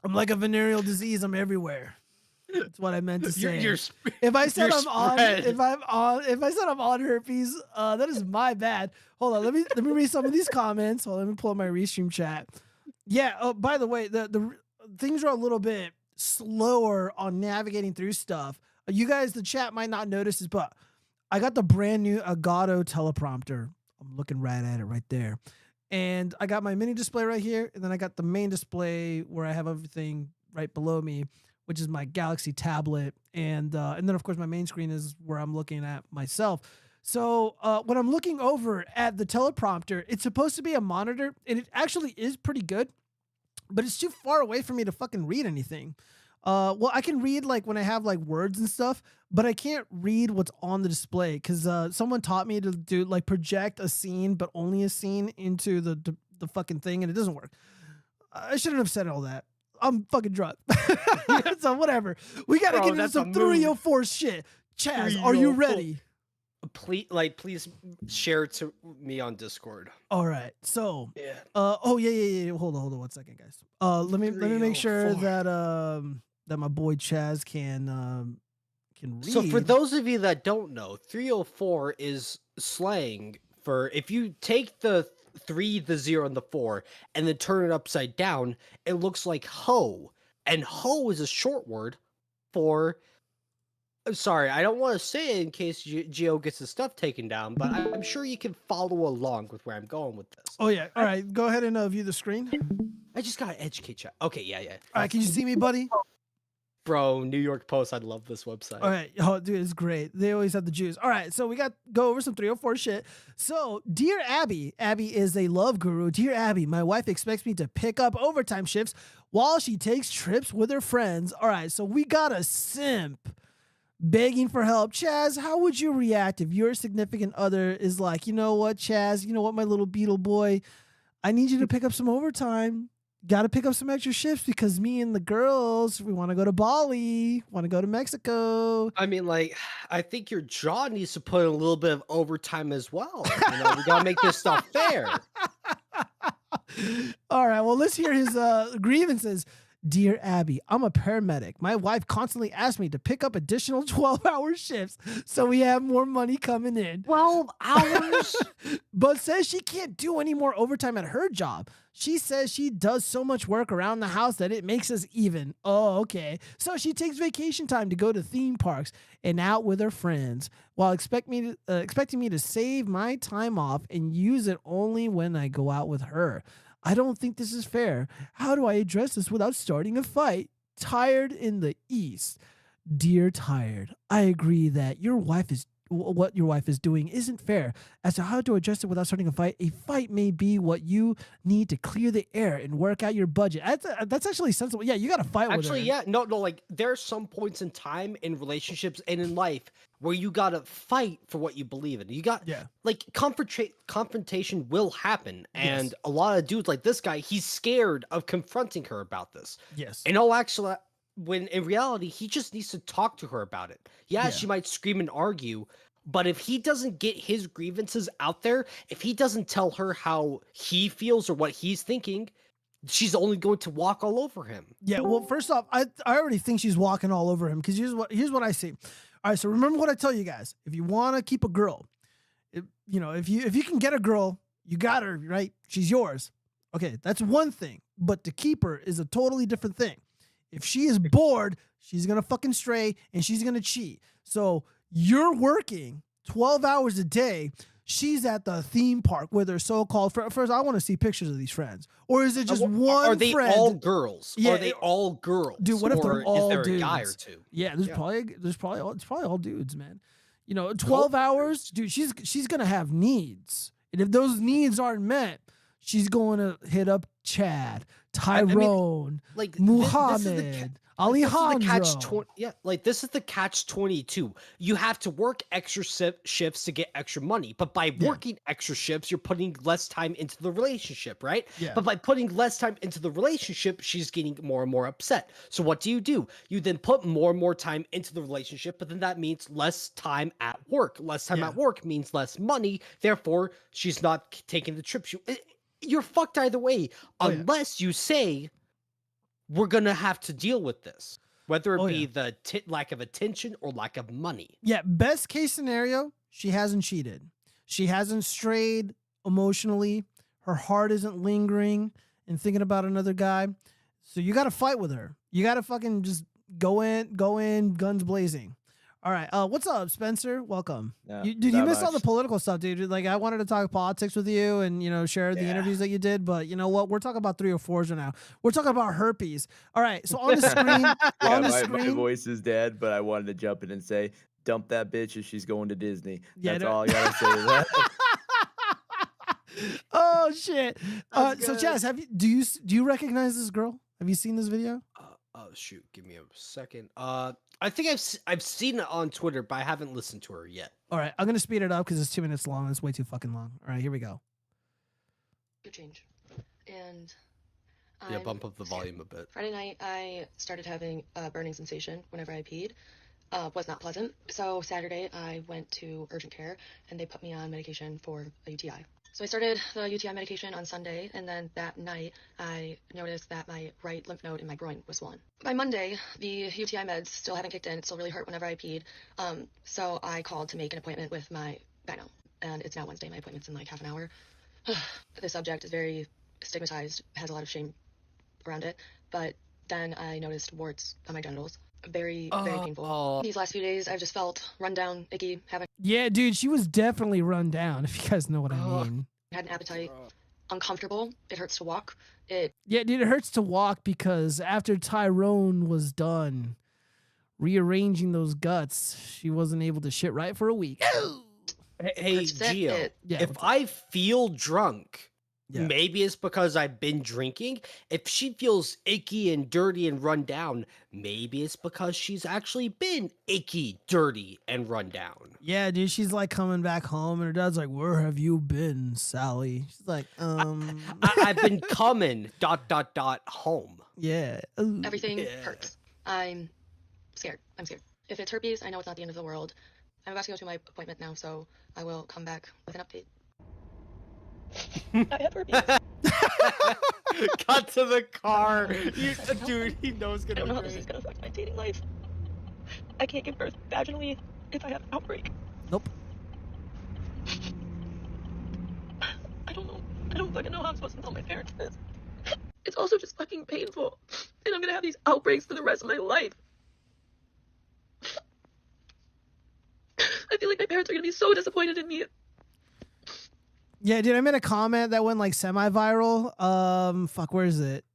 I'm like a venereal disease. I'm everywhere. That's what I meant to say. If I said I'm on herpes, that is my bad. Hold on, let me read some of these comments. Hold on, let me pull up my restream chat. Yeah. Oh, by the way, the things are a little bit slower on navigating through stuff. You guys, the chat might not notice this, but I got the brand new Elgato teleprompter. I'm looking right at it right there. And I got my mini display right here. And then I got the main display where I have everything right below me, which is my Galaxy tablet. And then of course my main screen is where I'm looking at myself. So when I'm looking over at the teleprompter, it's supposed to be a monitor, and it actually is pretty good, but it's too far away for me to fucking read anything. Well, I can read like when I have like words and stuff, but I can't read what's on the display because someone taught me to do like project a scene, but only a scene into the fucking thing, and it doesn't work. I shouldn't have said all that. I'm fucking drunk. So whatever. We gotta get into some 304 shit. Chaz, are you ready? Please share it to me on Discord. All right. So, yeah. Hold on 1 second, guys. Let me make sure that that my boy Chaz can read. So for those of you that don't know, 304 is slang for if you take the 3, the 0, and the 4, and then turn it upside down, it looks like hoe. And hoe is a short word for. I'm sorry, I don't want to say it in case Gio gets his stuff taken down, but I'm sure you can follow along with where I'm going with this. Oh yeah, all right. Go ahead and view the screen. I just gotta educate you. Okay, yeah. All right, can you see me, buddy? Bro, New York Post, I love this website. All right, oh, dude, it's great. They always have the juice. All right, so we go over some 304 shit. So, dear Abby is a love guru. Dear Abby, my wife expects me to pick up overtime shifts while she takes trips with her friends. All right, so we got a simp begging for help. Chaz, how would you react if your significant other is like, you know what, Chaz, you know what, my little beetle boy, I need you to pick up some overtime. Got to pick up some extra shifts because me and the girls, we want to go to Bali, want to go to Mexico. I mean, like, I think your jaw needs to put in a little bit of overtime as well. You know, we got to make this stuff fair. All right, well, let's hear his grievances. Dear Abby, I'm a paramedic. My wife constantly asks me to pick up additional 12-hour shifts so we have more money coming in. 12 hours? But says she can't do any more overtime at her job. She says she does so much work around the house that it makes us even. Oh, okay. So she takes vacation time to go to theme parks and out with her friends while expecting me to save my time off and use it only when I go out with her. I don't think this is fair. How do I address this without starting a fight? Tired in the East. Dear Tired, I agree that what your wife is doing isn't fair. As to how to address it without starting a fight may be what you need to clear the air and work out your budget. That's actually sensible. Yeah, you got to fight with her. Actually, yeah. No, like there are some points in time in relationships and in life where you got to fight for what you believe in. You got, like, confrontation will happen. And a lot of dudes like this guy, he's scared of confronting her about this. Yes. And actually, when in reality, he just needs to talk to her about it. Yeah, she might scream and argue, but if he doesn't get his grievances out there, if he doesn't tell her how he feels or what he's thinking, she's only going to walk all over him. Yeah, well, first off, I already think she's walking all over him because here's what I see. All right, so remember what I tell you guys. If you want to keep a girl, if you can get a girl, you got her, right? She's yours. Okay, that's one thing. But to keep her is a totally different thing. If she is bored, she's going to fucking stray and she's going to cheat. So you're working 12 hours a day. She's at the theme park with her so-called friend. First, I want to see pictures of these friends. Or is it just one Are they friend? all girls? Yeah, are they all girls? Dude, what if they're all is there dudes? a guy or two? Yeah, it's probably all dudes, man. 12 hours, dude, she's going to have needs. And if those needs aren't met, she's going to hit up Chad, Tyrone, Muhammad, Alejandro. This is the catch-22. You have to work extra shifts to get extra money, but by working extra shifts, you're putting less time into the relationship, right? Yeah. But by putting less time into the relationship, she's getting more and more upset. So what do? You then put more and more time into the relationship, but then that means less time at work. Less time at work means less money. Therefore, she's not taking the trip. You're fucked either way, unless you say, we're going to have to deal with this, whether it be the lack of attention or lack of money. Yeah, best case scenario, she hasn't cheated. She hasn't strayed emotionally. Her heart isn't lingering and thinking about another guy. So you got to fight with her. You got to fucking just go in, guns blazing. All right. What's up, Spencer? Welcome. Yeah, you missed all the political stuff, dude. Like, I wanted to talk politics with you and, share the interviews that you did. But you know what? We're talking about 304s right now. We're talking about herpes. All right. So on the screen, my voice is dead, but I wanted to jump in and say, dump that bitch if she's going to Disney. That's all I got to say to that. Oh, shit. So, Chaz, do you recognize this girl? Have you seen this video? Oh, shoot. Give me a second. I think I've seen it on Twitter, but I haven't listened to her yet. All right, I'm going to speed it up because it's 2 minutes long. It's way too fucking long. All right, here we go. Good change. And bump up the volume a bit. Friday night, I started having a burning sensation whenever I peed. Was not pleasant. So Saturday, I went to urgent care, and they put me on medication for a UTI. So I started the UTI medication on Sunday, and then that night I noticed that my right lymph node in my groin was swollen. By Monday, the UTI meds still haven't kicked in. It still really hurt whenever I peed. So I called to make an appointment with my gyno, and it's now Wednesday. My appointment's in like half an hour. The subject is very stigmatized, has a lot of shame around it, but then I noticed warts on my genitals. Very painful. These last few days, I've just felt run down, icky, Yeah, dude, she was definitely run down, if you guys know what I mean. Had an appetite, uncomfortable. It hurts to walk. Yeah, dude, it hurts to walk because after Tyrone was done rearranging those guts, she wasn't able to shit right for a week. Hey, Gio, if I feel drunk, maybe it's because I've been drinking. If she feels icky and dirty and run down, maybe it's because she's actually been icky, dirty, and run down. Yeah, dude, she's like coming back home, and her dad's like, "Where have you been, Sally?" She's like, I've been coming, ... home. Yeah. Everything hurts. I'm scared. If it's herpes, I know it's not the end of the world. I'm about to go to my appointment now, so I will come back with an update. I have herpes. Got to the car. Dude, he knows I don't know how this is gonna affect my dating life. I can't give birth vaginally if I have an outbreak. Nope. I don't know. I don't fucking know how I'm supposed to tell my parents this. It's also just fucking painful. And I'm gonna have these outbreaks for the rest of my life. I feel like my parents are gonna be so disappointed in me. Yeah, dude, I made a comment that went like semi-viral. Fuck, where is it?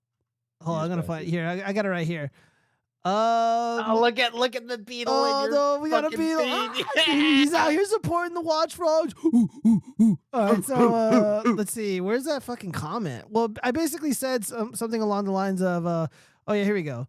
Hold on, I'm gonna find it here. I got it right here. Oh, look at the beetle. Oh no, we got a beetle. He's out here supporting the watchfrogs. All right, so let's see. Where's that fucking comment? Well, I basically said something along the lines of, oh yeah, here we go.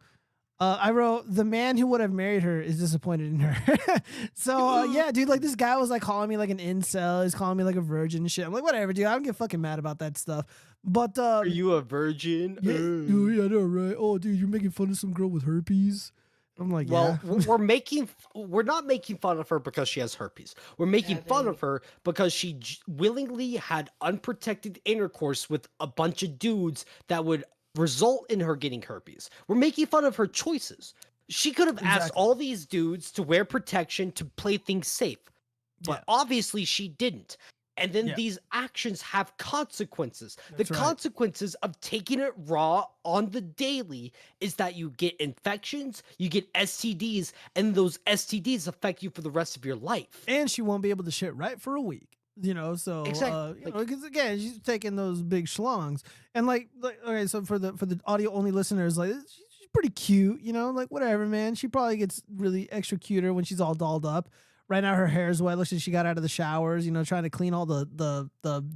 I wrote, the man who would have married her is disappointed in her. So yeah, dude, like this guy was like calling me like an incel. He's calling me like a virgin and shit. I'm like, whatever, dude. I don't get fucking mad about that stuff. But are you a virgin? Yeah, dude, I know, right? Oh, dude, you're making fun of some girl with herpes. I'm like, well, yeah. we're not making fun of her because she has herpes. We're making fun of her because she willingly had unprotected intercourse with a bunch of dudes that would result in her getting herpes. We're making fun of her choices. She could have asked all these dudes to wear protection to play things safe, but obviously she didn't. And then these actions have consequences. The consequences of taking it raw on the daily is that you get infections, you get STDs, and those STDs affect you for the rest of your life. And she won't be able to shit right for a week. You know, so exactly. Because again, she's taking those big schlongs, and like okay, so for the audio only listeners, like she's pretty cute, you know, like whatever, man. She probably gets really extra cuter when she's all dolled up. Right now, her hair's wet. Looks like she got out of the showers, you know, trying to clean all the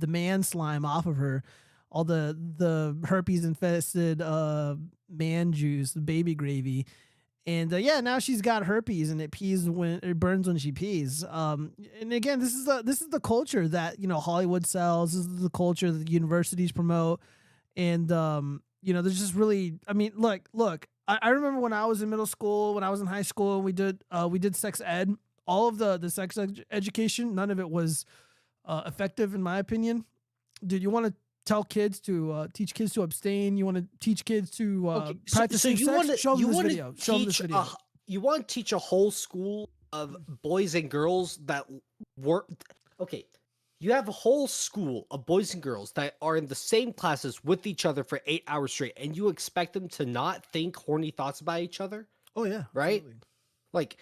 man slime off of her, all the herpes infested man juice, the baby gravy. And yeah, now she's got herpes, and it burns when she pees. And again, this is the culture that, you know, Hollywood sells. This is the culture that the universities promote. And you know, there's just really, I mean, look. I remember when I was in middle school, when I was in high school, and we did sex ed. All of the sex education, none of it was effective, in my opinion. Dude, you want to tell kids to teach kids to abstain. You want to teach kids to practice sex. Show them this video. Show them this video. You want to teach a whole school of boys and girls that work. Okay, you have a whole school of boys and girls that are in the same classes with each other for 8 hours straight, and you expect them to not think horny thoughts about each other? Oh yeah, right. Absolutely. Like.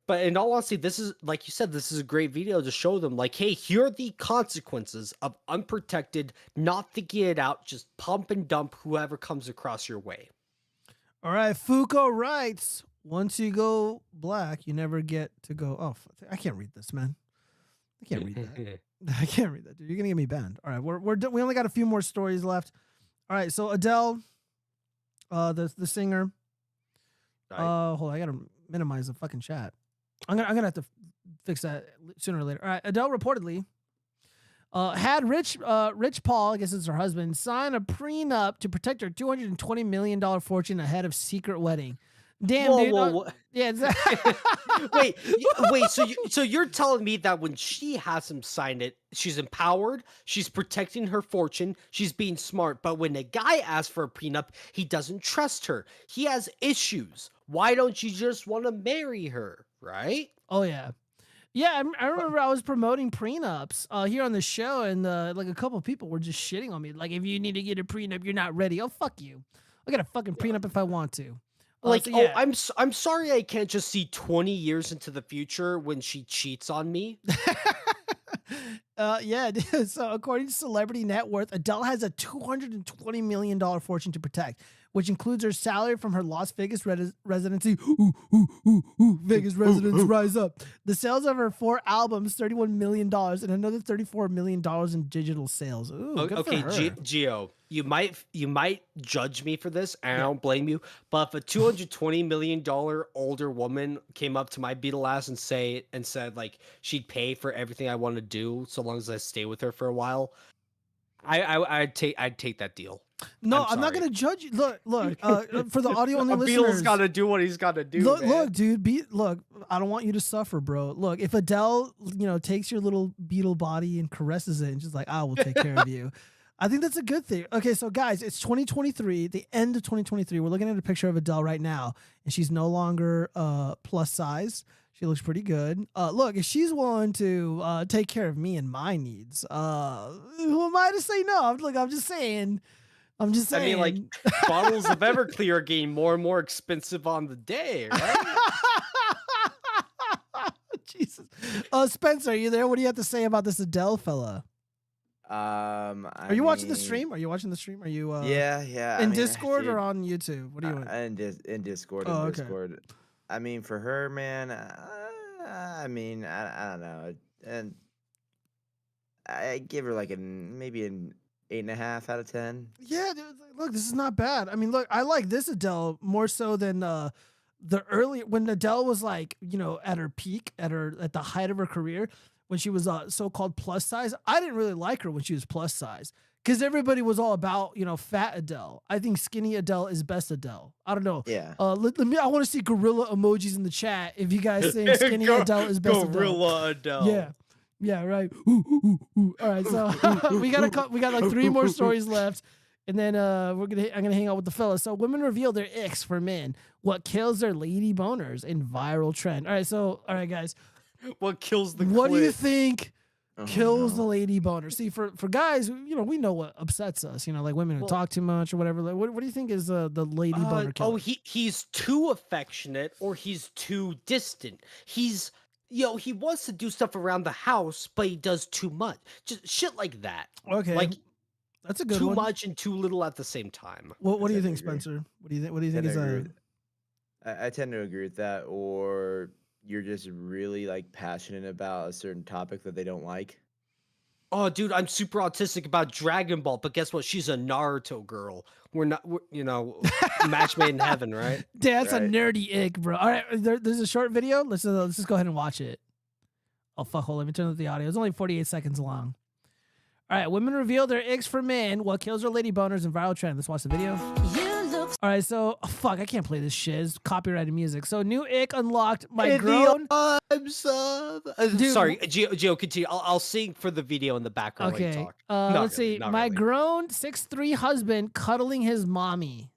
But in all honesty, this is, like you said, this is a great video to show them, like, hey, here are the consequences of unprotected, not thinking it out, just pump and dump whoever comes across your way. All right, Foucault writes, once you go black, you never get to go, oh, I can't read this, man. I can't read that. I can't read that, dude. You're going to get me banned. All right, we only got a few more stories left. All right, so Adele, the singer. Hold on, I got to minimize the fucking chat. I'm gonna have to fix that sooner or later. All right, Adele reportedly had Rich Paul, I guess it's her husband, sign a prenup to protect her $220 million fortune ahead of secret wedding. Damn, dude. Whoa. Yeah, exactly. wait. So you're telling me that when she has him sign it, she's empowered, she's protecting her fortune, she's being smart. But when a guy asks for a prenup, he doesn't trust her. He has issues. Why don't you just want to marry her? Right? Oh yeah. Yeah, I remember I was promoting prenups here on the show, and like a couple of people were just shitting on me. Like, if you need to get a prenup, you're not ready. Oh, fuck you. I got a fucking prenup if I want to. Like, so, yeah. I'm sorry I can't just see 20 years into the future when she cheats on me. Yeah, dude. So according to Celebrity Net Worth, Adele has a $220 million fortune to protect, which includes her salary from her Las Vegas residency. Vegas residents rise up. The sales of her 4 albums, $31 million, and another $34 million in digital sales. Ooh, good okay, for her. Gio, you might judge me for this, and I don't blame you. But if a $220 million older woman came up to my Beatle ass and said like she'd pay for everything I want to do so long as I stay with her for a while, I'd take that deal. No, I'm not gonna judge you. Look. For the audio only listeners, Beatles gotta do what he's gotta do. Look, dude. I don't want you to suffer, bro. Look, if Adele, takes your little Beatle body and caresses it, and just like, I will take care of you. I think that's a good thing. Okay, so guys, it's 2023, the end of 2023. We're looking at a picture of Adele right now, and she's no longer plus size. She looks pretty good. Look, if she's willing to take care of me and my needs, who am I to say no? I'm just saying. I mean, like, bottles of Everclear are getting more and more expensive on the day, right? Jesus. Spencer, are you there? What do you have to say about this Adele fella? Are you watching the stream? Are you watching the stream? Are you yeah. in Discord or on YouTube? What do you want? In Discord. Oh, okay. Discord. I mean, for her, man. I mean, I don't know, and I give her like maybe an 8.5 out of 10. Yeah, dude, look, this is not bad. I mean, look, I like this Adele more so than the early when Adele was like, at her peak, at the height of her career, when she was so-called plus size. I didn't really like her when she was plus size because everybody was all about, fat Adele. I think skinny Adele is best Adele. I don't know. Yeah. Let me. I want to see gorilla emojis in the chat if you guys think skinny Adele is best Adele. Gorilla Adele. Yeah. Yeah, right. All right, so we got like 3 more stories left, and then I'm gonna hang out with the fellas. So women reveal their icks for men. What kills their lady boners in viral trend? All right, guys. What kills the? What clit? do you think kills the lady boner? See, for guys, we know what upsets us. Like women who talk too much or whatever. Like, what do you think is the lady boner killer? Oh, he's too affectionate or he's too distant. He wants to do stuff around the house, but he does too much. Just shit like that. Okay, like that's a good too one. much and too little at the same time. What do you think, Spencer? What do you think is I tend to agree with that, or you're just really like passionate about a certain topic that they don't like. Oh, dude, I'm super autistic about Dragon Ball, but guess what? She's a Naruto girl. We're match made in heaven, right? That's a nerdy ick, bro. All right, there's a short video. Let's just go ahead and watch it. Oh, fuck, hold on. Let me turn up the audio. It's only 48 seconds long. All right, women reveal their icks for men. What kills their lady boners in viral trend? Let's watch the video. All right, so fuck, I can't play this shit. It's copyrighted music. So new ick unlocked. My grown. Dude, sorry, Gio, continue. I'll sing for the video in the background. Okay. While you talk. Let's see. My grown 6'3" husband cuddling his mommy.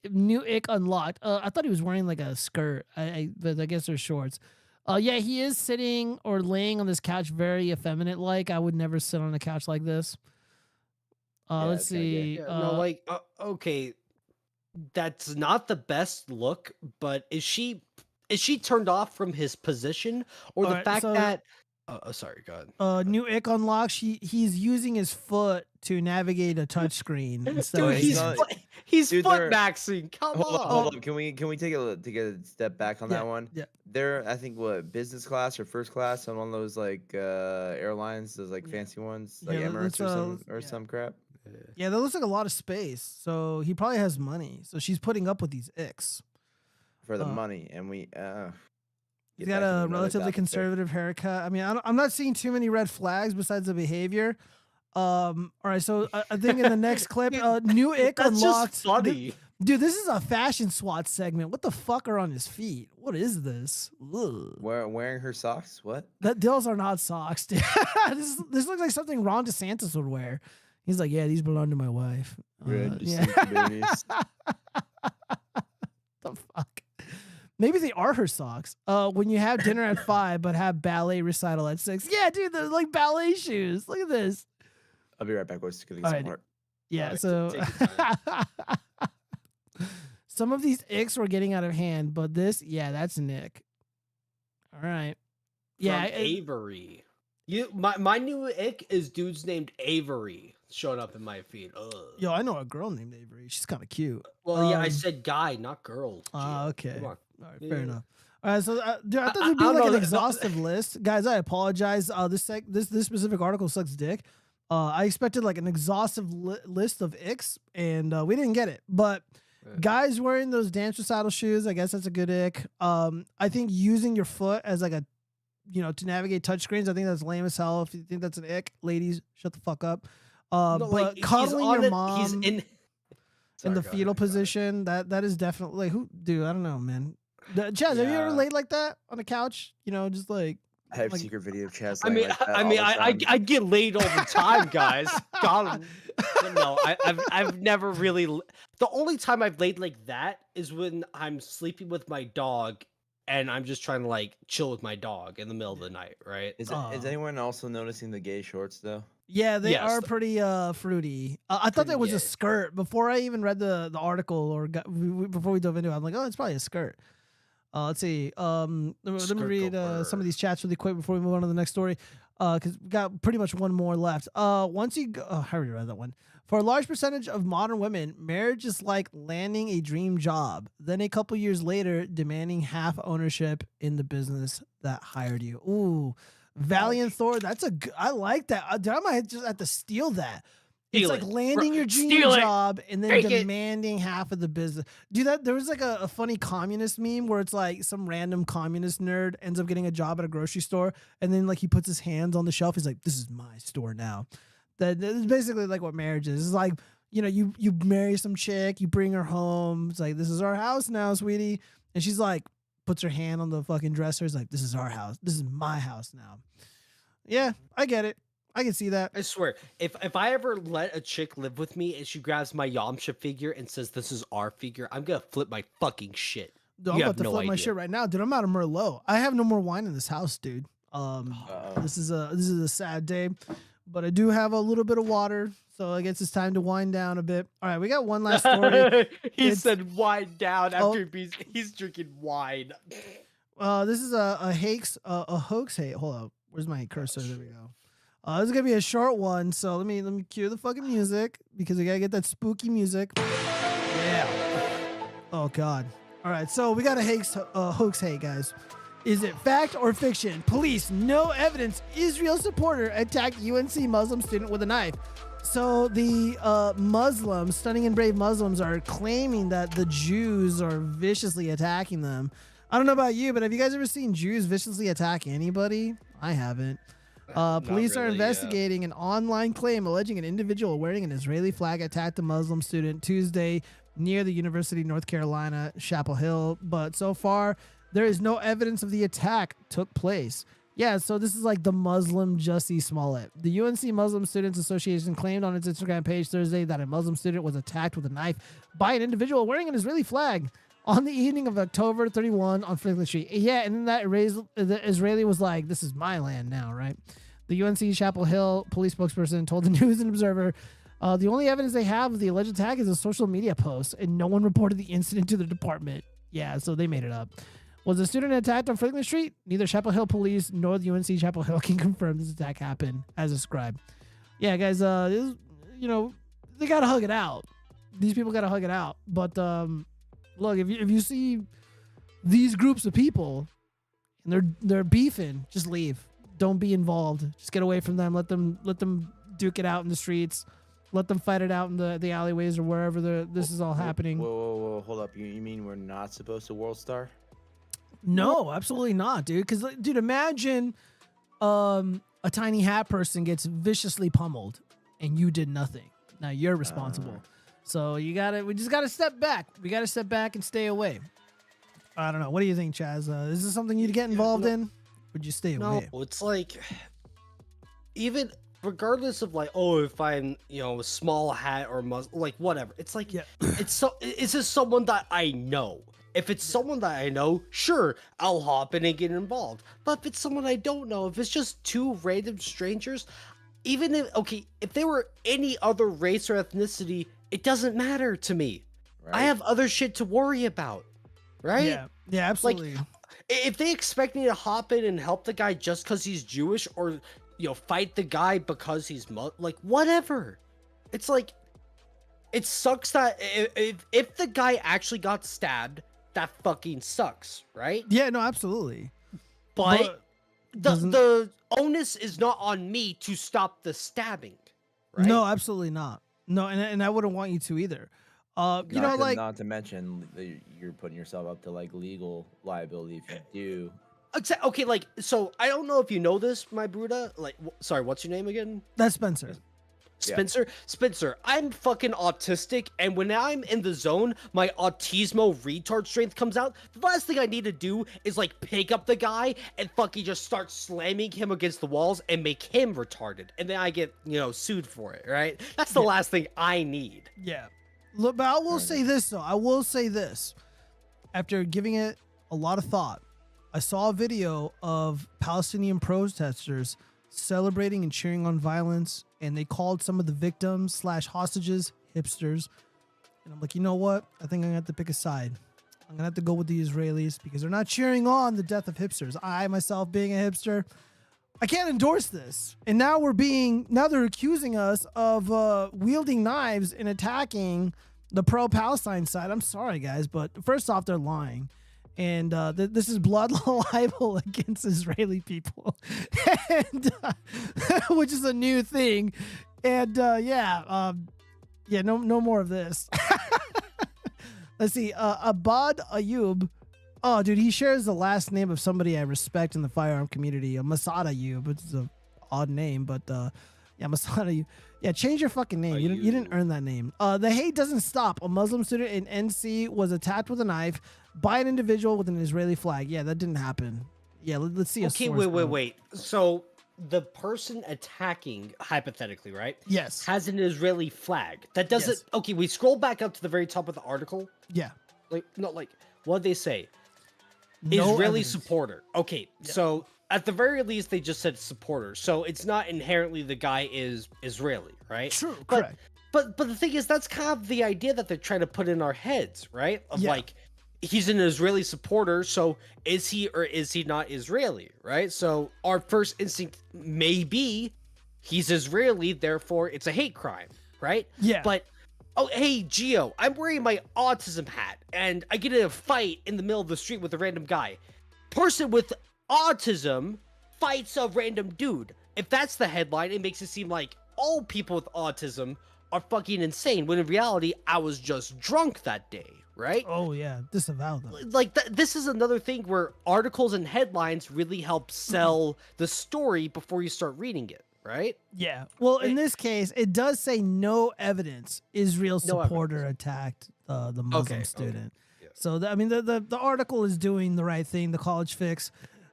New ick unlocked. I thought he was wearing like a skirt. But I guess they're shorts. Yeah, he is sitting or laying on this couch very effeminate like. I would never sit on a couch like this. Let's see. Okay. That's not the best look, but is she turned off from his position or the fact that sorry, go ahead. New ick unlocks. He's using his foot to navigate a touchscreen. Dude, he's foot maxing. Come on. Hold on. Can we take a step back on that one? Yeah. They're, I think, business class or first class on one of those like airlines, those like fancy ones, like Emirates or some crap. Yeah, that looks like a lot of space. So he probably has money. So she's putting up with these icks for the money, and we. He's got a relatively conservative haircut. I mean, I'm not seeing too many red flags besides the behavior. All right, so I think in the next clip, new ick That's unlocked. Just funny. Dude, this is a fashion SWAT segment. What the fuck are on his feet? What is this? Ugh. Wearing her socks? What? Those are not socks, dude. This looks like something Ron DeSantis would wear. He's like, yeah, these belong to my wife. Yeah. The fuck? Maybe they are her socks. When you have dinner at 5 but have ballet recital at 6. Yeah, dude, they're like ballet shoes. Look at this. I'll be right back, boys. All right. Yeah, so some of these icks were getting out of hand, but this, yeah, that's Nick. All right. Yeah, Avery. My new ick is dudes named Avery showing up in my feed. Ugh. Yo, I know a girl named Avery. She's kind of cute. Well, yeah, I said guy, not girl. Okay. Come on. All right, fair enough. All right, so dude, I thought there'd be like an exhaustive list, guys. I apologize. This specific article sucks dick. I expected like an exhaustive list of icks, and we didn't get it. But guys wearing those dance recital shoes, I guess that's a good ick. I think using your foot as like a, to navigate touchscreens, I think that's lame as hell. If you think that's an ick, ladies, shut the fuck up. But cuddling your mom, he's in the fetal position, that is definitely like, who, dude, I don't know, man. Chaz, have you ever laid like that on a couch? Just like I have Like- secret video chats. I mean, like that I mean, all the I time. I get laid all the time, guys. God, but no, I've never really. The only time I've laid like that is when I'm sleeping with my dog, and I'm just trying to like chill with my dog in the middle of the night, right? Is Oh. anyone also noticing the gay shorts though? Yeah, they Yes. are pretty fruity. I thought that was Pretty a gay. skirt before I even read the article or before we dove into it. I'm like, oh, it's probably a skirt. Let's see. Let me Skirt read go some of bird. these chats really quick before we move on to the next story. Because we got pretty much one more left. Once you go, I already read that one. For a large percentage of modern women, marriage is like landing a dream job. Then a couple years later, demanding half ownership in the business that hired you. Ooh, Valiant Thor. That's I like that. Dude, I might just have to steal that. It's Steal like it. landing your dream Steal it. job and then Take it. demanding half of the business. Do that. There was like a funny communist meme where it's like some random communist nerd ends up getting a job at a grocery store and then like he puts his hands on the shelf. He's like, "This is my store now." That is basically like what marriage is. It's like, you know, you marry some chick, you bring her home. It's like, "This is our house now, sweetie," and she's like, puts her hand on the fucking dresser. It's like, "This is our house. This is my house now." Yeah, I get it. I can see that. I swear, if I ever let a chick live with me and she grabs my Yamcha figure and says this is our figure, I'm gonna flip my fucking shit. Dude, I'm You about have to no flip my idea. shit right now, dude. I'm out of Merlot. I have no more wine in this house, dude. This is a sad day, but I do have a little bit of water, so I guess it's time to wind down a bit. All right, we got one last story. He It's- said wine down Oh. after he's drinking wine. This is a hoax hate. Hold up, where's my cursor? There we go. This is gonna be a short one, so let me cue the fucking music because we gotta get that spooky music. Yeah. Oh God. All right, so we got a hoax hate, guys. Is it fact or fiction? Police, no evidence. Israel supporter attacked UNC Muslim student with a knife. So the Muslims, stunning and brave Muslims, are claiming that the Jews are viciously attacking them. I don't know about you, but have you guys ever seen Jews viciously attack anybody? I haven't. Police are really, investigating an online claim alleging an individual wearing an Israeli flag attacked a Muslim student Tuesday near the University of North Carolina, Chapel Hill. But so far, there is no evidence of the attack took place. Yeah, so this is like the Muslim Jussie Smollett. The UNC Muslim Students Association claimed on its Instagram page Thursday that a Muslim student was attacked with a knife by an individual wearing an Israeli flag on the evening of October 31 on Franklin Street. Yeah, and then the Israeli was like, "This is my land now," right? The UNC Chapel Hill police spokesperson told the News and Observer, the only evidence they have of the alleged attack is a social media post, and no one reported the incident to the department. Yeah, so they made it up. Was the student attacked on Franklin Street? Neither Chapel Hill police nor the UNC Chapel Hill can confirm this attack happened as described. Yeah, guys, they gotta hug it out. These people gotta hug it out. But look, if you see these groups of people and they're beefing, just leave. Don't be involved. Just get away from them. Let them duke it out in the streets. Let them fight it out in the alleyways or wherever this is all happening. Whoa, hold up. You mean we're not supposed to world star? No, absolutely not, dude. Because, dude, imagine a tiny hat person gets viciously pummeled and you did nothing. Now you're responsible. So we just gotta step back. We gotta step back and stay away. I don't know. What do you think, Chaz? Is this something you'd get involved in? Would you stay away? No, it's like even regardless of like, oh, if I'm a small hat or like whatever. It's like it's just someone that I know. If it's someone that I know, sure, I'll hop in and get involved. But if it's someone I don't know, if it's just two random strangers, even if they were any other race or ethnicity, it doesn't matter to me. Right. I have other shit to worry about. Right? Yeah, absolutely. Like, if they expect me to hop in and help the guy just because he's Jewish or, fight the guy because he's like, whatever. It's like, it sucks that if the guy actually got stabbed, that fucking sucks, right? Yeah, no, absolutely. But the onus is not on me to stop the stabbing, right? No, absolutely not. No, and I wouldn't want you to either. Not to mention that you're putting yourself up to like legal liability if you do. Okay, like, so I don't know if you know this, my Bruda. Like, sorry, what's your name again? That's Spencer. Spencer, I'm fucking autistic, and when I'm in the zone, my autismo retard strength comes out. The last thing I need to do is like pick up the guy and fucking just start slamming him against the walls and make him retarded, and then I get sued for it, right? That's the last thing I need. Yeah. Look, but I will say this though. I will say this. After giving it a lot of thought, I saw a video of Palestinian protesters celebrating and cheering on violence, and they called some of the victims / hostages hipsters. And I'm like, you know what? I think I'm gonna have to pick a side. I'm gonna have to go with the Israelis because they're not cheering on the death of hipsters. I myself, being a hipster, I can't endorse this. And now they're accusing us of wielding knives and attacking the pro-Palestine side. I'm sorry, guys, but first off, they're lying. And this is blood libel against Israeli people, and which is a new thing. And no more of this. Let's see, Abad Ayub. Oh, dude, he shares the last name of somebody I respect in the firearm community, Masad Ayub. It's an odd name, but Masad Ayub. Yeah, change your fucking name. You didn't earn that name. The hate doesn't stop. A Muslim student in NC was attacked with a knife by an individual with an Israeli flag. Yeah, that didn't happen. Yeah, let's see. Okay, wait. So the person attacking, hypothetically, right? Yes. Has an Israeli flag. That doesn't. Yes. Okay, we scroll back up to the very top of the article. Yeah. What they say? No Israeli evidence. Supporter. Okay, so at the very least, they just said supporter. So it's not inherently the guy is Israeli, right? True, correct. But the thing is, that's kind of the idea that they're trying to put in our heads, right? Of like, he's an Israeli supporter, so is he or is he not Israeli, right? So our first instinct may be he's Israeli, therefore it's a hate crime, right? Yeah. But, oh, hey, Gio, I'm wearing my autism hat, and I get in a fight in the middle of the street with a random guy. Person with autism fights a random dude. If that's the headline, it makes it seem like all people with autism are fucking insane, when in reality, I was just drunk that day, right? Oh, yeah. Disavow them. Like, this is another thing where articles and headlines really help sell the story before you start reading it, right? Yeah. Well, in this case, it does say no evidence Israel supporter attacked the Muslim student. Yeah. So, the article is doing the right thing, the College Fix.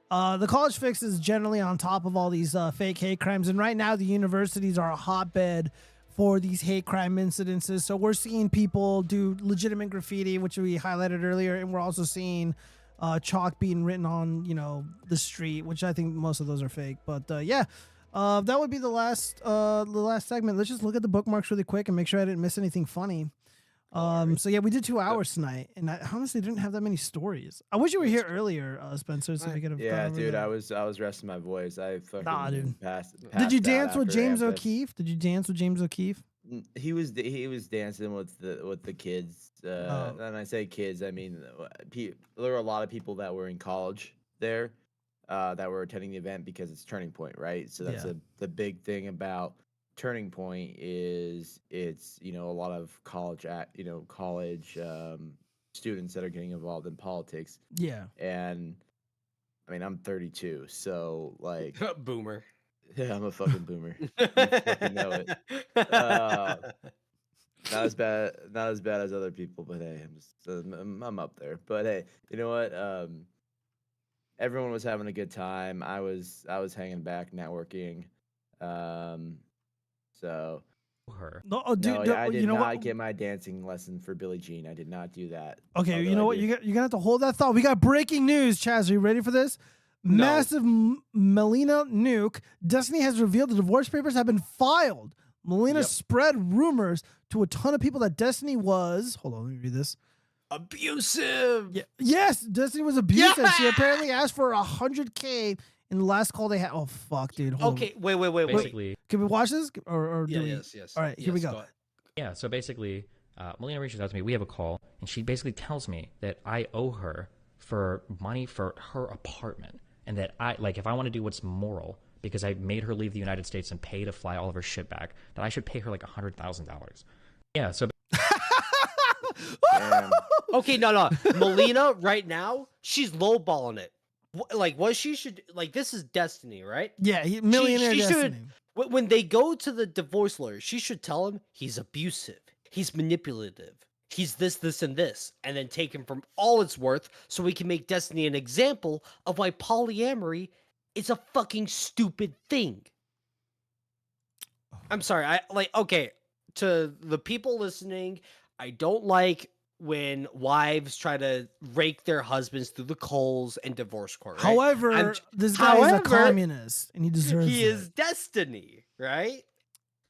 The College Fix is generally on top of all these fake hate crimes. And right now, the universities are a hotbed for these hate crime incidences. So we're seeing people do legitimate graffiti, which we highlighted earlier. And we're also seeing chalk being written on, the street, which I think most of those are fake. But that would be the last segment. Let's just look at the bookmarks really quick and make sure I didn't miss anything funny. So yeah, we did 2 hours tonight, and I honestly didn't have that many stories. I wish you were here earlier, Spencer, so we could have. Yeah, dude, I was resting my voice. I fucking dude. passed Did you out dance with after Rampus. O'Keefe? Did you dance with James O'Keefe? He was dancing with the kids. And I say kids, I mean there were a lot of people that were in college there that were attending the event because it's Turning Point, right? So that's the big thing about Turning Point is it's a lot of college students that are getting involved in politics. Yeah. And I mean I'm 32, so like Boomer. Yeah, I'm a fucking boomer. You fucking know it. Not as bad as other people, but hey, I'm up there. But hey, you know what? Everyone was having a good time. I was hanging back, networking. So her. I did not get my dancing lesson for Billie Jean. I did not do that. Okay, you know what? You're gonna have to hold that thought. We got breaking news, Chaz. Are you ready for this? No. Massive Melina nuke. Destiny has revealed the divorce papers have been filed. Melina spread rumors to a ton of people that Destiny was. Hold on, let me read this. Abusive. Yeah. Yes, Destiny was abusive. She apparently asked for $100K in the last call they had. Oh fuck, dude. Hold okay, wait. Basically, can we watch this or do we? Yes. All right, here we go. Yeah. So basically, Melina reaches out to me. We have a call, and she basically tells me that I owe her for money for her apartment, and that if I want to do what's moral, because I made her leave the United States and pay to fly all of her shit back, that I should pay her like $100,000. Yeah. So. Okay, no. Melina, right now, she's lowballing it. Like, what she should, like, this is Destiny, right? Yeah, millionaire she Destiny. When they go to the divorce lawyer, she should tell him he's abusive, he's manipulative, he's this, and this, and then take him from all it's worth so we can make Destiny an example of why polyamory is a fucking stupid thing. I'm sorry, okay, to the people listening, I don't like when wives try to rake their husbands through the coals in divorce court. Right? However, this guy is a communist and he deserves he it. is Destiny, right?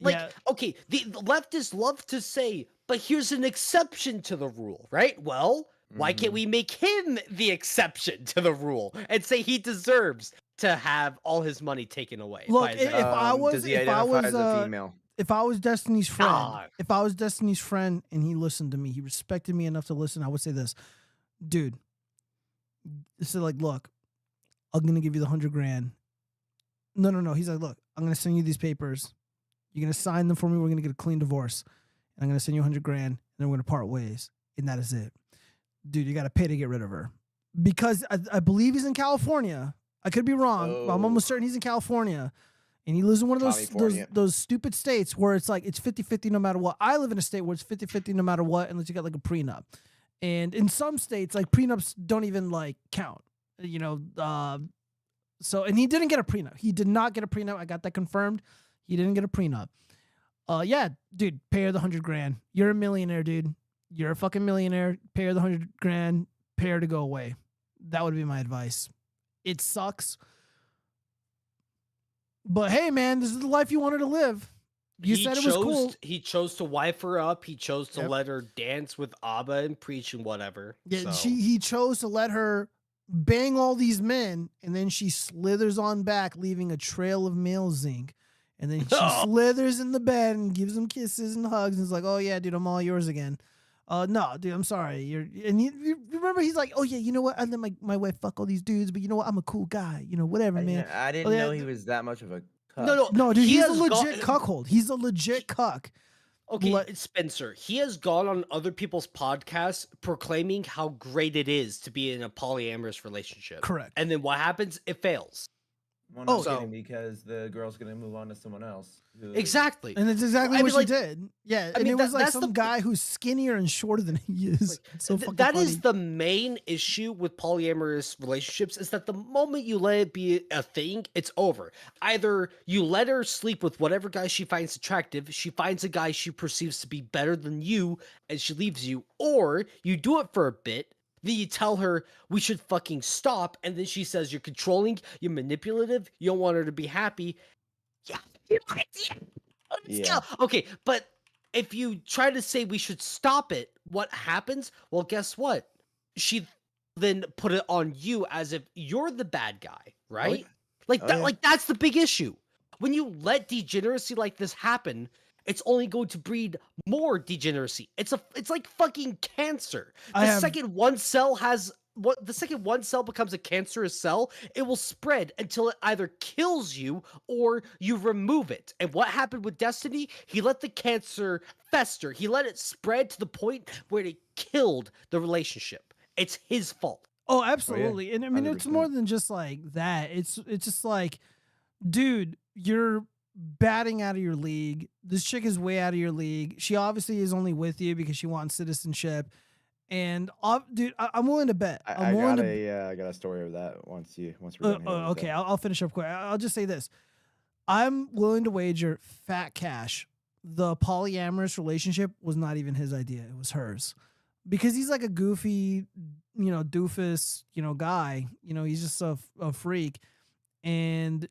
Like, Yeah. okay, the leftists love to say, but here's an exception to the rule, right? Well, why can't we make him the exception to the rule and say he deserves to have all his money taken away? Look, by his if I was, does he if I identify was, as a female? if I was Destiny's friend, Ah. if I was Destiny's friend and he listened to me, he respected me enough to listen, I would say this, dude. This is like, look, I'm gonna give you the $100,000. No. He's like, look, I'm gonna send you these papers. You're gonna sign them for me. We're gonna get a clean divorce, and I'm gonna send you $100,000, and then we're gonna part ways, and that is it, dude. You gotta pay to get rid of her, because I believe he's in California. I could be wrong, but I'm almost certain he's in California. And he lives in one of those stupid states where it's like it's 50-50 no matter what. I live in a state where it's 50-50 no matter what, unless you got like a prenup. And in some states, like prenups don't even like count. You know, so and he didn't get a prenup. He did not get a prenup. I got that confirmed. He didn't get a prenup. Yeah, dude, pay her the $100,000. You're a millionaire, dude. You're a fucking millionaire. Pay her the $100,000. Pay her to go away. That would be my advice. It sucks. But hey, man, this is the life you wanted to live. You said it was cool. He chose to wife her up. He chose to let her dance with Abba and preach and whatever. Yeah, so. he chose to let her bang all these men, and then she slithers on back, leaving a trail of male zinc. And then she slithers in the bed and gives him kisses and hugs, and it's like, oh yeah, dude, I'm all yours again. No, dude, I'm sorry. You remember he's like, oh yeah, you know what? I let my wife fuck all these dudes, but you know what? I'm a cool guy. You know, whatever, man. I didn't know he was that much of a cuck. No, dude, he's a legit cuckold. He's a legit cuck. Okay, Spencer, he has gone on other people's podcasts proclaiming how great it is to be in a polyamorous relationship. Correct. And then what happens? It fails. Well, no kidding, because the girl's gonna move on to someone else. Exactly. And it's exactly what she did. Yeah, and it was like some guy who's skinnier and shorter than he is. It's so fucking that funny. is the main issue with polyamorous relationships, is that the moment you let it be a thing, it's over. Either you let her sleep with whatever guy she finds attractive, she finds a guy she perceives to be better than you, and she leaves you, or you do it for a bit, then you tell her we should fucking stop, and then she says you're controlling, you're manipulative, you don't want her to be happy. Yeah. Okay, but if you try to say we should stop it, what happens? Well, guess what? She then put it on you as if you're the bad guy, right? Like that's the big issue. When you let degeneracy like this happen, it's only going to breed more degeneracy. It's like fucking cancer. The second one cell becomes a cancerous cell, it will spread until it either kills you or you remove it. And what happened with Destiny? He let the cancer fester. He let it spread to the point where it killed the relationship. It's his fault. Oh, absolutely. And I mean, 100%. it's more than just like that. It's just like, dude, you're batting out of your league. This chick is way out of your league. She obviously is only with you because she wants citizenship. And dude, I'm willing to bet. I got a story of that once we're done here. Okay, I'll finish up quick. I'll just say this. I'm willing to wager fat cash the polyamorous relationship was not even his idea. It was hers. Because he's like a goofy, doofus, guy. He's just a freak. And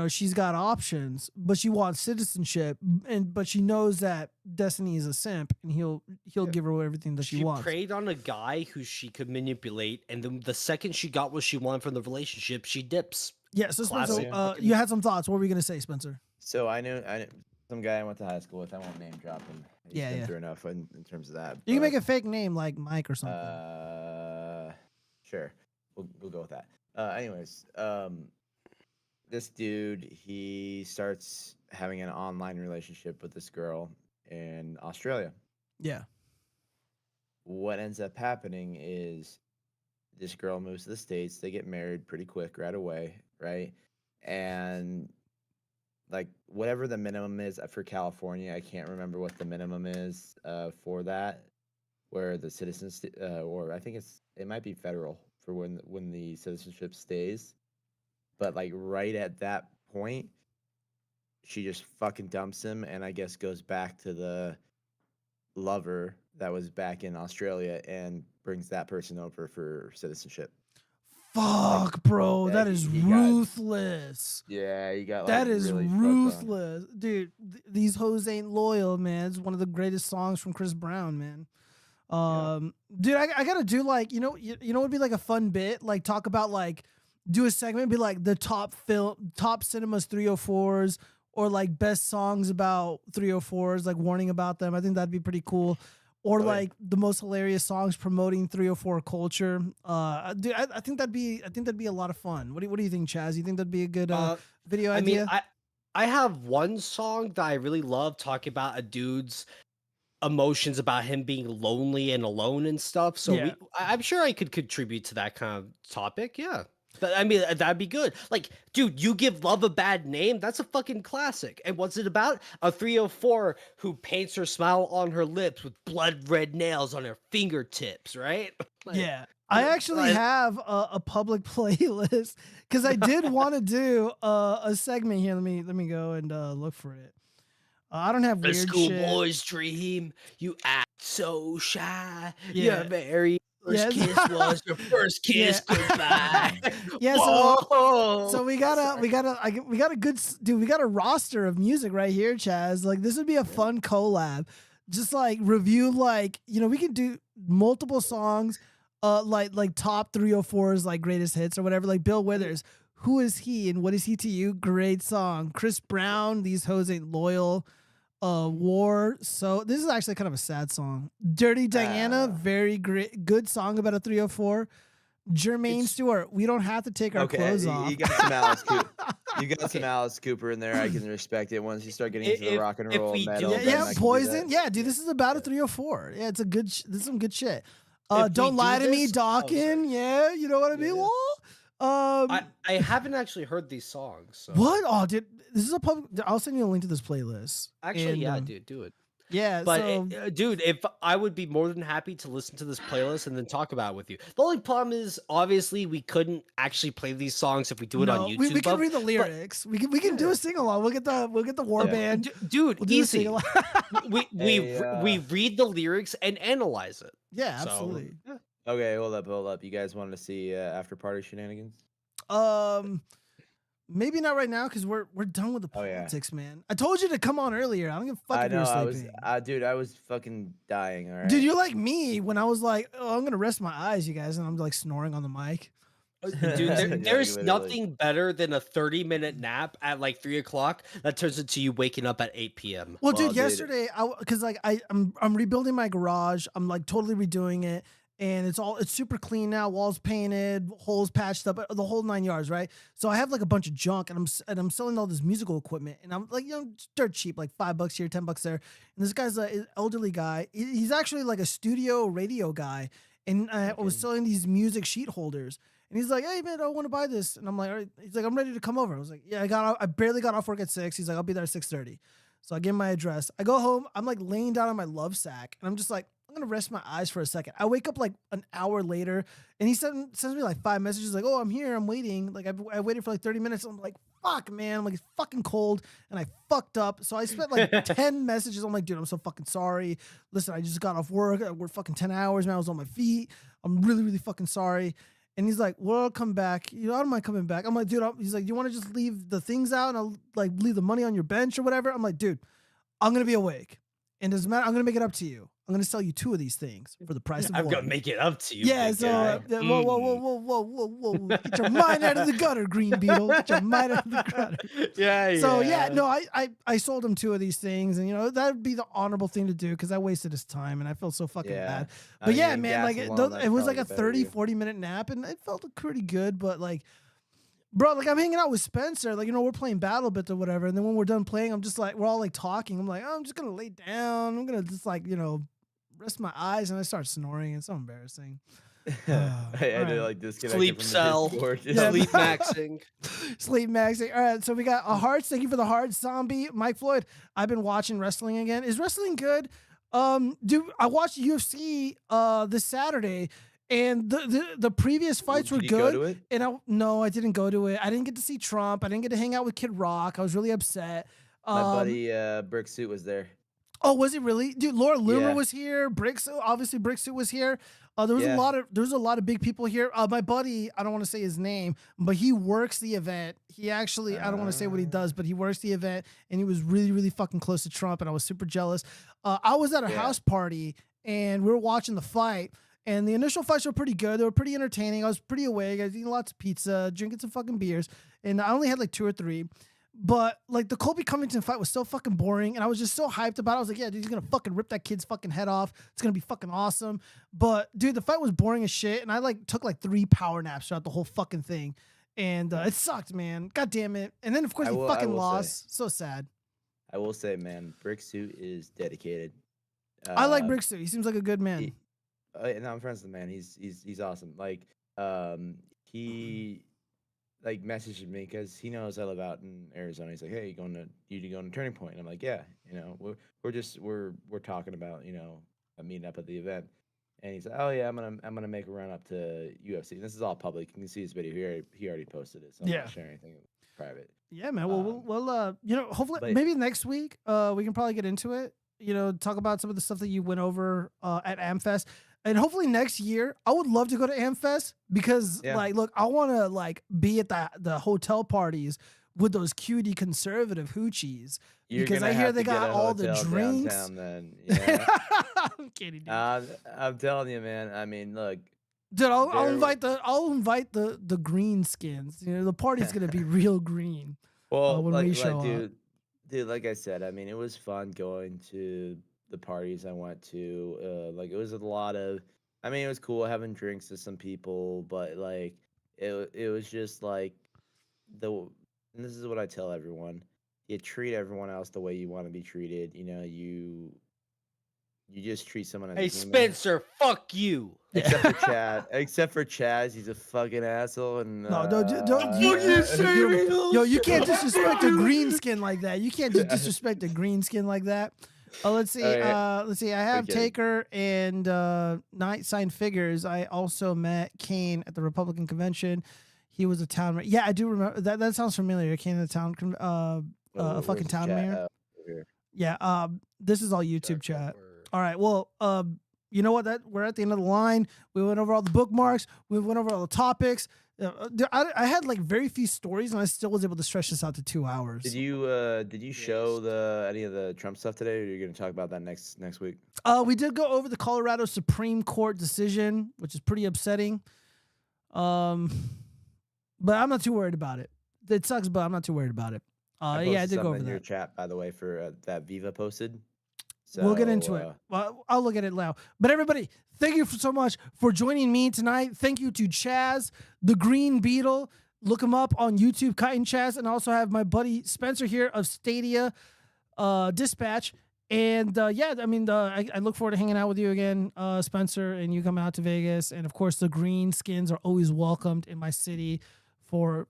she's got options, but she wants citizenship, but she knows that Destiny is a simp, and he'll give her everything that she wants. She preyed on a guy who she could manipulate, and then the second she got what she wanted from the relationship, she dips. Yeah, so Spencer, you had some thoughts. What were you gonna say, Spencer? So I knew some guy I went to high school with. I won't name drop him. He's been through enough in terms of that. You can make a fake name like Mike or something. Sure, we'll go with that. Anyways, this dude, he starts having an online relationship with this girl in Australia. Yeah. What ends up happening is this girl moves to the States. They get married pretty quick right away, right? And like whatever the minimum is for California. I can't remember what the minimum is for that, where the citizens or I think it might be federal for when the citizenship stays. But like right at that point, she just fucking dumps him, and I guess goes back to the lover that was back in Australia and brings that person over for citizenship. Fuck, bro, yeah, that is ruthless. Yeah, you got like That is really fucked on. ruthless, dude. These hoes ain't loyal, man. It's one of the greatest songs from Chris Brown, man. Dude, I gotta do like, you know what would be like a fun bit, like talk about like do a segment, be like the top cinemas 304s, or like best songs about 304s, like warning about them. I think that'd be pretty cool. Or like the most hilarious songs promoting 304 culture. Dude, I think that'd be a lot of fun. What do you think, Chaz? You think that'd be a good video idea? I mean, I have one song that I really love talking about a dude's emotions about him being lonely and alone and stuff. So I'm sure I could contribute to that kind of topic. Yeah. I mean, that'd be good. Like, dude, You Give Love a Bad Name. That's a fucking classic. And what's it about? A 304 who paints her smile on her lips with blood red nails on her fingertips, right? Like, yeah. I actually have a public playlist because I did want to do a segment here. Let me go and look for it. I don't have a weird schoolboy's shit. dream. You act so shy. Yeah. Your very first kiss was your first kiss. Goodbye. Yeah. So we got a good dude. We got a roster of music right here, Chaz. Like this would be a fun collab. Just like review, like we can do multiple songs, like top 304s, like greatest hits or whatever. Like Bill Withers, Who Is He and What Is He to You? Great song. Chris Brown, These Hoes Ain't Loyal. War. So this is actually kind of a sad song. Dirty Diana, very good song about a 304. Jermaine Stewart, We Don't Have to Take Our Clothes Off. You got some Alice Cooper. You got some Alice Cooper in there. I can respect it. Once you start getting into the rock and roll metal, Poison. Yeah, dude, this is about a 304. Yeah, it's a good. This is some good shit. Don't Lie to Me, Dawkins. Yeah, you know what I mean. I haven't actually heard these songs. So. What? Oh, dude, this is a public. I'll send you a link to this playlist. Actually, dude, do it. Yeah, but dude, if I would be more than happy to listen to this playlist and then talk about it with you. The only problem is, obviously, we couldn't actually play these songs if we do it on YouTube. We can read the lyrics. We can do a sing along. We'll get the war band, dude. Easy. we read the lyrics and analyze it. Yeah, absolutely. So, okay, hold up. You guys wanted to see after party shenanigans? Maybe not right now because we're done with the politics, man. I told you to come on earlier. I don't give a fuck if you're sleeping. Dude, I was fucking dying. All right, dude, you're like me when I was like, oh, I'm gonna rest my eyes, you guys, and I'm like snoring on the mic. Dude, there's nothing better than a 30-minute nap at like 3 o'clock that turns into you waking up at 8 p.m. Well, dude, yesterday, because like I'm rebuilding my garage. I'm like totally redoing it. And it's super clean now, walls painted, holes patched up, the whole 9 yards, right? So I have like a bunch of junk, and I'm selling all this musical equipment, and I'm like, dirt cheap, like $5 here, $10 there. And this guy's an elderly guy. He's actually like a studio radio guy, and I was selling these music sheet holders. And he's like, hey man, I want to buy this, and I'm like, all right. He's like, I'm ready to come over. I was like, yeah, I barely got off work at 6. He's like, I'll be there at 6:30. So I give him my address. I go home. I'm like laying down on my love sack, and I'm just like, I'm gonna rest my eyes for a second. I wake up like an hour later, and he sends me like 5 messages, like, "Oh, I'm here. I'm waiting." Like I waited for like 30 minutes. I'm like, "Fuck, man!" I'm like, "It's fucking cold," and I fucked up. So I spent like 10 messages. I'm like, "Dude, I'm so fucking sorry. Listen, I just got off work. I worked fucking 10 hours, man. I was on my feet. I'm really, really fucking sorry." And he's like, "Well, I'll come back. I don't mind coming back." I'm like, "Dude," he's like, "Do you want to just leave the things out and I'll like leave the money on your bench or whatever?" I'm like, "Dude, I'm gonna be awake, and doesn't matter. I'm gonna make it up to you. I'm gonna sell you 2 of these things for the price of one." I'm gonna make it up to you. Yeah. So whoa. Get your mind out of the gutter, Green Beetle. Get your mind out of the gutter. Yeah. So no, I sold him 2 of these things, and that would be the honorable thing to do because I wasted his time and I felt so fucking bad. But yeah, man, like it was like a 30-40 minute nap, and it felt pretty good. But like, bro, like I'm hanging out with Spencer, like, we're playing Battle Bits or whatever. And then when we're done playing, I'm just like, we're all like talking. I'm like, oh, I'm just going to lay down. I'm going to just like, rest my eyes. And I start snoring. It's so embarrassing. I had to like disconnect it Sleep from cell. the Discord. Sleep maxing. Sleep maxing. All right, so we got a hearts. Thank you for the hearts, zombie. Mike Floyd. I've been watching wrestling again. Is wrestling good? Dude, I watched UFC this Saturday, and the previous fights were Did you go good. to it? And no, I didn't go to it. I didn't get to see Trump. I didn't get to hang out with Kid Rock. I was really upset. My buddy Brick Suit was there. Oh, was it really, dude? Laura Loomer Yeah. was here. Obviously Bricksuit was here. There was Yeah. a lot of big people here. My buddy, I don't want to say his name, but he works the event. He actually, I don't want to say what he does, but he works the event, and he was really, really fucking close to Trump, and I was super jealous. I was at a house party, and we were watching the fight, and the initial fights were pretty good. They were pretty entertaining. I was pretty awake. I was eating lots of pizza, drinking some fucking beers, and I only had like 2 or 3. But like the Colby Covington fight was so fucking boring, and I was just so hyped about it. I was like, yeah, dude, he's gonna fucking rip that kid's fucking head off. It's gonna be fucking awesome. But dude, the fight was boring as shit, and I like took like 3 power naps throughout the whole fucking thing, and it sucked, man. God damn it. And then of course he fucking lost. So sad. I will say, man, Brick Suit is dedicated. I like Bricksuit. He seems like a good man. And I'm friends with the man. He's awesome. Like he like messaged me because he knows I live out in Arizona. He's like, hey, you going to Turning Point? And I'm like, yeah, you know, we're talking about, you know, a meeting up at the event. And he's like, oh yeah, I'm gonna make a run up to UFC. And this is all public. You can see his video. He already posted it, so I'm not sharing anything private. Yeah, man. Well, you know, hopefully maybe next week we can probably get into it. You know, talk about some of the stuff that you went over at AmFest. And hopefully next year, I would love to go to AmFest because, like, look, I want to like be at the hotel parties with those cutie conservative hoochies because I hear they got all the drinks. Downtown, then. Yeah. I'm kidding, dude. I'm telling you, man. I mean, look, dude, I'll invite the green skins. You know, the party's gonna be real green. Well, when we show up. Dude, like I said, I mean, it was fun going to the parties I went to. Like it was a lot of, I mean, it was cool having drinks with some people, but like it was just like and this is what I tell everyone: you treat everyone else the way you want to be treated. You know, you just treat someone as Hey a human. Spencer, fuck you. Except for Chad. Except for Chaz, he's a fucking asshole. And you can't disrespect a green skin like that. You can't just disrespect a green skin like that. Let's see. Let's see. I have Taker and Night Sign Figures. I also met Kane at the Republican convention. He was a town mayor. Yeah, I do remember that. That sounds familiar. Kane in the town, a fucking town mayor. Yeah. This is all YouTube chat. All right. Well, you know what? We're at the end of the line. We went over all the bookmarks. We went over all the topics. I had like very few stories, and I still was able to stretch this out to 2 hours. Did you show any of the Trump stuff today, or are you going to talk about that next week? We did go over the Colorado Supreme Court decision, which is pretty upsetting. But I'm not too worried about it. It sucks, but I'm not too worried about it. I did go over in that. your chat, by the way, for that Viva posted. So, we'll get into it. Well, I'll look at it now. But everybody, thank you so much for joining me tonight. Thank you to Chaz, the Green Beetle. Look him up on YouTube, Kite Chaz. And I also have my buddy Spencer here of Stadia Dispatch. And I look forward to hanging out with you again, Spencer, and you coming out to Vegas. And of course, the green skins are always welcomed in my city for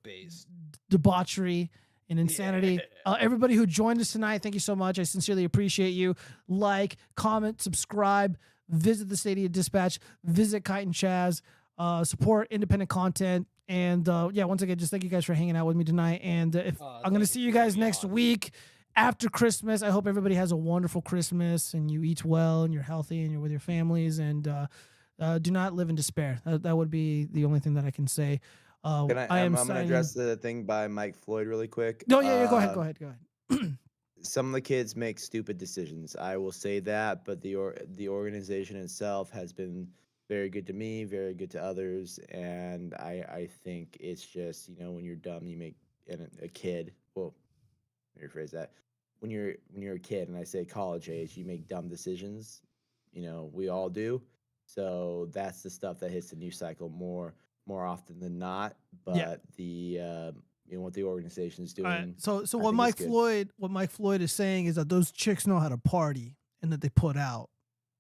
debauchery and insanity. Everybody who joined us tonight, thank you so much. I sincerely appreciate you. Like, comment, subscribe, visit the Stadia Dispatch, visit Kite and Chaz, support independent content. And once again, just thank you guys for hanging out with me tonight. And I'm going to see you guys next week after Christmas. I hope everybody has a wonderful Christmas and you eat well and you're healthy and you're with your families. And do not live in despair. That would be the only thing that I can say. I'm going to address the thing by Mike Floyd really quick. No, go ahead. Some of the kids make stupid decisions. I will say that, but the organization itself has been very good to me, very good to others, and I think it's just, you know, when you're dumb, you make a kid. Well, let me rephrase that. When you're a kid, and I say college age, you make dumb decisions. You know, we all do. So that's the stuff that hits the news cycle more often than not, but what the organization is doing. Right. So what Mike Floyd is saying is that those chicks know how to party and that they put out,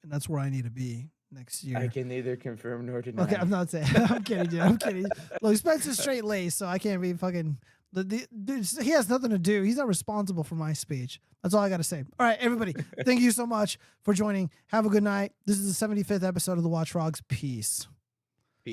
and that's where I need to be. next year. I can neither confirm nor deny. Okay, I'm not saying. I'm kidding, dude. I'm kidding. Look, Spencer's straight laced, so I can't be fucking. Dude, he has nothing to do. He's not responsible for my speech. That's all I got to say. All right, everybody. Thank you so much for joining. Have a good night. This is the 75th episode of the Watch Frogs. Peace.